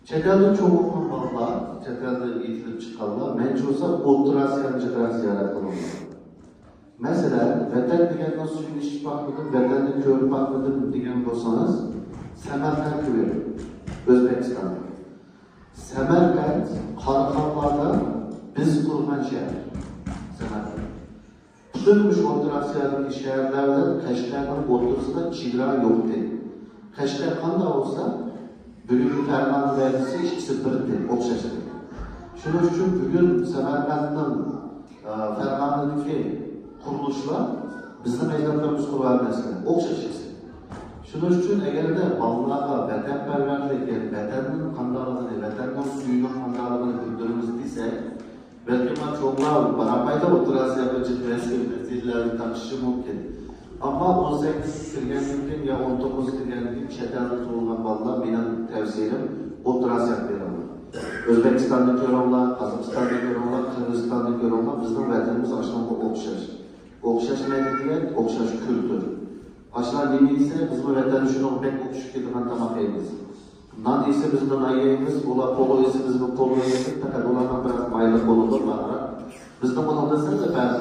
çetelde çoğunluğun Ballar, çetelde itilip çıkarlar, mencuk olsa Orta Asya'nın çıkaran ziyaret kılınlar. Mesela vatan degenden suyun içip bakmadım, vatanını görüp bakmadım degen bolsanız, Semerkand köyü, Özbekistan'da. Semerkand, Karakallarda biz kurulgan şehir. Semerkand. Bütünmüş Orta Asya'daki şehirlerden Keşker'in ortasında çigra yoktu. Keşker kanda olsa, bugün ferman vergisi ikisi birdi, okşaştı. Şunun için bugün Semerkand'ın fermanındaki kuruluşlar bizden meydanlarımız kurulmasına okşaşısı. Şunun için eğer de Ballar'a vatanperverlik, vatanın kandalığını, vatanın suyunun kandalığını bildirimiz ise, belki çoğunlar barabayda oturası yapacak meseleleri tartışışı mümkün. Ama 18 kirgen mümkün ya 19 kirgen mümkün çetelde tuğulan Ballar benim tavsiyem oturası yapmayalım. Özbekistan'da görüyorlar, Kazakistan'da görüyorlar, Kırgızistan'da görüyorlar, bizim vatanımız aşağıda okşaş. Okşaş medeniyet, okşaş kültür. Aşağı nemi ise bizim vatanı şunu pek okşuk edilen tamak eyimiz. Nan ise bizim ayıyımız, ola polo ise bizim polo yedik, fakat olardan biraz maylı polodur var. Bizden bunu deseniz efendim,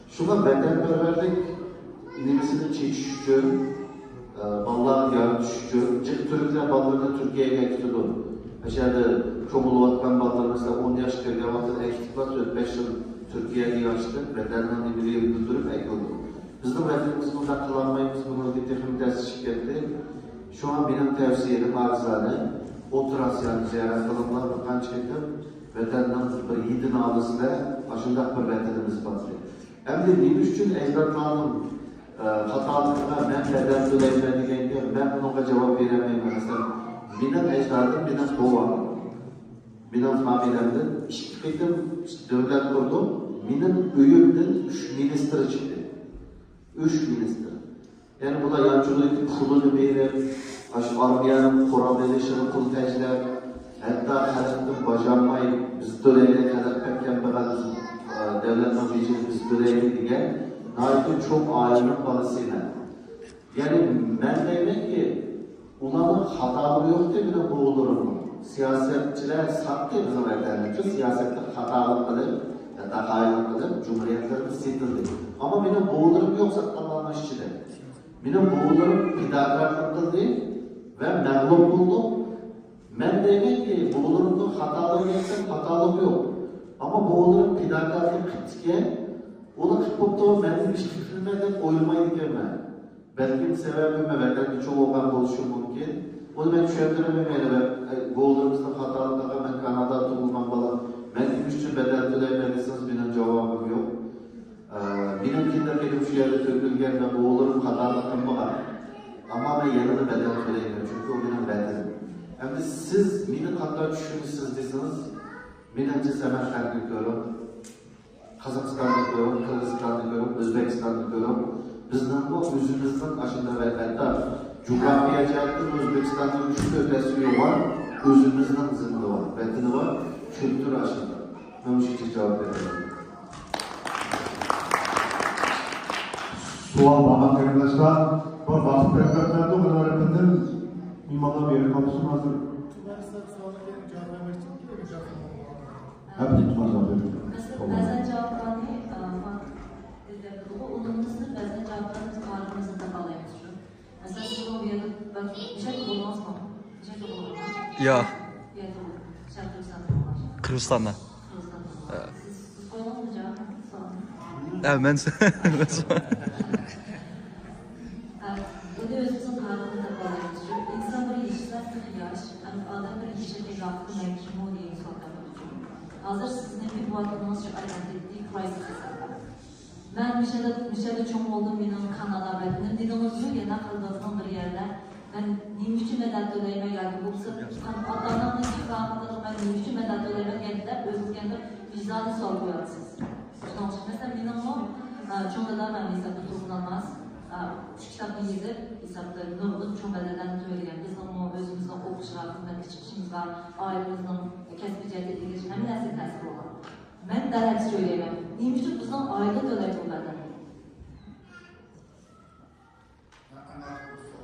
şuna vatanperverlik nemisini çekiş üçün, Ballar yarı düşüşü, Türkler ballarını Türkiye'ye getirdi. Aşağıda çoğuluvatkan ballar mesela 10 yaş kırgavatın ektikler 4-5 yıl Türkiye'ye yaştı ve dermanlı bir yıl güldürüp ekildi. Bizim vatanımız bunda kullanmayımız bunu getirdim dersi şirketi. Şu an benim tavsiyem arzane, Orta Asya'nı ziyaret kılımlar bakan çekip vatandan bir yedin ağlısıyla aşındak bir vatanımız batırıyor. Hem de benim için ecdatlarım hatalıkla ben beden dönemlerine diyor, ben buna cevap veremeyim. Mesela benim ecdadım, benim babam, benim familiyamdan işitmedim, devlet kurdum, benim öyümden 3 minister çıktı. 3 minister. Yani bu da yancılık pulunu verip, armiyanın kural edişini pul tecler, hatta hayatın bacanmayıp, biz dönemine kadar pekken biraz devletin için biz dönemine diye, naifin çok ailenin balısıyla. Yani ben demek ki onların hataları yok diye bile boğulurum. Siyasetçiler sattı bizim evlerinde. Siyasette hatalık kılıp ya da hayırlık kılıp cumhuriyetlerimiz sitirdi. Ama benim boğulurum yok saklanmışçıda. Benim boğulurum fidakarlıkta değil ve məğlub buldum. Ben demek ki boğulurumda hataları geçsem hatalık yok. Ama boğulurum fidakarlık kıtken onu kıpıpta benim hiç fikrimden oyulmayı dikemem. Belki sebebime belki çok olan oluşum mümkün. Onu ben düşündüremem boğulurumuzda hatalıkta ben Kanada tutulmam falan. Ben üçün bedel ödemeliysiniz benim cevabım yok. Benimkinden benim şu yerde tökülgen ve boğulurum hatalıkım var. Ama ben yanını bedel ödeyemiyorum çünkü o benim bedelim. Hem de siz benim hatta düşünmüşsünüz desiniz. Benimce Semerkant'ı görüyorum. Kazakistan'da görüyorum, Kırgızistan'da görüyorum, Özbekistan'da görüyorum. Bizden bu özümüzden aşında ve hatta coğrafya cihatında Özbekistan'da üçlü ötesi var, özümüzden zımlı var, betini var, kültür aşında. Ben bu şekilde cevap veriyorum. Sual bana arkadaşlar, bu vakıf öğretmenlerde o kadar öğretmenlerin mimarlar bir yeri kapısının hazır. Hep tutmaz abi. Bazen cevaplarını olumsuz, bazen cevaplarını karşımızda kalayız. Mesela siz o bir yerde bir şey de bulmaz mı? Bir şey de bulmaz mı? Ya. Bir yerde bulmaz. Kırgızistan'da. Siz koyalım mı cevap? Evet, ben Bu da özümüzün karşımızda kalayız. İnsan bir ilişkiler ihtiyaç, adam bir ilişkiye yaptı mevkim o diye sorular. Hazır sizin bir bu adımınız şu identity crisis hesabı. Ben Michel'de çok olduğum benim kanala benim dediğimiz yok ya nakıldığım bir yerler. Ben niçin medet ödeyime geldi bu kısım adamların istifahatları ben niçin medet ödeyime geldiler özgürlükler vicdanı sorgularsınız. Mesela benim o çok da ben hesabı tutulmaz. Şu kitabı yazıp hesapta Nur'un çok bedelen söyleyen biz onu özümüzden okuşlar, hizmet çıkışımız var, ailemizden kesbi cihazı ilgili hem nesli tesir olan. Ben derhal söyleyemem. Niçin bizden aile döner bu beden?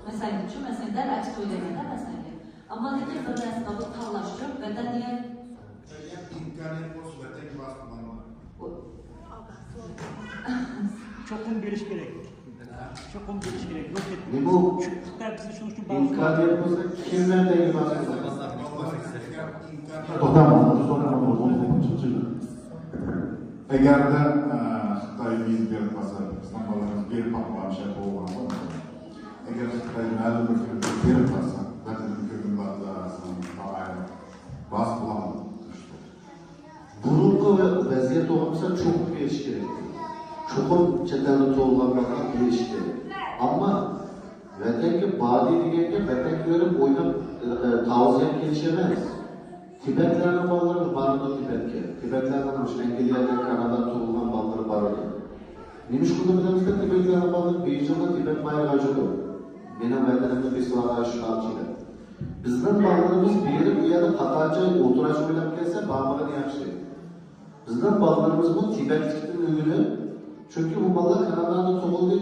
Mesela şu mesela derhal söyleyemem mesela. Ama ne ki bir esnafı tallaşıyor beden diye Çokum geliş gerek. Çokum geliş gerek. Yok Ne bu? İmkan yapmasa kimlerle ilgilenmez? Eğer de Xitay biz bir pasar, İstanbul'un bir paklan şey olmalı. Eğer Xitay mağlup bir pasar, zaten hükümetler arasında bas bulamadı. Burunlu vaziyet olmasa çok bir iş gerekli. Çokum çetelli olmakla bir iş gerekli. Ama vatanki badi diyecek vatanki verip oyunun tavsiye gelişemez. Tibetlerden bağları vardı Tibet'e. Tibetlerden olmuş Engeliya'da Kanada tuğulan bağları vardı. Nimiş kullanımlarımızda Tibetlerden bağları Beijing'de Tibet bayrağı acıdı. Benim vatanımda bir sıvada şıkakçıydı. Bizden bağlarımız bir yere bu yere Katarca oturaç oylap gelse bağlarını yapıştı. Bizden bağlarımız bu Tibet'in ürünü. Çünkü bu bağlar Kanada'da çoğuldu,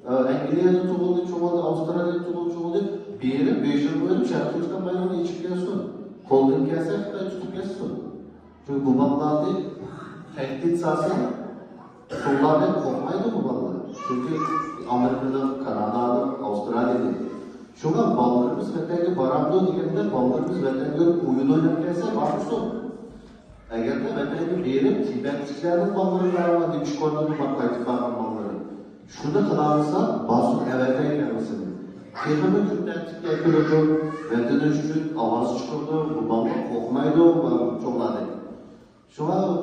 Engeliya'da çoğuldu, Avustralya'da çoğuldu. Bir yere Beijing boyunca Şarkı'ndan bayrağını içip gelsin. Koldan gelse Xitay tutup gelsin. Çünkü bu bağlarda tehdit sahasında sollardan korkmaydı bu bağlar. Çünkü Amerika'da, Kanada'da, Avustralya'da. Şuna bağlarımız vatanı baramdı diyende bağlarımız vatanı oyun oynayıp gelse bakmışsın. Eğer de vatanı bir yere Tibetçilerin bağları varma demiş koyduğunu bakmaydı bağları. Şunu kılarsa basın evvelde gelmesin. Kıyımı Kürt'ten yapıyordu, vatanı için avaz çıkıyordu, bu bağlar korkmaydı çoğladı. Şuna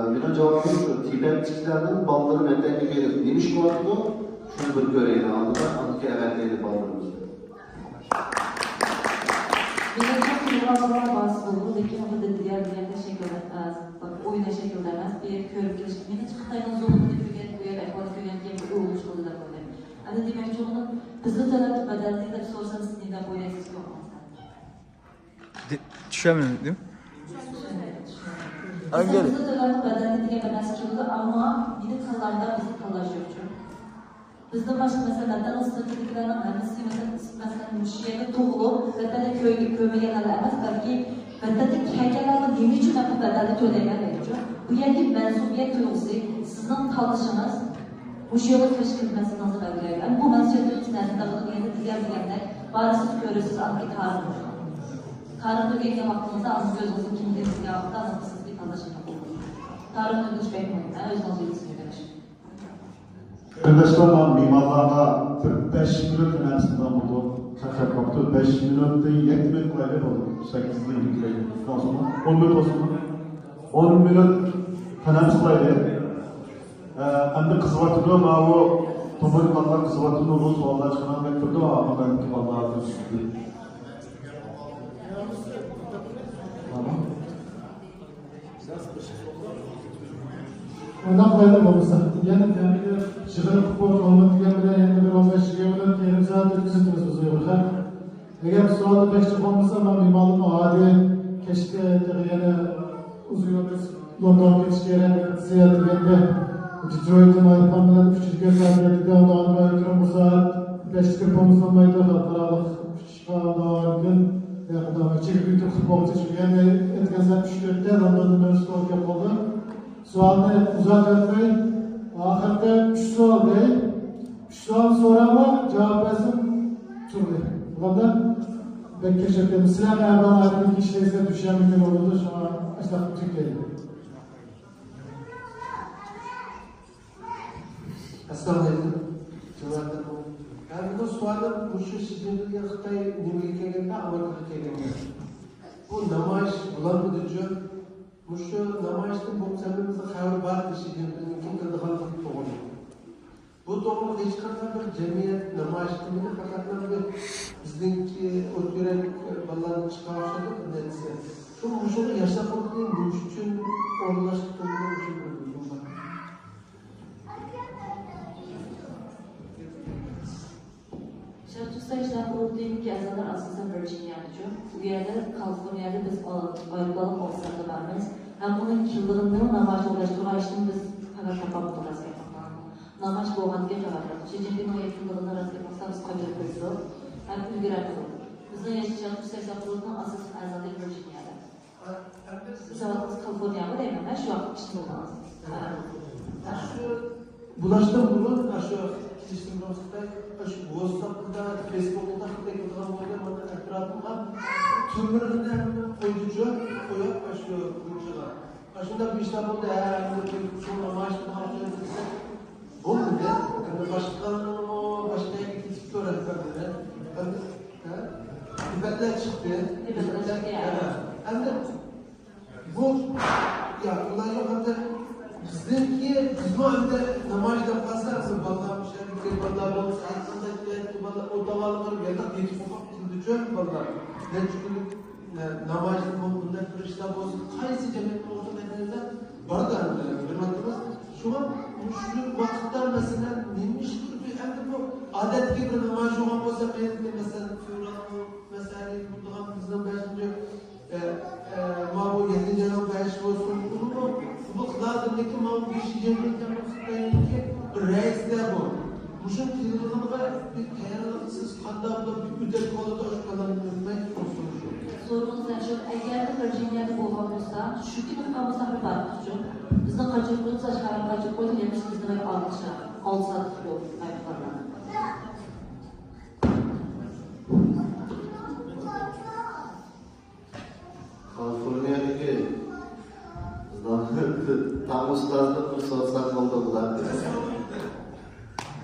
benim cevabım şu, Tibetçilerin bağları vatanı gelir. Demiş koyduğunu şunu bir göreyle aldılar, anki evveldeydi bağlarımızda. Benim çok kıyılarlar bahsediyor. Buradaki ama da diğer şekilde, oyuna şekillemez. Bir körük geliştirmeyi hiç Xitay'ın zorunlu bir köyün, ekonomik köyün gibi olmuş oldu da böyle. Hani demek ki onun bizde dönem bedelliği de sorsanız neden böyle eksik olmaz? Düşemiyorum değil mi? Mesela bizde dönem bedelliği diye ben eski oldu ama yine kallarda bizi kalaşıyor. Bizde başka meselelerden o sınıfındakilerin hemisi mesela müşteriye toğulup bedeli kömeyenler emez belki bedeli kendilerine nemi için yapıp bedeli töleyen mevcut. Bu yerdeki mensubiyet duygusu sizin tanışınız müşteriye teşkilmesi nasıl ödüyorlar. Bu mensubiyet nezdinde bunu yeni diğerlerine barısız görürsüz adlı tarım. Tarım ödeyken baktığınızda az göz olsun kimliğiniz yahut da azıksız bir tanışınlık olur. Tarım ödüş bekleyin. Ben öz nazıyısını demişim. Arkadaşlar mimarlarga 5 minut önemsinden buldu. Çakşak baktı. 5 minut değil 7 minut koydu oldu. 8 minut koydu. 10 minut olsun. 10 minut önemsiz koydu. Hem de kızıvatıda ama o tomuruklarla kızıvatıda onu suallar çıkaran bektirdi ama ben ki vallahi adı ondan fayda olmasa, yani şıkırı futbol olmak diye yani bir 15-20 minut yarım saat ötküzüntünüz uzuyor. Eğer sualı 5 çık olmasa ama mimarlık adi keşke yani uzuyoruz. London geçkere seyahat edildi. Detroit'in ayıplanmaları küçük yerlerde ondan böyle bu saat 5 çıkıp olmasamaydı hatıralık çıkarlarken yakında çekip bütün futbolcu yani etkenler 3-4'te London'da ben spor yapıldı. Sualını uzak etmeyin. Ahirette 3 sual değil. 3 sual sonra ama cevap versin türlü. Burada ben keşfettim. Silah Erdoğan ayrılık işleyse düşen bir gün olurdu. Şu an işte Türkiye'de. Assalamu alaikum. Yani bu sualım bu şu sizin ya Xitay nimeli kelgende Amerika kelgende. Bu namayış bulanmadıcı bu şu namayışın bu sebebimizde xabar var kişinin kim kıldığı doğru. Bu doğru hiç kadar bir cemiyet namayış kimini fakat bir bizdeki örgüren ballarını çıkarmışlar neyse. Şu muşunu yaşamakın muş için orlaştığında için Şartüsta işler kurulduğu ki azalar aslında Virginia'cı. Bu yerde Kaliforniya'da biz ayrıbalık olsa da vermeyiz. Hem bunun yıllığını namaç uğraştığı için biz hemen kapamı da razı yapalım. Namaç boğan gibi var. Çeşitli o yakınlığına razı yapmaksa biz kabul ediyoruz. Hem ülgeler kurulur. Bizden yaşayacağımız işler kurulduğunun asıl azalı Virginia'da. Biz avadımız Kaliforniya'da değil mi? Ben şu an için olmaz. Bulaştım bunu, şu sistem dostlar, şu WhatsApp'da, Facebook'ta kullanılan model etrafında tümlerinde koyucu koyup şu kuruluşlar. Aslında bir işler oldu, eğer şu amaçlı harcayacaksa, bu mu ne? Başka gittik öğretmenlere, hizmetler çıktı. Hem de bu, ya olaylar hem de bizdeki bizim önde namazdan fazlası vallahi müşerrikler vallahi bu aslında vallahi o davalar ya da bir sokak kıldıcı vallahi ne çünkü namazın bunda bir işte bu kayısı cemiyet olsun nedeniyle bardan bir maddemiz şu an şu vakitler mesela neymiştir bir hem de bu adet gibi namaz olan olsa mesela mesela burada bizim başında ma bu 7. yıl 5 olsun bu lazımdaki mal bir şey cemiyetler ki reis de bu. Bu şu yıllarında bir kayarlısız kadar bir müddet konuda hoş kazanılmak olsun. Sorunuz şu eğer de Virginia'da boğulursa şu gibi kamızda bir bakıcı bizden kaçırdığımız aşağıya kaçıp koydu yemiş bizden böyle almışlar. Olsa yok ayıplarına. Kaliforniya'daki tam ustazlık bir sorsak oldu bular.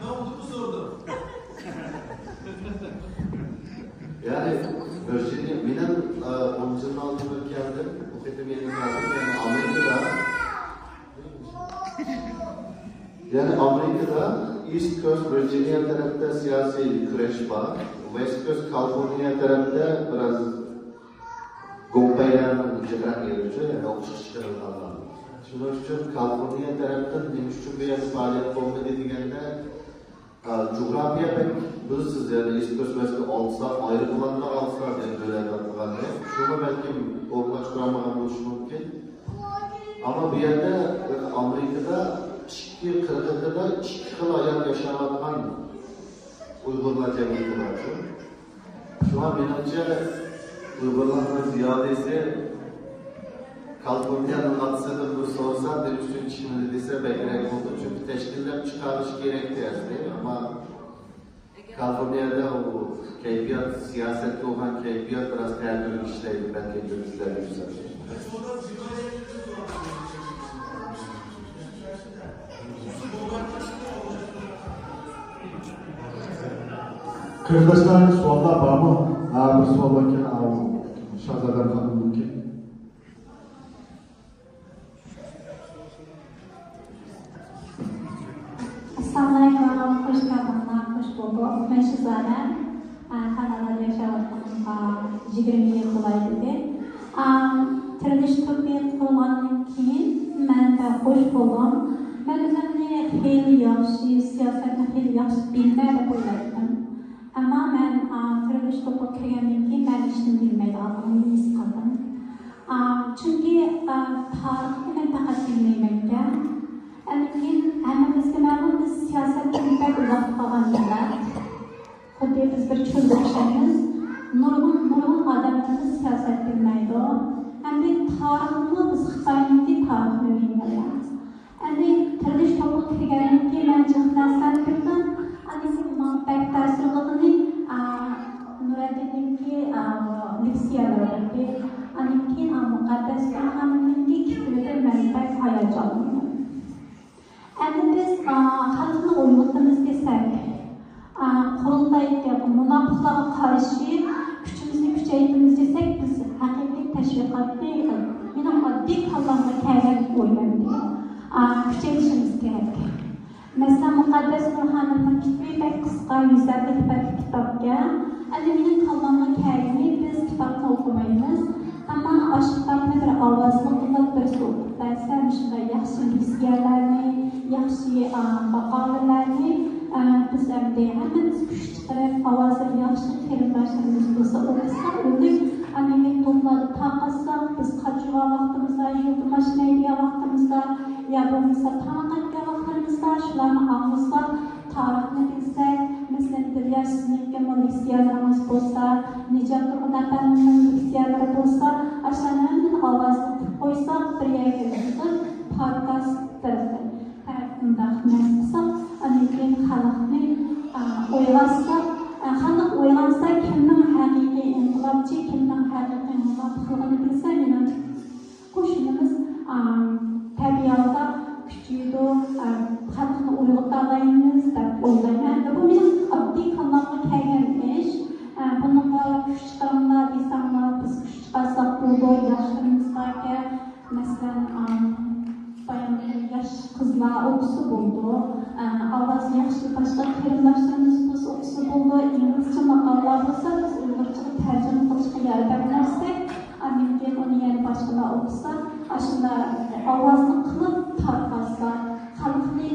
Ne oldu bu sordu? Yani Virginia, benim 10 yılın altında geldim, okuduğum yerim geldim. Yani Amerika'da East Coast Virginia tarafta siyasi kreş var. West Coast California tarafta biraz Gompay'dan ucakrak geliyor, yani okuş çıkarılan. Şunun için California taraftan demiş için bir faaliyet olmadı dediğinde coğrafya pek bilsiz yani East Coast West Coast olsa ayrı bulanlar alsa böyle yapılan ne? Şunu belki ortalaştıramayan oluşu mümkün. Ama bir yerde Amerika'da ichki qirg'inida ikki xil hayot yashayotgan Uyg'urlar jamiyati bor. Shunga menimcha Uyg'urlardan ziyodasi Kaliforniyaning aksidan bir so'rsa, bir uchun chiqmadi desa bekrak bo'ldi. Chunki tashkillab chiqarish kerak derdi. Ammo Kaliforniyada u kayfiyat, siyosatga bo'lgan kayfiyat biroz ta'sirli ishlaydi, balki bizlarda yuzasiz. Kardeşlerim sorular var mı? Bir soru varken Şahzadem Hanım'ın ki. Assalamualaikum, hoş geldinler, hoş bulduk. Ben Şahzadem, kanalda yaşayan 20 yıl olaydı. Tiriliş Türkiye kurulmanın keyin ben de hoş buldum. Ben özümni xeyli yaxşı, siyasetni xeyli yaxşı bilmey deb o'ylayman. Ammo men tirilish to'piga kirgandan keyin men ishni bilmaydiganimni his qildim. Chunki tarixni men faqat bilmayman ekan. Lekin hammamizga ma'lum biz siyosatga juda uzoq qolgan millat. Xuddi biz bir cho'lda o'xshaymiz. Nurg'un odamlarimiz siyosat bilmaydi. Hamda tarixni biz Xitoyniki tarixini bilmaymiz. Endi tirilish to'piga kirgandan keyin men jiq narsani bildim. Pek tasirligini Nuraddininki leksiyalari aniki muqaddas Qur'onninki kitobida men pek hayajonlandim. Endi biz xalqni uyg'otamiz desak, qurultayga munofiqlarga qarshi kuchimizni kuchaytiramiz desak, biz haqiqiy tashviqotni mening oddiy kallamga kelgan o'ylayman. Kuchaytirishimiz kerak. Mesela Muqaddas Qur'onning kitobi pek qisqa 150 bet kitobga. Endi mening kallamga kelgani biz kitobni o'qimaymiz. Ammo o'sha kitobni bir ovozli qilib bir so'qib bersa, shunday yaxshi leksiyalarni, yaxshi maqolalarni biz endi hammamiz kuch chiqarib, ovozli yaxshi qarindoshlarimiz bo'lsa o'qisak, uning aniki to'plarni taqasak, biz qachon vaqtimizda, yo'l mashinada vaqtimizda, ya bo'lmasa tanaqatga vaqtimizda shularni anglashsak, tarixni bilsak, masalan, Dilyashnikiga leksiyalarimiz bo'lsa, Nijat Qur'onning leksiyalari bo'lsa, ashulalarni ovozli qo'ysak, bir yerga yozib, podkast tarafdan qilsak, anikin xalqni o'ylasak, xalq o'ylansa, kimning haqiqiy inqilobchi, kimning haqiqiy munofiqligini bilsa, menimcha qo'shnimiz tabiatda kuchiydi, xalqni uyg'otalaymiz deb o'ylayman. Bu mening oddiy kallamga kelgan ish. Bunga kuch chiqaringlar desamlar, biz kuch chiqarsak bo'ldi, yoshlarimizga, masalan, yosh qizlar o'qisa bo'ldi, ovoz yaxshi boshqa qarindoshlarimiz bo'lsa o'qisa bo'ldi, inglizcha maqolalar bo'lsa, biz uyg'urchaga tarjima qilishga yordam bersak, keyin uni yana boshqalar o'qisa, shunda ovozni qilib tarqatsa, xalqni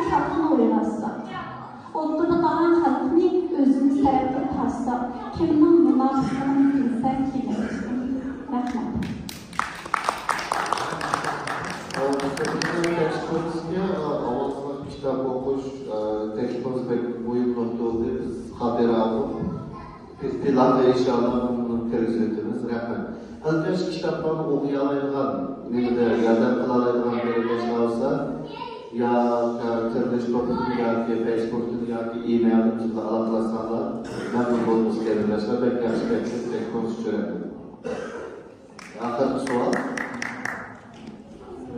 xalqni o'ylasa, o'rtada qolgan xalqni o'zimiz tarafga tortsa, kimning munofiqligini bilsak kerak. Rahmat. Tekstimizga ovozli kitob o'qish tekstimiz bo'yinli bo'ldi. Biz xotira plan inshaalloh buni ko'rsatamiz. Rahmat. Albatta kitoblarni o'qiy oladigan, menga yordam qila oladigan qarindoshlar bo'lsa, ya tirilish to'piga yoki Facebook'da yoki email bilan aloqalansalar, mamnun bo'lamiz qarindoshlar. Yaxshi tekst ko'rsatib. Oxirgi savol.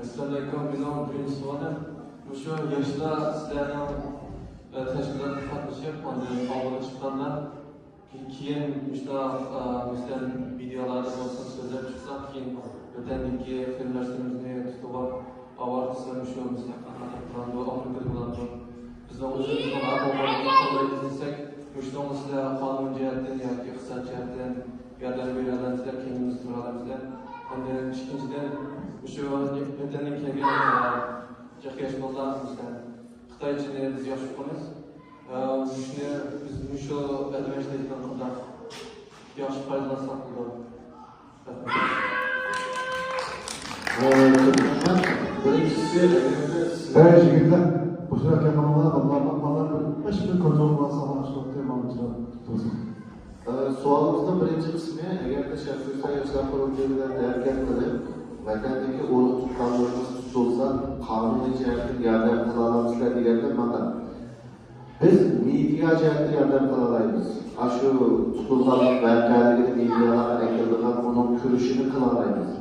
Assalamualaikum, benim birinci sualim. Şu yaşta sizlerden teşkilatı katmışıp, kavgalı çıkanlar, keyin mesela videolarda olsun sözler çıksak, keyin ötendeki filmlerimizde tutup avartısını şu mesela Kanada, Amerika'da bulandı. Bizden uzun zaman kavgalı izlesek, müşteri sizler kanun cihetten ya ki kısa cihetten yerden bir yerden sizler kendimiz duralımızda. İkinciden şu ötenin kelgan yaş bollar bizden Xitoy içinde biz yosh qilamiz. Shuni biz shu advantajdan qilib yosh foydalansak bo'ladi. Birincisi, Evet, yigitlar, bu sıra kemanlar, Allah'ın beş bir kontrol varsa başlıyor, temançılar tutulsun. Sualımızın birinci kısmı, eğer de Şarkışta Yaşlar Kuruluşu'yla derken kılıp, vatandaki oğluk tutkanlarımız tutulsa, kanuni cihetten yardım kılalamızlar dilerden bana. Biz media cihetten yardım kılalayız. Aşı tutulgalık vakalık medialara ekledik, onun kürüşünü kılalayız.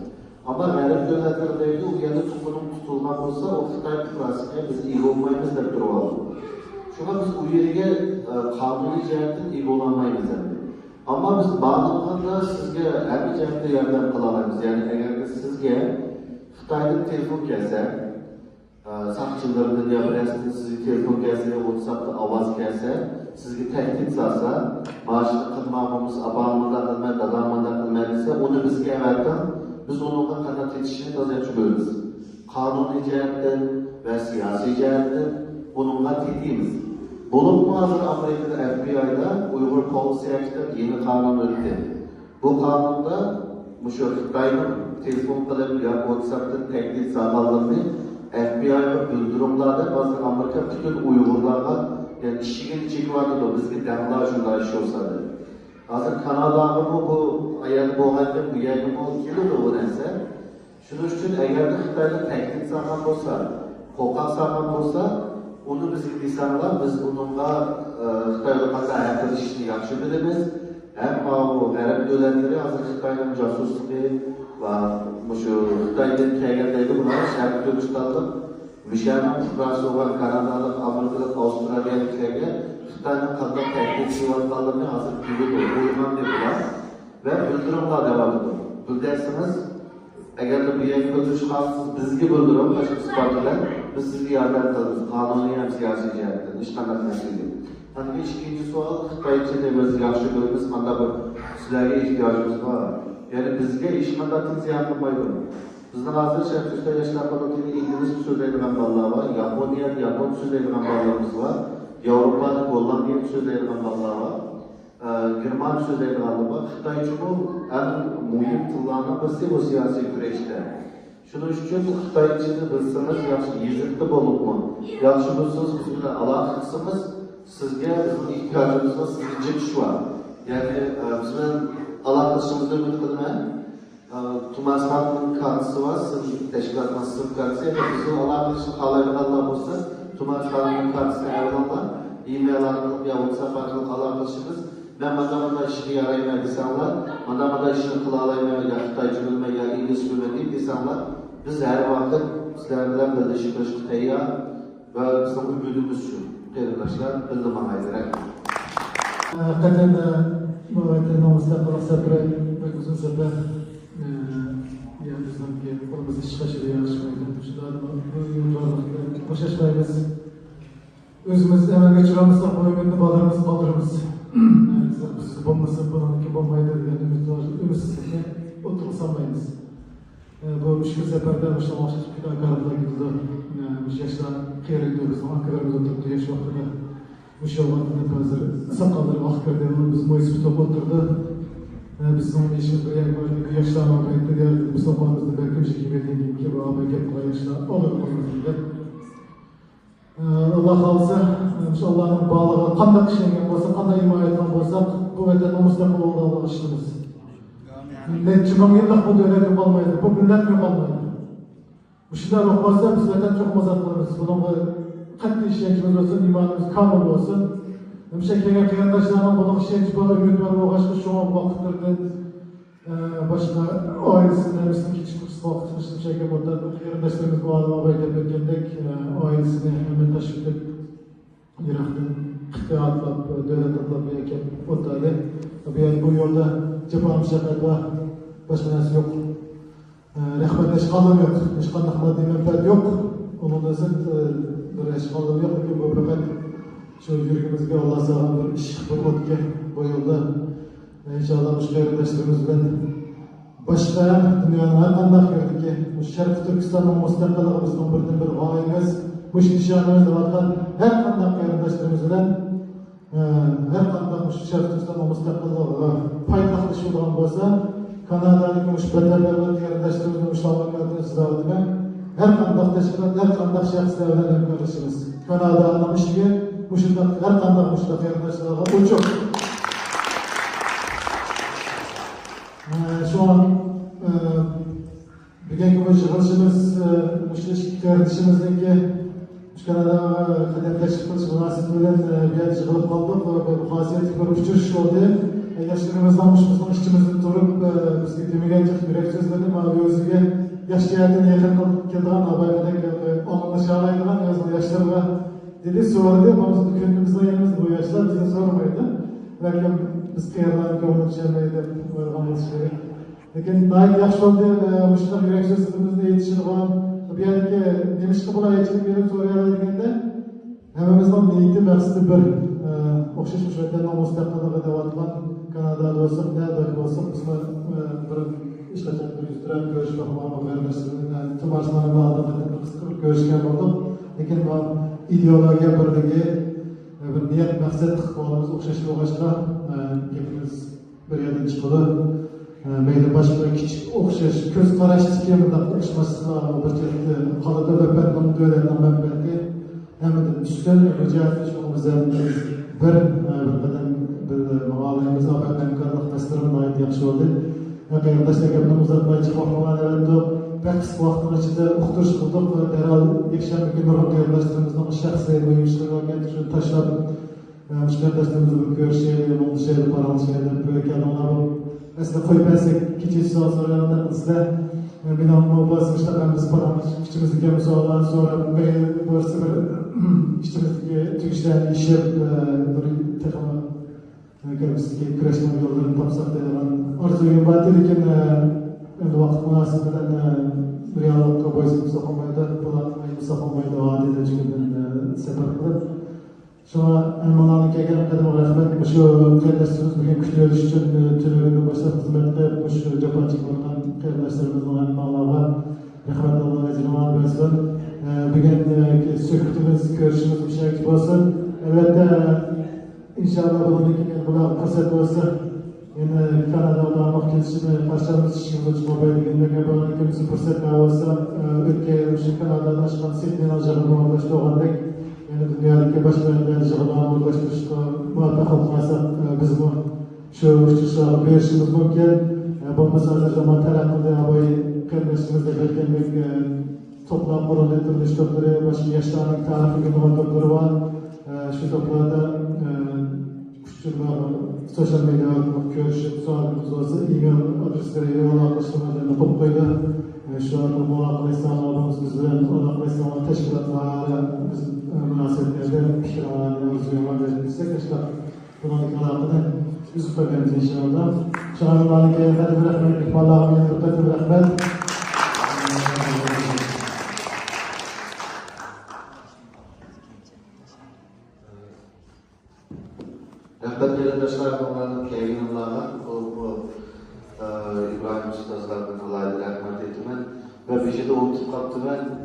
Ama g'arib davlatlardagi u yerda tuxum tutilgan bo'lsa, o Xitoy fuqarosiga biz ega olmaymiz deb turibdi. Shunga biz u yerga qonuniy jihatdan ega olmaymiz endi. Ammo biz ba'zida sizga har jihatda yordam qila olamiz. Ya'ni agar sizga Xitoydan telefon kelsa, saqchilardan gapirasiz, sizga telefon kelsa, WhatsAppda ovoz kelsa, sizga tahdid solsa, mashina qilmamiz, abamanda qilmay, dadamanda qilmay desa, uni bizga avatdan biz onunla kanat yetişini tazarçılıyoruz. Kanuni cihetten ve siyasi cihetten onunla tetiğimiz. Bulup mu hazır Amerika'da FBI'da Uygur Policy Act'ta yeni kanun öttü. Bu kanunda Xitoyning telefon qilib ya WhatsApp'da tehdit sağlarını FBI'ga bildirimlarda bazı Amerika bütün Uygurlarga yani işini çekiyordu bizga damla shunday ish olsadi. Hazır Kanada'da bu ayağını boğaydı, bu yerine bu geliyor o neyse. Şunun için eğer de Xitoyda tehdit sağlam olsa, korkak sağlam olsa, onu biz insanlar, biz onunla Xitoyda fazla hayatı işini yaxşı biliriz. Hem bu Arap devletleri hazır Xitoy'un casusluğu ve şu Xitoy'dan kelgandaydı bunlar Şarkı Türkistan'da Mişan'ın fıkrası olan Kanada'lık, Amerika'lık, Avustralya'lıklarga Xitoyning qanday tahdid qilayotganligini hozir bilib o'ylagan dedilar va bildirimlar devam ediyor. Bildirsiniz, agar bu yangi bildirish xavfsiz bizga bildirim, boshqa sifatlar biz sizga yordam qilamiz, qonuniy ham siyosiy jihatdan hech qanday masala. Hani ikkinchi savol, Xitoycha biz yaxshi bilamiz, qanday bir sizlarga ehtiyojimiz bor. Ya'ni bizga hech qanday ziyon qilmaydi. Bizning hozir Sharqda Yoshlar Qo'mitasi ingliz so'zlaydigan bolalar bor, yapon so'zlaydigan bolalarimiz bor. Avrupa'da Hollandiya so'zlaydigan bolalar bor, German so'zlaydiganlar bor. Xitoycha bu eng muhim tillarning birisi bu siyosiy kurashda. Shuning uchun Xitoychani bilsangiz yaxshi yezikda bo'libmi? Yaxshi bilsangiz biz bilan aloqa qilsangiz, sizga bizning ehtiyojimiz va sizga jetish bor. Ya'ni biz bilan aloqa qilishingizda umid qilaman. Tumasxonning kartasi var, siz tashkilotning sim kartasi, bizni aloqa qilishni xohlaydiganlar bo'lsa, Tumasxonning kartasini olinglar, e-mail orqali yo WhatsApp orqali aloqa qilishingiz. Ben mana ishga yarayman desanlar, mana ishni qila olmayman, yo Xitoycha bilmay, yo ingliz bilmayman desanlar, biz har vaqt sizlar bilan birlashib tayyor va bizning umidimiz shu. Qarindoshlar, bildirmaydilar. Hakikaten bu vatanın mustaqbal sabri ve uzun sabır yani bizimki kolumuz iş kaçırı yarışmaydı. Şunlar boşaşmayız. Özümüz hemen geçiramızsa boyunca bağlarımız kaldırırız. Biz bombası bununki bombaydı diye ümitsizlikle otursamayız. Bu müşkül seferde başlamışız bir daha kararlar gidiyor. Bu yaşlar gerekli bizim Ankara'mız oturdu yaş vaktinde. Bu şey vaktinde hazır sakalları vakıflarda biz Mayıs bir top oturdu. Biz onun işimiz bir yer var. Bir yaşlar var. Biz toplamızda belki bir şekilde dediğim gibi bu Amerika kolay yaşlar olur konusunda. Allah kalsa Allah'ın bağlığı kandak işleyen olsa, kandak imayetinden olsa bu vatanın müstakil olduğu alıştınız. Millet çıkan yıllık bu devlet yok olmaydı. Bu millet yok olmaydı. Bu şeyler olmazsa biz vatan çok mazatlarız. Bunun katli işleyencimiz olsun, imanımız kamil olsun. Şekilde kıyardaşlarına bunun işleyenci bana ümit var. O başka şu an vakıttırdı. Başka ailesinde bizim hiç kurs vakıtmıştım. Şekilde burada kıyardaşlarımız bu adama bayda beklendik. Ailesini hemen taşıdık. Irak'tan Xitoy atlab, devlet atlab bir ekip o'tadi. Tabii bu yolda cephe müşakkat var. Başka narsa yok. Rehber eşkalım yok. Eşkallık maddi menfaat yok. Onun da zıt bir eşkallık yok. Bugün bu fakat şu yürgümüzde Allah sağlam bir iş yapmadık bu yolda. İnşallah bu kıyardaşlarımız bilen başka dünyanın her kandak gördük ki bu Şarkı Türkistan'ın müstakilliğimizden bir gayemiz, bu nişanımız da var. Her kandak kıyardaşlarımız bilen her kandak Şarkı Türkistan'ın müstakilliği payitahtı şulan olsa Kanada'daki müşbeterler ve kıyardaşlarımızın müşavirlerden sizlerden her kandak teşkilat, her kandak şahslardan görüşürüz. Kanada anlamış ki, bu şundan her kandak muşlak arkadaşlarına uçuk. Şu an bugünkü çalışımız, kardeşimizdeki Kanada kadar teşkilat münasebetiyle bir yer çıkılıp kaldık ve bu hasiyeti görüp uçuş oldu. Yaşlarımızdan uçmuşsun, işçimizin durup bizge demegencek yürek sözlerini mavi özüge yaşlayandan yakın keldiğen haberlerden onunla şahlaydıgan yaşlarına dedi sordu ama biz kendimizden yerimiz bu yaşlar bize sormaydı. Lakin biz kıyarlarını görmek şeylerdi uğramanız şey. Lakin daha yaxşı oldu, müşteri yürek sözlerimizde yetişir olan bir yerdeki demiş ki buna yetişip gelip soruyorlar degende hemimizden niyeti maqsadi bir o'xshash müşahidlarning mustaqilligi devatılan Kanada'da olsak, nerede olsak bizler bir işletmek bir yüzdüren görüşme var vermesinin tımarsanlarla adamlarla kıskırıp görüşken olduk. Lakin bu ideologiya birligi bir niyet maqsad olmamız o'xshashli o'xshashlar hepimiz bir yerden çıkılı meyli başka küçük o'xshash ko'z qarash sxemada o'xshamasliklar o'rtalikda qoladi va bundan dövlətdən mənbəti həmin üstün mücadele şoğumuzdan bir qadam bir mağalayımız abaddan qarlıq məsələrinə aid yaxşı oldu. Qardaşlar qəbdən uzatmaya çıxmaqlar evəldə pek kısa vaxtın içinde uxturuş qıldıq və dərhal yekşənbə günü qardaşlarımızdan şəxsi uyuşturulan taşlab qardaşlarımızla bir görüşelim, onu şeyle paralı şeyler böyle onları aslında koyup ensek keçici sorularından sizde binanın basmışta ben biz paramız içimizdeki müsaadadan sonra burası bir içimizdeki tüküşlerini işlep bir takımı kendimizdeki küreşme yollarını tapsak deyilən arzuyum var derken endi vaqt münasebetinden bir yanlıqqa boysunub soxamaydı, bular soxamaydı adil ejginden sefer qilib şuna elmalarını kelgan kadar rahmet şu kardeşlerimiz bugün kütüyoruz için tülürünü başlap hizmetler şu japonçılardan kardeşlerimizden elmalarına rahmet Allah'a ecrüman versin. Bugün söküntümüz, görüşümüz bir şey olsun. Elbette inşallah bunun buna fırsat olsa yine Kanada'da almak kesişimi başlarımız için uçmabaydı. Günlük bunun fırsat olsa ülke Kanada'dan çıkan Sydney'in acaba başta olandık. Yani dünyadaki başka yerlerde çıkan ulaştırışta muhakkak olmazsa biz bu şu uçuşlara bir işimiz mümkün. Bu mesajlar zaman terakkide abayı kardeşimizle belki toplam kurulu ettirilmiş topları başka yaşlarının tarifi günü topları var. Şu toplarda küçükler sosyal medyada görüşüp soğanımız olsa e-mail adresleri yol anlaşılmalarını toplaydı. Şu anda muhakkak insanlarımız bizden muhakkak insanlar teşkilatları biz münasebetlerde fikirlerine özgürlüğe verilmişsek işte bunun alakalı yüz koyarız inşallah. Şu an Allah'ın keyifleri bir rahmet, ikballarım yanırtı bir rahmet. Rahmet arkadaşlar, bunların keyiflerine İbrahim Ustazlar'ın kolaydı rahmet ettimen ve bir şeyde unutup kaptı ben.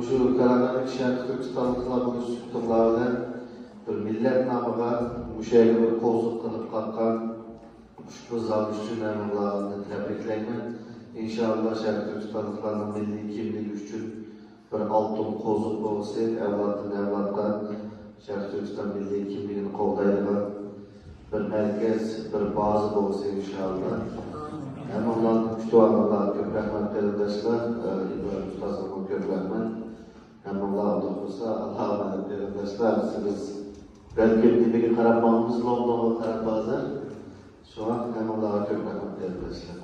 Şu Kanada'daki şarkı Türkistanlıklar bunu sütümlerle bir millet namıga bu şeyle bir kozluk kılıp kalkan uçlu zavuşçu memurlarını tebrikleymen. İnşallah şarkı Türkistanlıkların milli kimliği için bir altın kozluk olsa evlattan şarkı Türkistan milli kimliğini kovdaydılar. Bir merkez, bir bazı olsa inşallah. Hem onların kütüphaneler köp rahmet arkadaşlar, İbrahim Ustaz'ın köp rahmet. Hem Allah'a olursa Allah'a emanet arkadaşlar. Siz belki bir karabağımız London'a karabağızlar. Şu an hem Allah'a köp rahmet arkadaşlar.